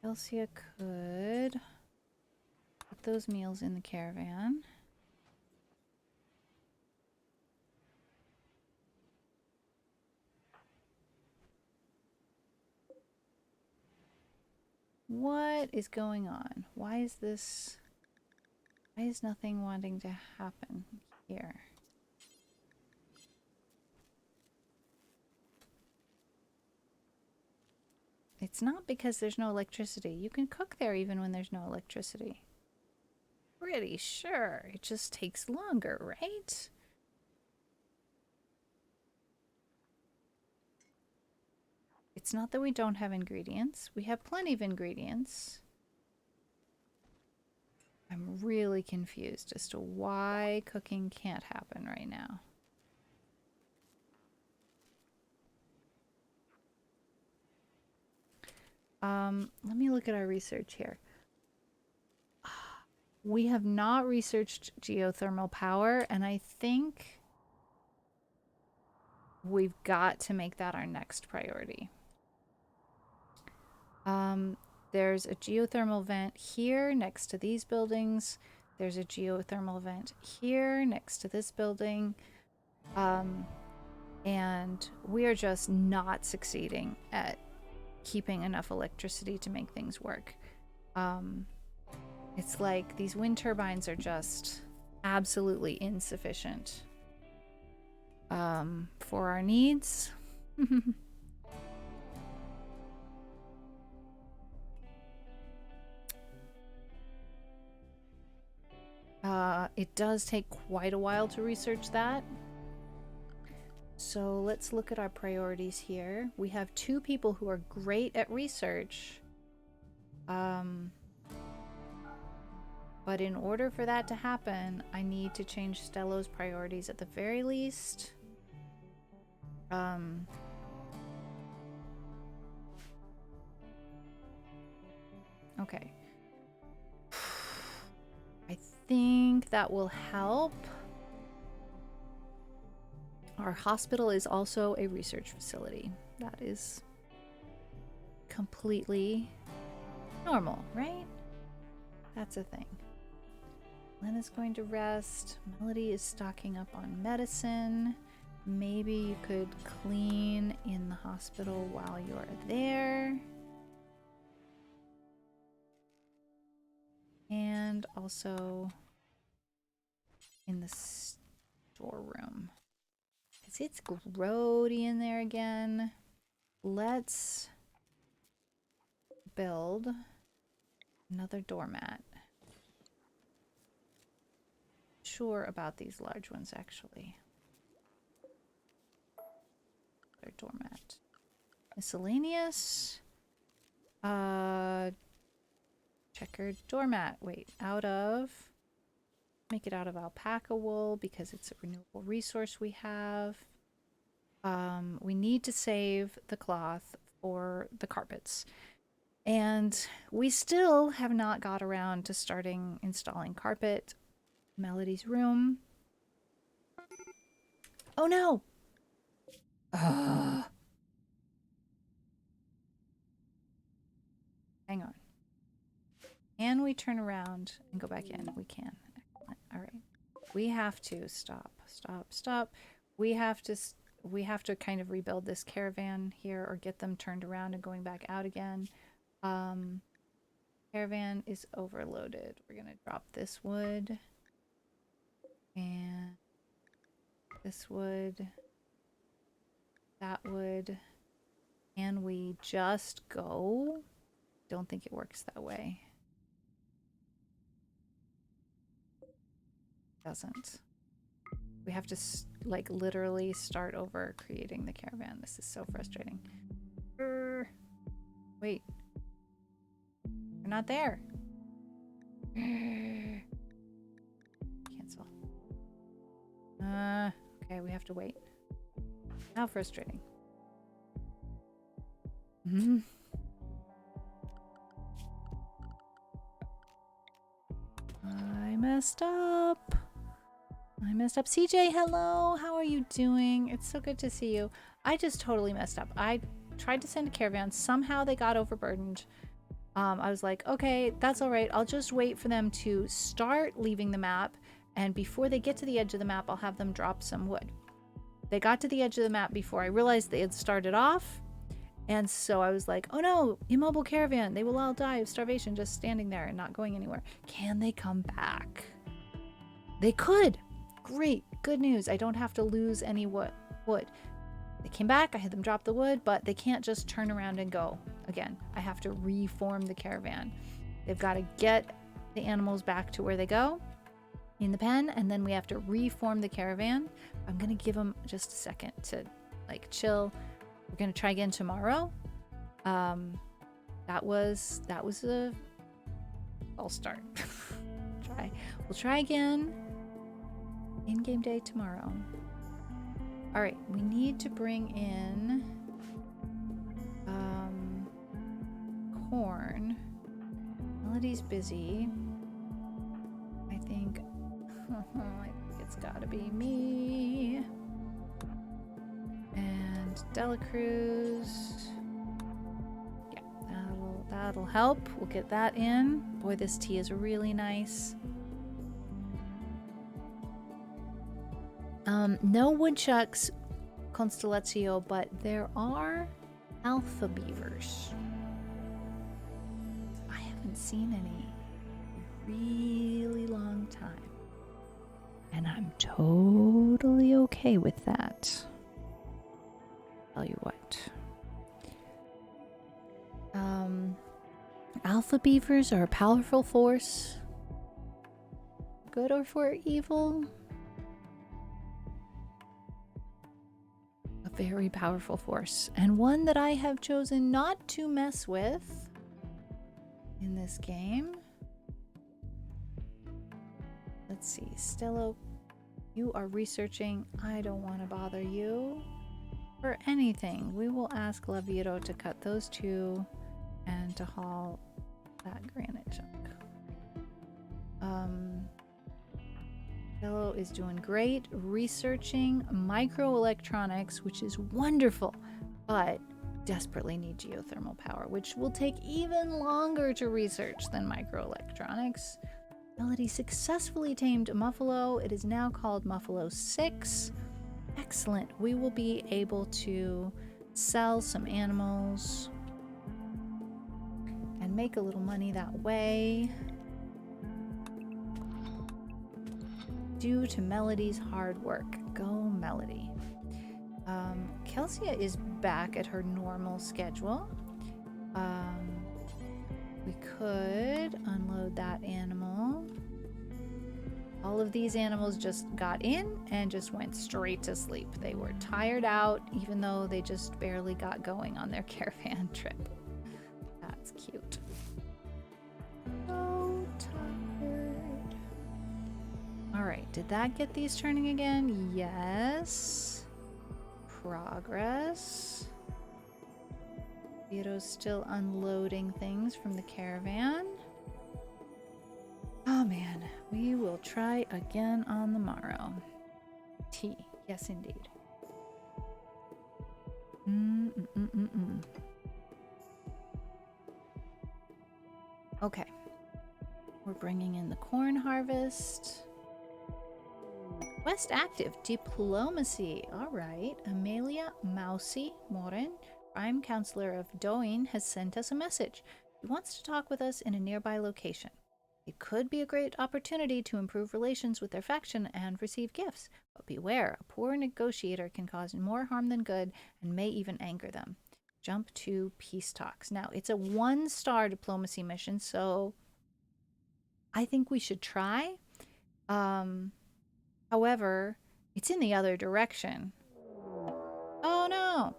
Elsia could put those meals in the caravan. What is going on? Why is this... Why is nothing wanting to happen here? It's not because there's no electricity. You can cook there even when there's no electricity. Pretty sure. It just takes longer, right? It's not that we don't have ingredients. We have plenty of ingredients. I'm really confused as to why cooking can't happen right now. Let me look at our research here. We have not researched geothermal power, and I think we've got to make that our next priority. There's a geothermal vent here next to these buildings. There's a geothermal vent here next to this building. And we are just not succeeding at keeping enough electricity to make things work. It's like these wind turbines are just absolutely insufficient for our needs. It does take quite a while to research that. So let's look at our priorities here. We have 2 people who are great at research. But in order for that to happen, I need to change Stello's priorities at the very least. Okay. I think that will help. Our hospital is also a research facility. That is completely normal, right? That's a thing. Lena's going to rest. Melody is stocking up on medicine. Maybe you could clean in the hospital while you're there. And also in the storeroom. Because it's grody in there again. Let's build another doormat. Sure about these large ones, actually. Their doormat. Miscellaneous. Checkered doormat. Wait, make it out of alpaca wool because it's a renewable resource we have. We need to save the cloth for the carpets. And we still have not got around to starting installing carpet. Melody's room. Oh no! Hang on. Can we turn around and go back in? We can. Excellent. All right. We have to stop. We have to kind of rebuild this caravan here or get them turned around and going back out again. Caravan is overloaded. We're going to drop this wood. And this wood. That wood. Can we just go? Don't think it works that way. Doesn't. We have to like literally start over creating the caravan. This is so frustrating. Wait. We're not there. Cancel. Okay, we have to wait. How frustrating. I messed up. CJ, hello. How are you doing? It's so good to see you. I just totally messed up. I tried to send a caravan. Somehow they got overburdened. I was like, okay, that's all right. I'll just wait for them to start leaving the map. And before they get to the edge of the map, I'll have them drop some wood. They got to the edge of the map before I realized they had started off. And so I was like, oh no, immobile caravan. They will all die of starvation just standing there and not going anywhere. Can they come back? They could. Great. Good news. I don't have to lose any wood. They came back. I had them drop the wood, but they can't just turn around and go again. I have to reform the caravan. They've got to get the animals back to where they go in the pen, and then we have to reform the caravan. I'm going to give them just a second to like chill. We're going to try again tomorrow. That was a false start. try. We'll try again. In-game day tomorrow. All right, we need to bring in corn. Melody's busy. I think it's gotta be me. And Delacruz. Yeah, that'll help. We'll get that in. Boy, this tea is really nice. No woodchucks, Constellatio, but there are alpha beavers. I haven't seen any in a really long time. And I'm totally okay with that. Tell you what. Alpha beavers are a powerful force. Good or for evil? A very powerful force. And one that I have chosen not to mess with in this game. Let's see. Stello, you are researching. I don't want to bother you for anything. We will ask Laviro to cut those two and to haul that granite chunk. Stello is doing great researching microelectronics, which is wonderful, but desperately need geothermal power, which will take even longer to research than microelectronics. Melody successfully tamed Muffalo. It is now called Muffalo 6. Excellent. We will be able to sell some animals and make a little money that way. Due to Melody's hard work. Go Melody. Kelsia is back at her normal schedule. We could unload that animal. All of these animals just got in and just went straight to sleep. They were tired out, even though they just barely got going on their caravan trip. That's cute. So tired. All right, did that get these turning again? Yes. Progress. Vito's still unloading things from the caravan. Oh man, we will try again on the morrow. Tea, yes indeed. Okay, we're bringing in the corn harvest. West active, diplomacy. All right, Amelia Mousy Morin, Prime Counselor of Doin, has sent us a message. He wants to talk with us in a nearby location. It could be a great opportunity to improve relations with their faction and receive gifts. But beware, a poor negotiator can cause more harm than good and may even anger them. Jump to peace talks. Now, it's a 1-star diplomacy mission, so I think we should try. However, it's in the other direction. Oh no!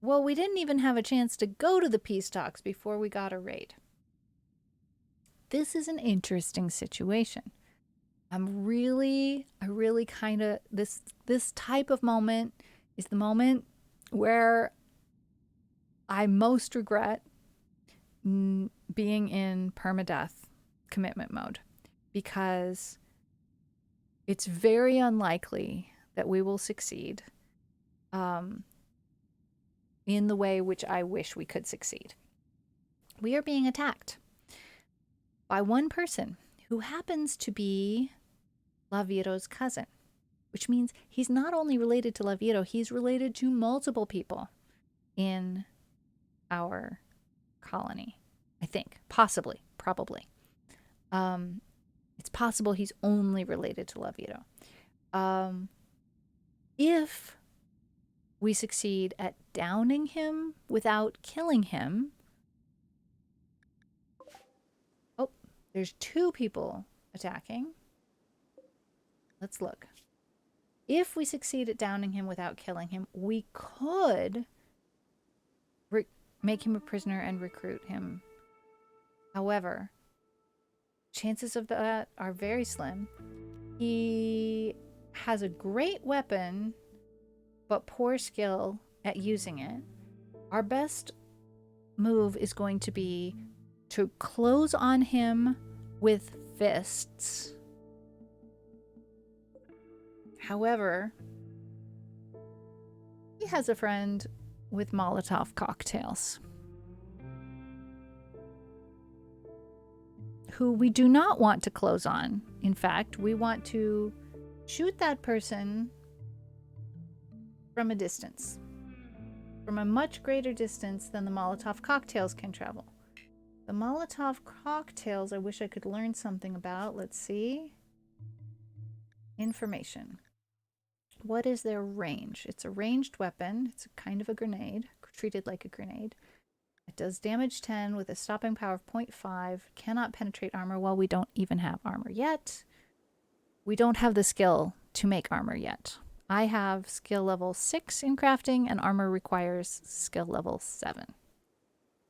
Well, we didn't even have a chance to go to the peace talks before we got a raid. This is an interesting situation. I really kind of, this type of moment is the moment where I most regret being in permadeath commitment mode, because it's very unlikely that we will succeed in the way which I wish we could succeed. We are being attacked by one person who happens to be Laviro's cousin, which means he's not only related to Laviro, he's related to multiple people in our colony, I think. Possibly, probably. It's possible he's only related to Laviro. If we succeed at downing him without killing him. Oh, there's 2 people attacking. Let's look. If we succeed at downing him without killing him, we could make him a prisoner and recruit him However, chances of that are very slim. He has a great weapon, but poor skill at using it. Our best move is going to be to close on him with fists. However, he has a friend with Molotov cocktails who we do not want to close on. In fact, we want to shoot that person from a distance, from a much greater distance than the Molotov cocktails can travel. The Molotov cocktails, I wish I could learn something about. Let's see. Information. What is their range? It's a ranged weapon. It's a kind of a grenade, treated like a grenade. It does damage 10 with a stopping power of 0.5. Cannot penetrate armor. Well, we don't even have armor yet. We don't have the skill to make armor yet. I have skill level 6 in crafting, and armor requires skill level 7.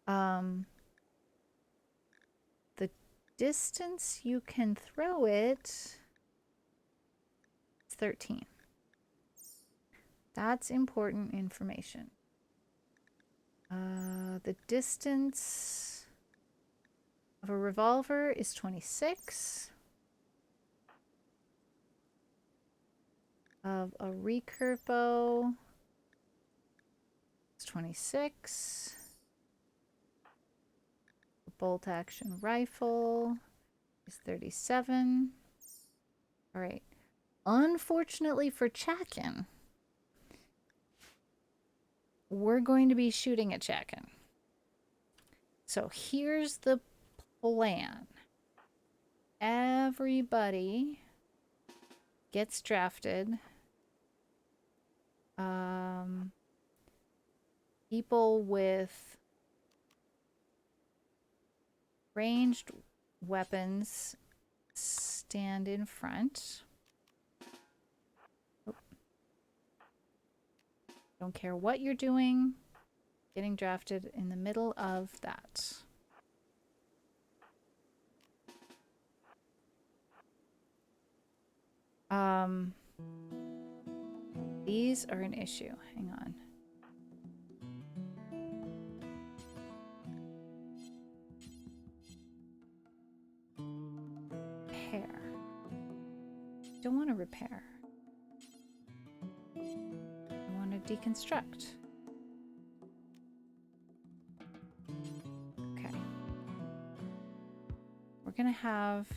The distance you can throw it is 13. That's important information. The distance of a revolver is 26. Of a recurve bow is 26. A bolt action rifle is 37. All right. Unfortunately for Chakin, we're going to be shooting at Chakin. So here's the plan. Everybody gets drafted. People with ranged weapons stand in front. Oh. Don't care what you're doing. Getting drafted in the middle of that. These are an issue. Hang on. Repair. Don't want to repair. I want to deconstruct. Okay. We're gonna have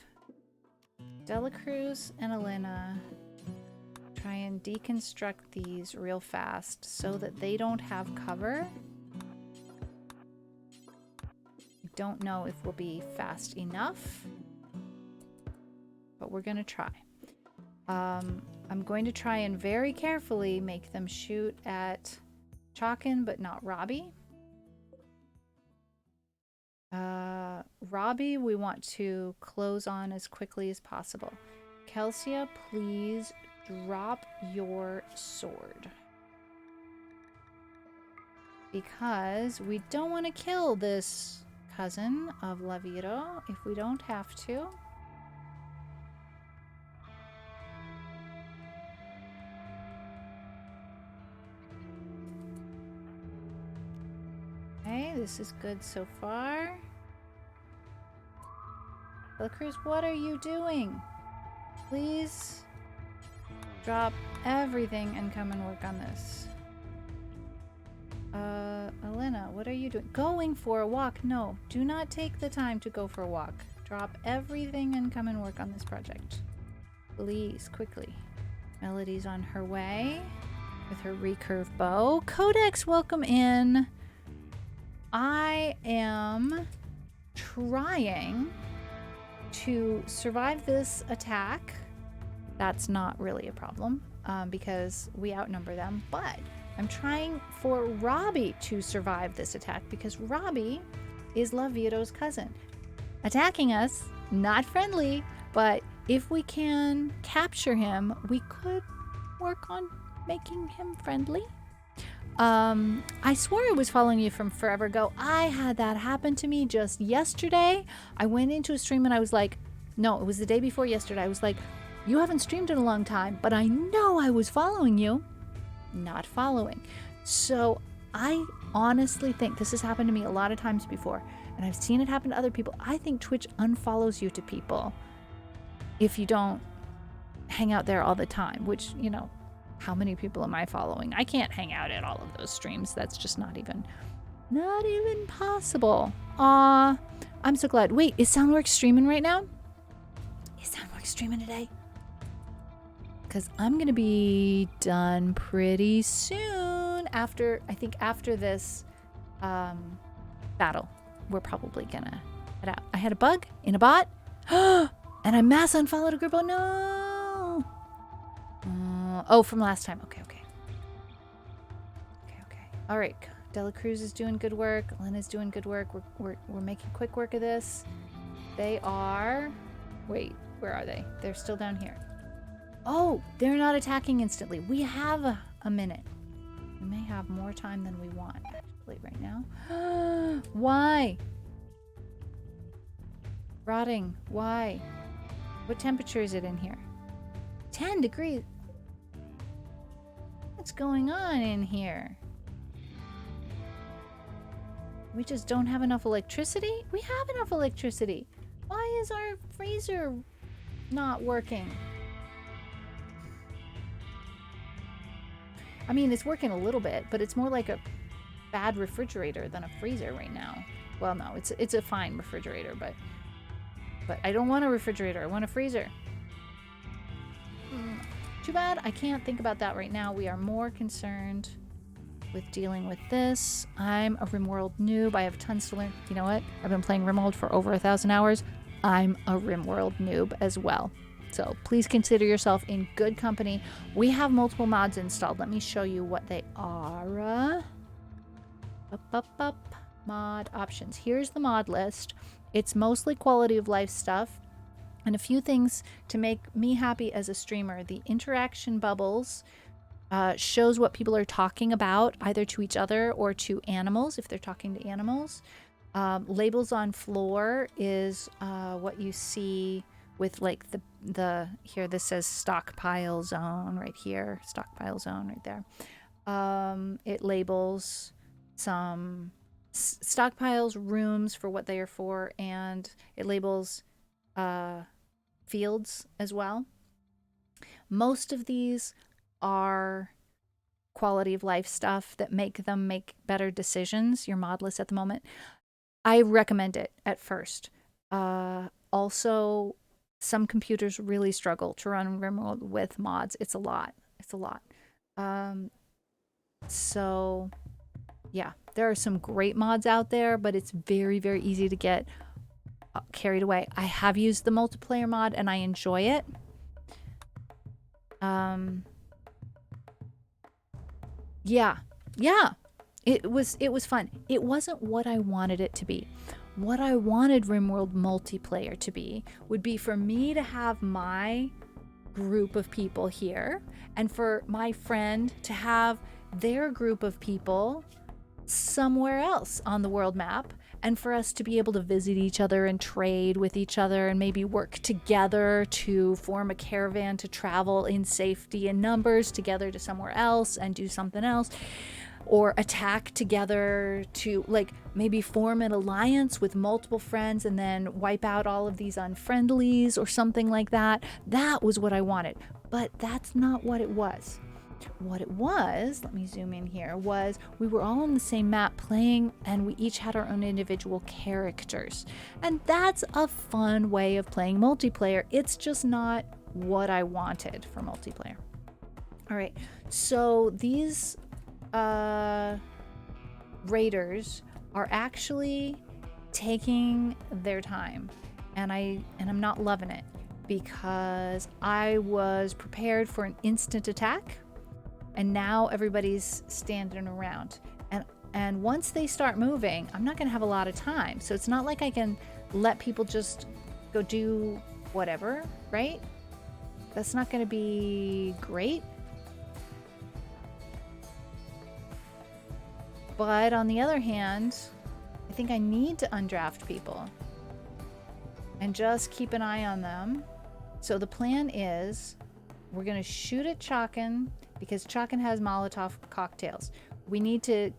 Delacruz and Elena try and deconstruct these real fast so that they don't have cover. I don't know if we'll be fast enough, but we're gonna try. I'm going to try and very carefully make them shoot at Chakin, but not Robbie. Robbie, we want to close on as quickly as possible. Kelsia, please drop your sword. Because we don't want to kill this cousin of Laviro if we don't have to. Okay, this is good so far. Cruz, what are you doing? Please drop everything and come and work on this. Elena, what are you doing? Going for a walk? No, do not take the time to go for a walk. Drop everything and come and work on this project. Please, quickly. Melody's on her way with her recurve bow. Codex, welcome in. I am trying to survive this attack. That's not really a problem because we outnumber them, but I'm trying for Robbie to survive this attack because Robbie is Laviro's cousin. Attacking us, not friendly, but if we can capture him, we could work on making him friendly. I swore I was following you from forever ago. I had that happen to me just yesterday. I went into a stream and I was like, no, it was the day before yesterday. I was like, you haven't streamed in a long time, but I know I was following you. Not following. So I honestly think this has happened to me a lot of times before, and I've seen it happen to other people. I think Twitch unfollows you to people if you don't hang out there all the time, which, you know, how many people am I following? I can't hang out at all of those streams. That's just not even possible. Aw, I'm so glad. Wait, is Soundworks streaming right now? Is Soundworks streaming today? Because I'm going to be done pretty soon after, I think after this battle, we're probably going to head out. I had a bug in a bot and I mass unfollowed a group. Oh no. Oh, from last time. Okay. All right. Dela Cruz is doing good work. Lena's doing good work. We're making quick work of this. They are, wait, where are they? They're still down here. Oh, they're not attacking instantly. We have a minute. We may have more time than we want, actually, right now. Why? Rotting. Why? What temperature is it in here? 10 degrees. What's going on in here? We just don't have enough electricity? We have enough electricity. Why is our freezer not working? I mean, it's working a little bit, but it's more like a bad refrigerator than a freezer right now. Well, no, it's a fine refrigerator, but I don't want a refrigerator. I want a freezer. Too bad I can't think about that right now. We are more concerned with dealing with this. I'm a RimWorld noob. I have tons to learn. You know what? I've been playing RimWorld for over 1,000 hours. I'm a RimWorld noob as well. So please consider yourself in good company. We have multiple mods installed. Let me show you what they are. Mod options. Here's the mod list. It's mostly quality of life stuff and a few things to make me happy as a streamer. The interaction bubbles shows what people are talking about, either to each other or to animals, if they're talking to animals. Labels on floor is what you see with like the here, this says stockpile zone right here, stockpile zone right there. It labels some stockpiles, rooms for what they are for, and it labels fields as well. Most of these are quality of life stuff that make them make better decisions. Your mod list at the moment, I recommend it at first. Also, some computers really struggle to run RimWorld with mods. It's a lot. So yeah, there are some great mods out there, but it's very, very easy to get carried away. I have used the multiplayer mod and I enjoy it. Yeah. It was fun. It wasn't what I wanted it to be. What I wanted RimWorld multiplayer to be would be for me to have my group of people here and for my friend to have their group of people somewhere else on the world map, and for us to be able to visit each other and trade with each other and maybe work together to form a caravan to travel in safety in numbers together to somewhere else and do something else, or attack together to like maybe form an alliance with multiple friends and then wipe out all of these unfriendlies or something like that. That was what I wanted, but that's not what it was. What it was, let me zoom in here, was we were all on the same map playing and we each had our own individual characters. And that's a fun way of playing multiplayer. It's just not what I wanted for multiplayer. All right, so these raiders are actually taking their time, and I'm not loving it because I was prepared for an instant attack. And now everybody's standing around. And once they start moving, I'm not going to have a lot of time. So it's not like I can let people just go do whatever, right? That's not going to be great. But on the other hand, I think I need to undraft people and just keep an eye on them. So the plan is we're going to shoot at Chakin because Chakin has Molotov cocktails. We need to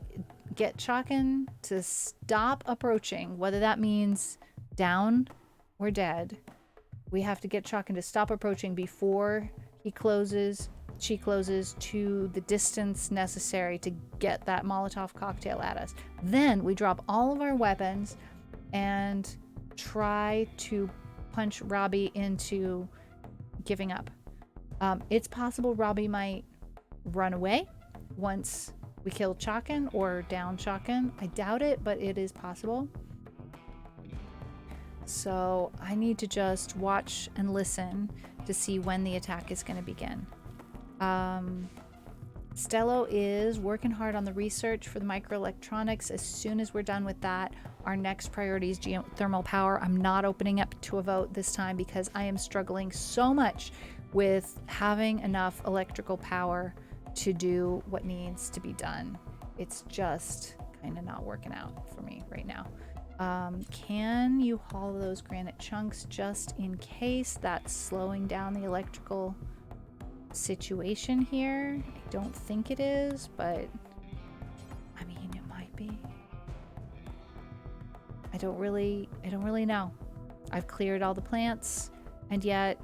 get Chakin to stop approaching, whether that means down or dead. We have to get Chakin to stop approaching before she closes to the distance necessary to get that Molotov cocktail at us. Then we drop all of our weapons and try to punch Robbie into giving up. It's possible Robbie might run away once we kill Chakin or down Chakin. I doubt it, but it is possible. So I need to just watch and listen to see when the attack is going to begin. Stello is working hard on the research for the microelectronics. As soon as we're done with that, our next priority is geothermal power. I'm not opening up to a vote this time because I am struggling so much with having enough electrical power to do what needs to be done. It's just kind of not working out for me right now. Can you haul those granite chunks just in case that's slowing down the electrical situation here? I don't think it is, but I mean, it might be. I don't really know. I've cleared all the plants, and yet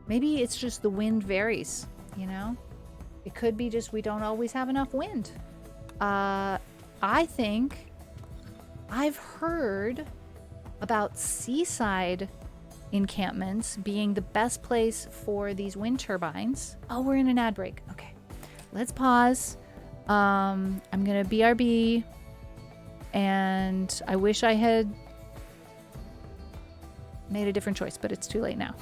maybe it's just the wind varies, you know? It could be just we don't always have enough wind. I think I've heard about seaside encampments being the best place for these wind turbines. Oh, we're in an ad break. Okay, let's pause. I'm gonna BRB, and I wish I had made a different choice, but it's too late now.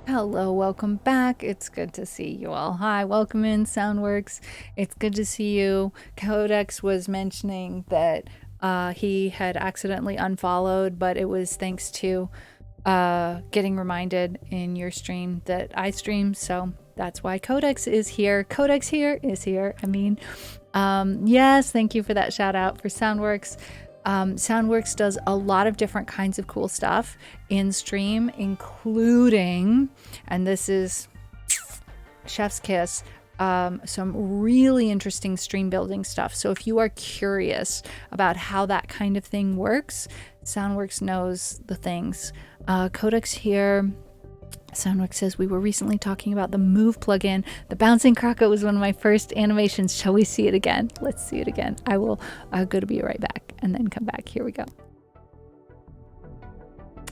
Hello, welcome back. It's good to see you all. Hi, welcome in Soundworks. It's good to see you. Codex was mentioning that he had accidentally unfollowed, but it was thanks to getting reminded in your stream that I stream. So that's why Codex is here. Codex here is here. I mean, yes, thank you for that shout out for Soundworks. Soundworks does a lot of different kinds of cool stuff in stream, including, and this is chef's kiss, some really interesting stream building stuff. So if you are curious about how that kind of thing works, Soundworks knows the things. Codex here. Soundworks says, we were recently talking about the Move plugin. The bouncing croco was one of my first animations. Shall we see it again? Let's see it again. I'll go to be right back and then come back. Here we go.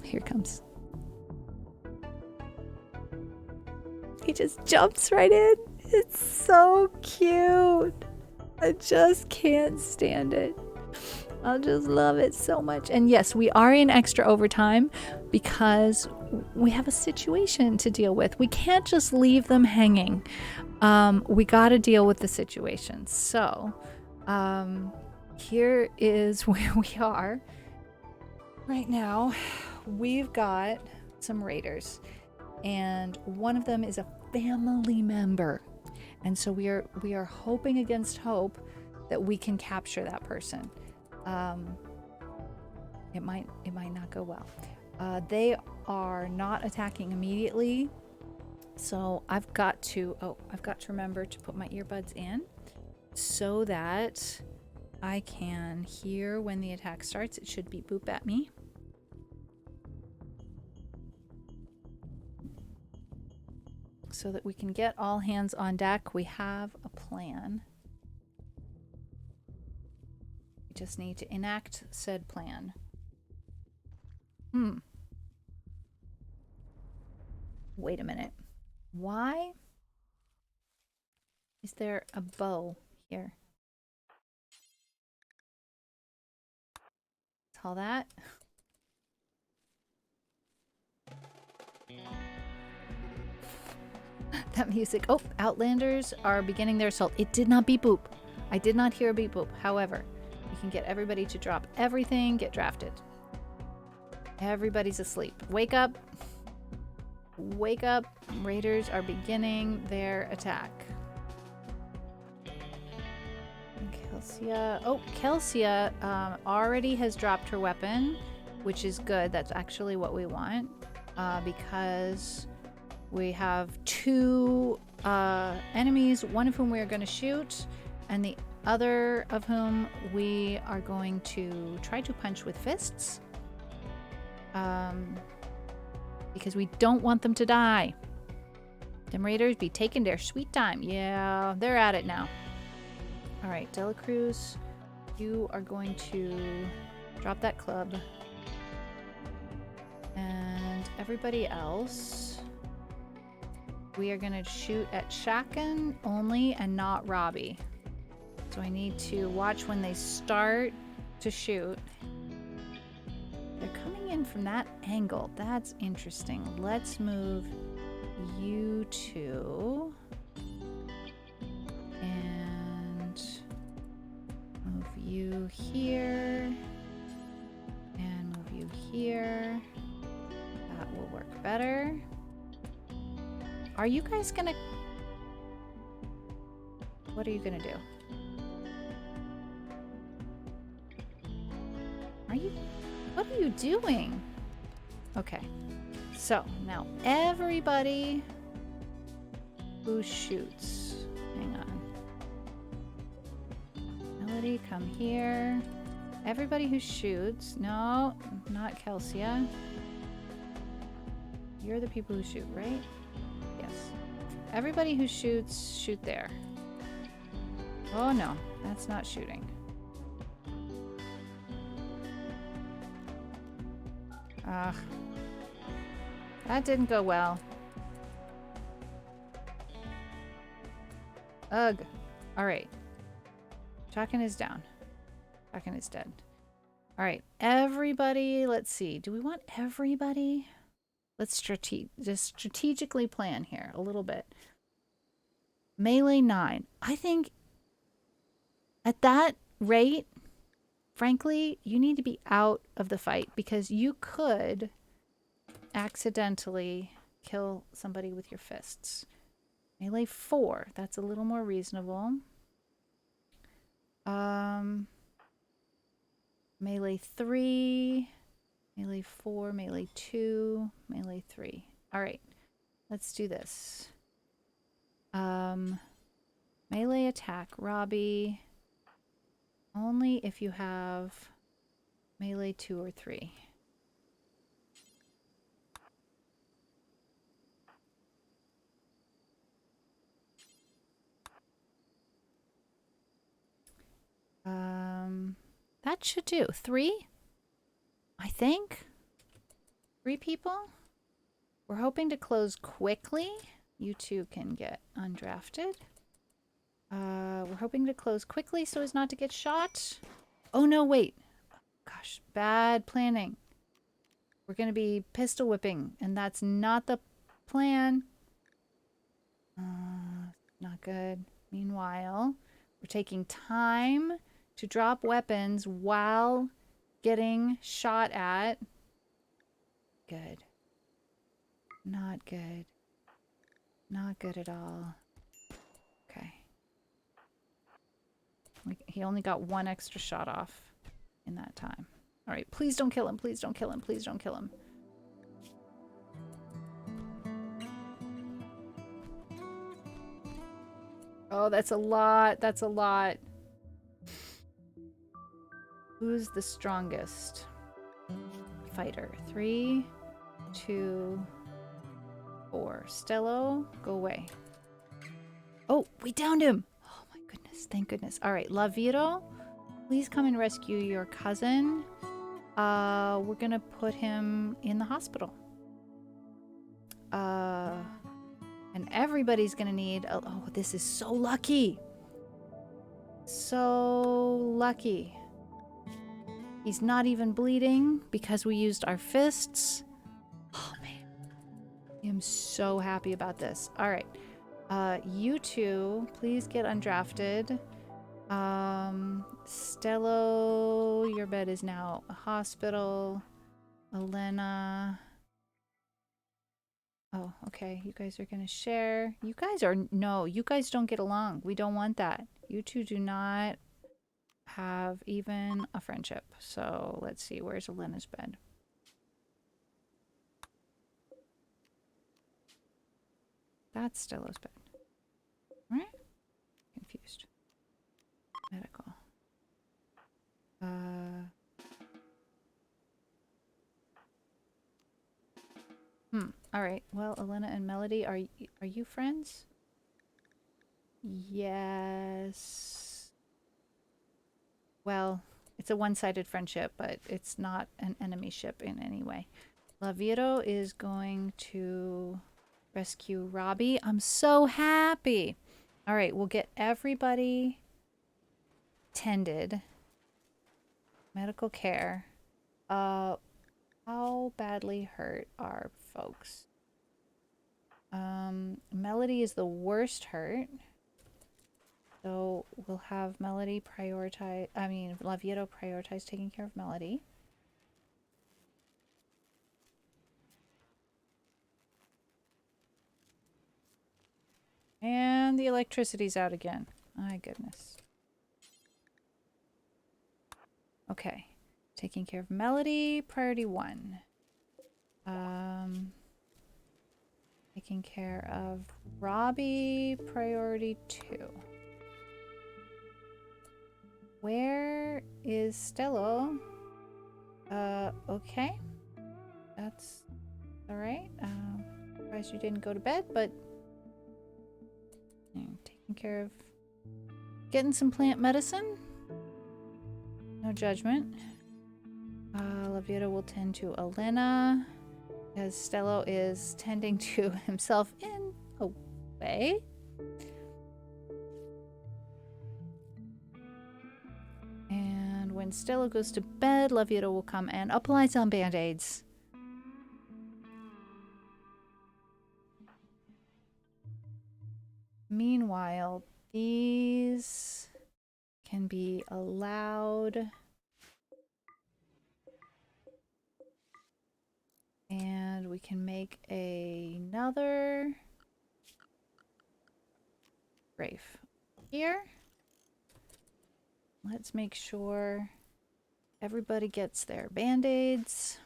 Here it comes. He just jumps right in. It's so cute. I just can't stand it. I just love it so much. And yes, we are in extra overtime because we have a situation to deal with. We can't just leave them hanging. We got to deal with the situation. So here is where we are right now. We've got some raiders, and one of them is a family member. And so we are hoping against hope that we can capture that person. It might not go well. They are not attacking immediately, so I've got to remember to put my earbuds in so that I can hear when the attack starts. It should be boop at me. So that we can get all hands on deck. We have a plan. We just need to enact said plan. Wait a minute. Why is there a bow here? All that. That music. Oh, Outlanders are beginning their assault. It did not beep boop. I did not hear a beep boop. However, we can get everybody to drop everything, get drafted. Everybody's asleep. Wake up. Wake up. Raiders are beginning their attack. Kelsia. Oh, Kelsia already has dropped her weapon, which is good. That's actually what we want because we have two enemies, one of whom we are going to shoot, and the other of whom we are going to try to punch with fists. Because we don't want them to die. Them raiders be taking their sweet time. Yeah, they're at it now. All right, Delacruz, you are going to drop that club. And everybody else, we are going to shoot at Shaken only and not Robbie. So I need to watch when they start to shoot. They're coming in from that angle. That's interesting. Let's move you two. And move you here. And move you here. That will work better. Are you guys gonna... What are you gonna do? Are you... What are you doing? Okay. So, now everybody who shoots... Hang on. Melody, come here. Everybody who shoots... No, not Kelsia. You're the people who shoot, right? Yes. Everybody who shoots, shoot there. Oh no, that's not shooting. Ugh. That didn't go well. Ugh. Alright. Chakan is down. Chakan is dead. Alright, everybody, let's see. Do we want everybody? Let's just strategically plan here a little bit. Melee 9. I think at that rate, frankly, you need to be out of the fight because you could accidentally kill somebody with your fists. Melee 4. That's a little more reasonable. Melee 3. Melee 4. Melee 2. Melee 3. All right. Let's do this. Melee attack, Robbie. Only if you have melee 2 or 3. That should do. 3? I think. 3 people? We're hoping to close quickly. You two can get undrafted. We're hoping to close quickly so as not to get shot. Oh no, wait. Gosh, bad planning. We're going to be pistol whipping, and that's not the plan. Not good. Meanwhile, we're taking time to drop weapons while getting shot at. Good. Not good. Not good at all. Okay. He only got 1 extra shot off in that time. All right, please don't kill him. Please don't kill him. Please don't kill him. Oh, that's a lot. That's a lot. Who's the strongest fighter? 3, 2, 4. Stello, go away. Oh, we downed him. Oh my goodness. Thank goodness. All right, Laviro, please come and rescue your cousin. We're gonna put him in the hospital. And everybody's gonna need oh, this is so lucky. So lucky. He's not even bleeding because we used our fists. Oh man. I'm so happy about this. All right. You two, please get undrafted. Stello, your bed is now a hospital. Elena. Oh, okay. You guys are going to share. You guys are, no, you guys don't get along. We don't want that. You two do not have even a friendship. So let's see. Where's Elena's bed? That's Stello's bed. Right? Confused. Medical. All right. Well, Elena and Melody, are you friends? Yes. Well, it's a one-sided friendship, but it's not an enemyship in any way. Laviro is going to rescue Robbie. I'm so happy. All right, we'll get everybody tended. Medical care. How badly hurt are folks? Melody is the worst hurt. So we'll have Melody prioritize, Lavieto prioritize taking care of Melody. And the electricity's out again. My goodness. Okay. Taking care of Melody, priority 1. Taking care of Robbie, priority 2. Where is Stello? Okay. That's alright. Surprised you didn't go to bed, but taking care of getting some plant medicine. No judgment. Lavieto will tend to Elena as Stello is tending to himself in a way. And when Stello goes to bed, Lavieto will come and apply some band-aids. Meanwhile, these can be allowed. And we can make another grave here. Let's make sure everybody gets their band-aids.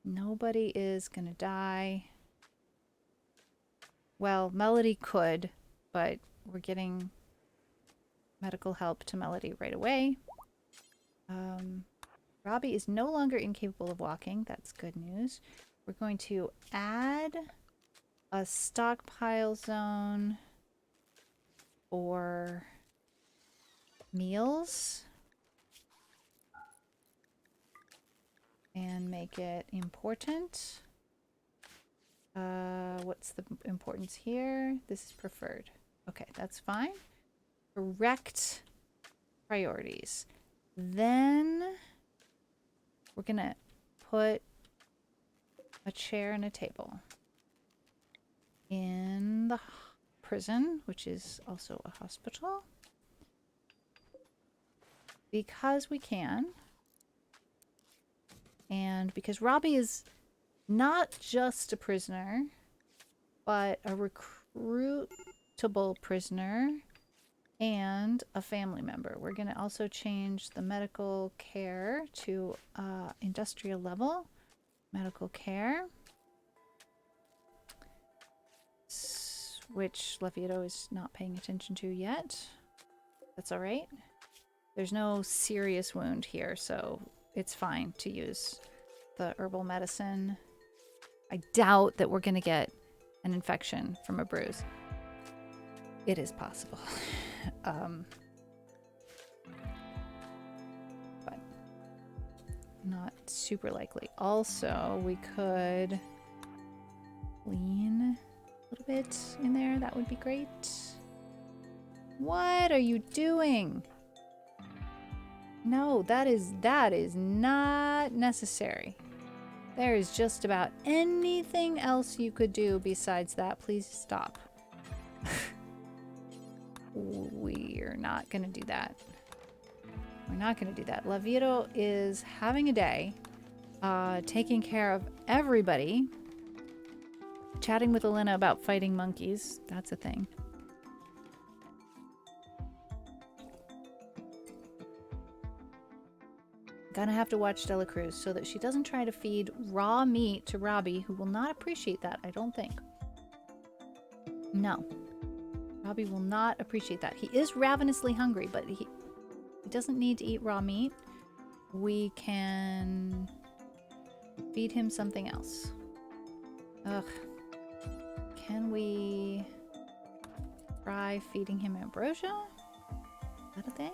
Nobody is gonna die. Well, Melody could, but we're getting medical help to Melody right away. Robbie is no longer incapable of walking. That's good news. We're going to add a stockpile zone for meals and make it important. What's the importance here? This is preferred. Okay, that's fine. Correct priorities. Then we're gonna put a chair and a table in the prison, which is also a hospital, because we can, and because Robbie is not just a prisoner, but a recruitable prisoner and a family member. We're going to also change the medical care to industrial level medical care, which Levieto is not paying attention to yet. That's all right. There's no serious wound here, so it's fine to use the herbal medicine. I doubt that we're going to get an infection from a bruise. It is possible. But not super likely. Also, we could clean a little bit in there. That would be great. What are you doing? No, that is not necessary. There is just about anything else you could do besides that. Please stop. We're not going to do that. We're not going to do that. Levieto is having a day, taking care of everybody, chatting with Elena about fighting monkeys. That's a thing. Gonna have to watch Dela Cruz so that she doesn't try to feed raw meat to Robbie, who will not appreciate that, I don't think. No. Robbie will not appreciate that. He is ravenously hungry, but he doesn't need to eat raw meat. We can feed him something else. Ugh. Can we try feeding him ambrosia? Is that a thing?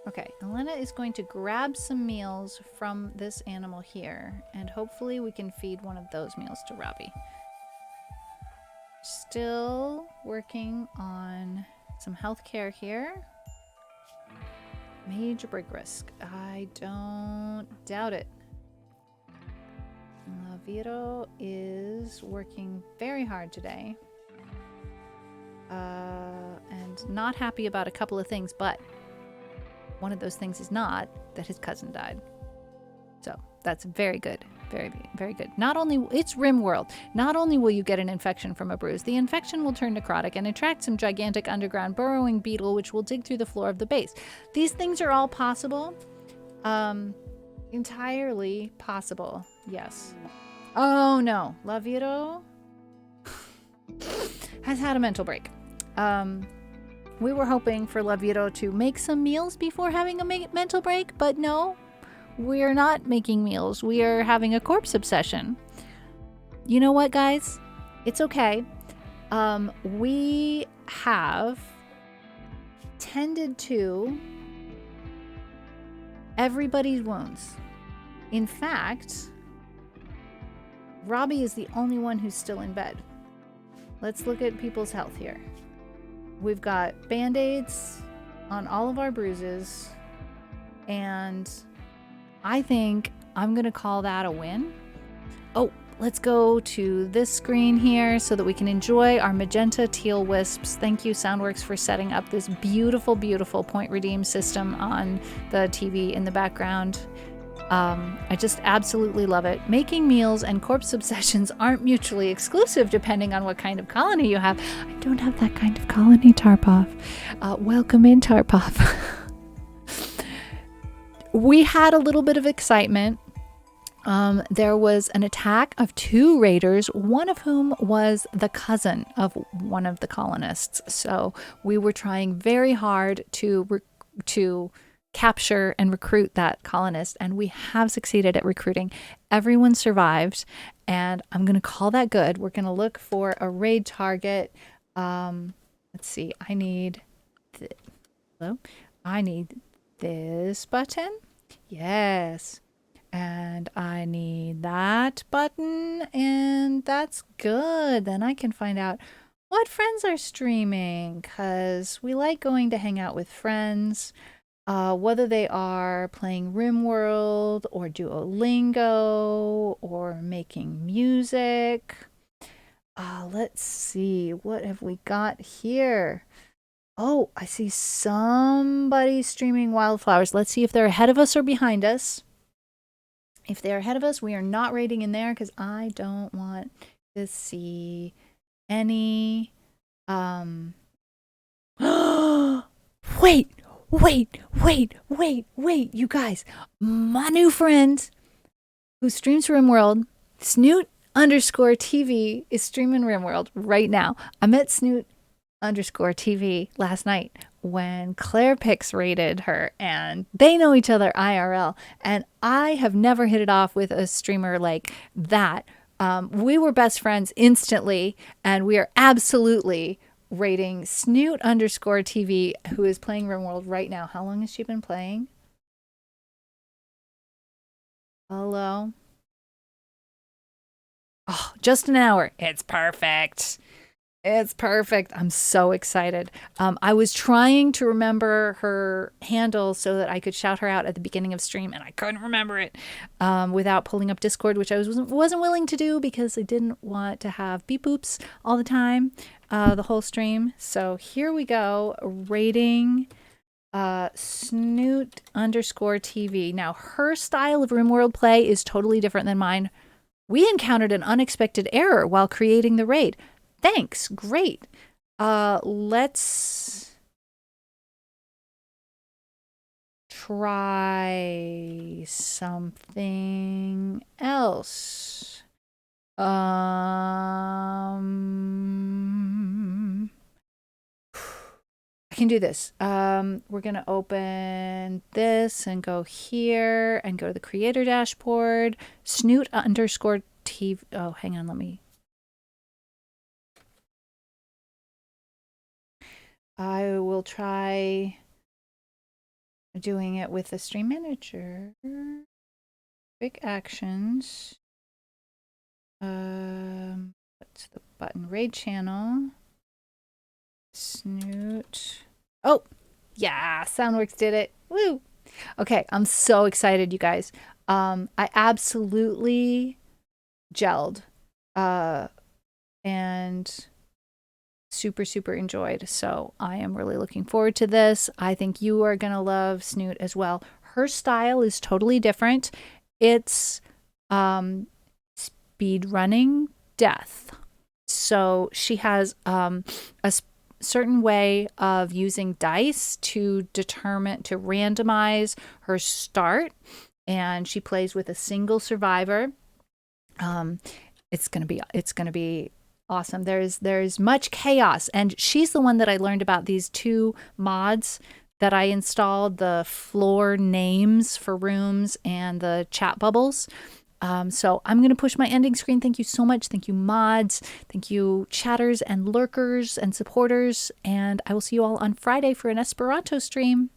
Okay, Elena is going to grab some meals from this animal here, and hopefully we can feed one of those meals to Robbie. Still working on some healthcare here. Major break risk. I don't doubt it. Levieto is working very hard today. And not happy about a couple of things, but one of those things is not that his cousin died. So that's very good. Very, very good. Not only, it's RimWorld. Not only will you get an infection from a bruise, the infection will turn necrotic and attract some gigantic underground burrowing beetle which will dig through the floor of the base. These things are all possible. Entirely possible. Yes. Oh no. Levieto has had a mental break. We were hoping for Levieto to make some meals before having a mental break, but no, we're not making meals. We are having a corpse obsession. You know what, guys? It's okay. We have tended to everybody's wounds. In fact, Robbie is the only one who's still in bed. Let's look at people's health here. We've got band-aids on all of our bruises, and I think I'm going to call that a win. Oh, let's go to this screen here so that we can enjoy our magenta teal wisps. Thank you, Soundworks, for setting up this beautiful, beautiful point redeem system on the TV in the background. I just absolutely love it. Making meals and corpse obsessions aren't mutually exclusive depending on what kind of colony you have. I don't have that kind of colony, Tarpov. Welcome in, Tarpov. We had a little bit of excitement. There was an attack of 2 raiders, one of whom was the cousin of one of the colonists. So we were trying very hard to capture and recruit that colonist, and we have succeeded at recruiting. Everyone survived, and I'm going to call that good. We're going to look for a raid target. Let's see. I need this button. Yes. And I need that button, and that's good. Then I can find out what friends are streaming, because we like going to hang out with friends. Whether they are playing RimWorld or Duolingo or making music. Let's see, what have we got here? Oh, I see somebody streaming wildflowers. Let's see if they're ahead of us or behind us. If they're ahead of us, we are not raiding in there because I don't want to see any. Wait, you guys. My new friend who streams RimWorld, Snoot_TV, is streaming RimWorld right now. I met Snoot_TV last night when Claire Pix raided her, and they know each other IRL. And I have never hit it off with a streamer like that. We were best friends instantly, and we are absolutely rating Snoot_TV, who is playing RimWorld right now. How long has she been playing? Hello? Oh, just an hour. It's perfect. It's perfect. I'm so excited. I was trying to remember her handle so that I could shout her out at the beginning of stream, and I couldn't remember it without pulling up Discord, which I wasn't willing to do because I didn't want to have beep boops all the time, the whole stream. So here we go, rating Snoot_TV. Now, her style of RimWorld play is totally different than mine. We encountered an unexpected error while creating the raid. Thanks. Great. Let's try something else. I can do this. We're going to open this and go here and go to the creator dashboard. Snoot_TV. Oh, hang on. Let me. I will try doing it with the stream manager. Quick actions. What's the button? Raid channel. Snoot. Oh, yeah, Soundworks did it. Woo. Okay, I'm so excited, you guys. I absolutely gelled. And super enjoyed. So I am really looking forward to this. I think you are going to love Snoot as well. Her style is totally different. It's speed running death. So she has a certain way of using dice to randomize her start, and she plays with a single survivor. It's gonna be awesome. There's much chaos, and she's the one that I learned about these 2 mods that I installed, the floor names for rooms and the chat bubbles. So I'm going to push my ending screen. Thank you so much. Thank you, mods. Thank you, chatters and lurkers and supporters. And I will see you all on Friday for an Esperanto stream.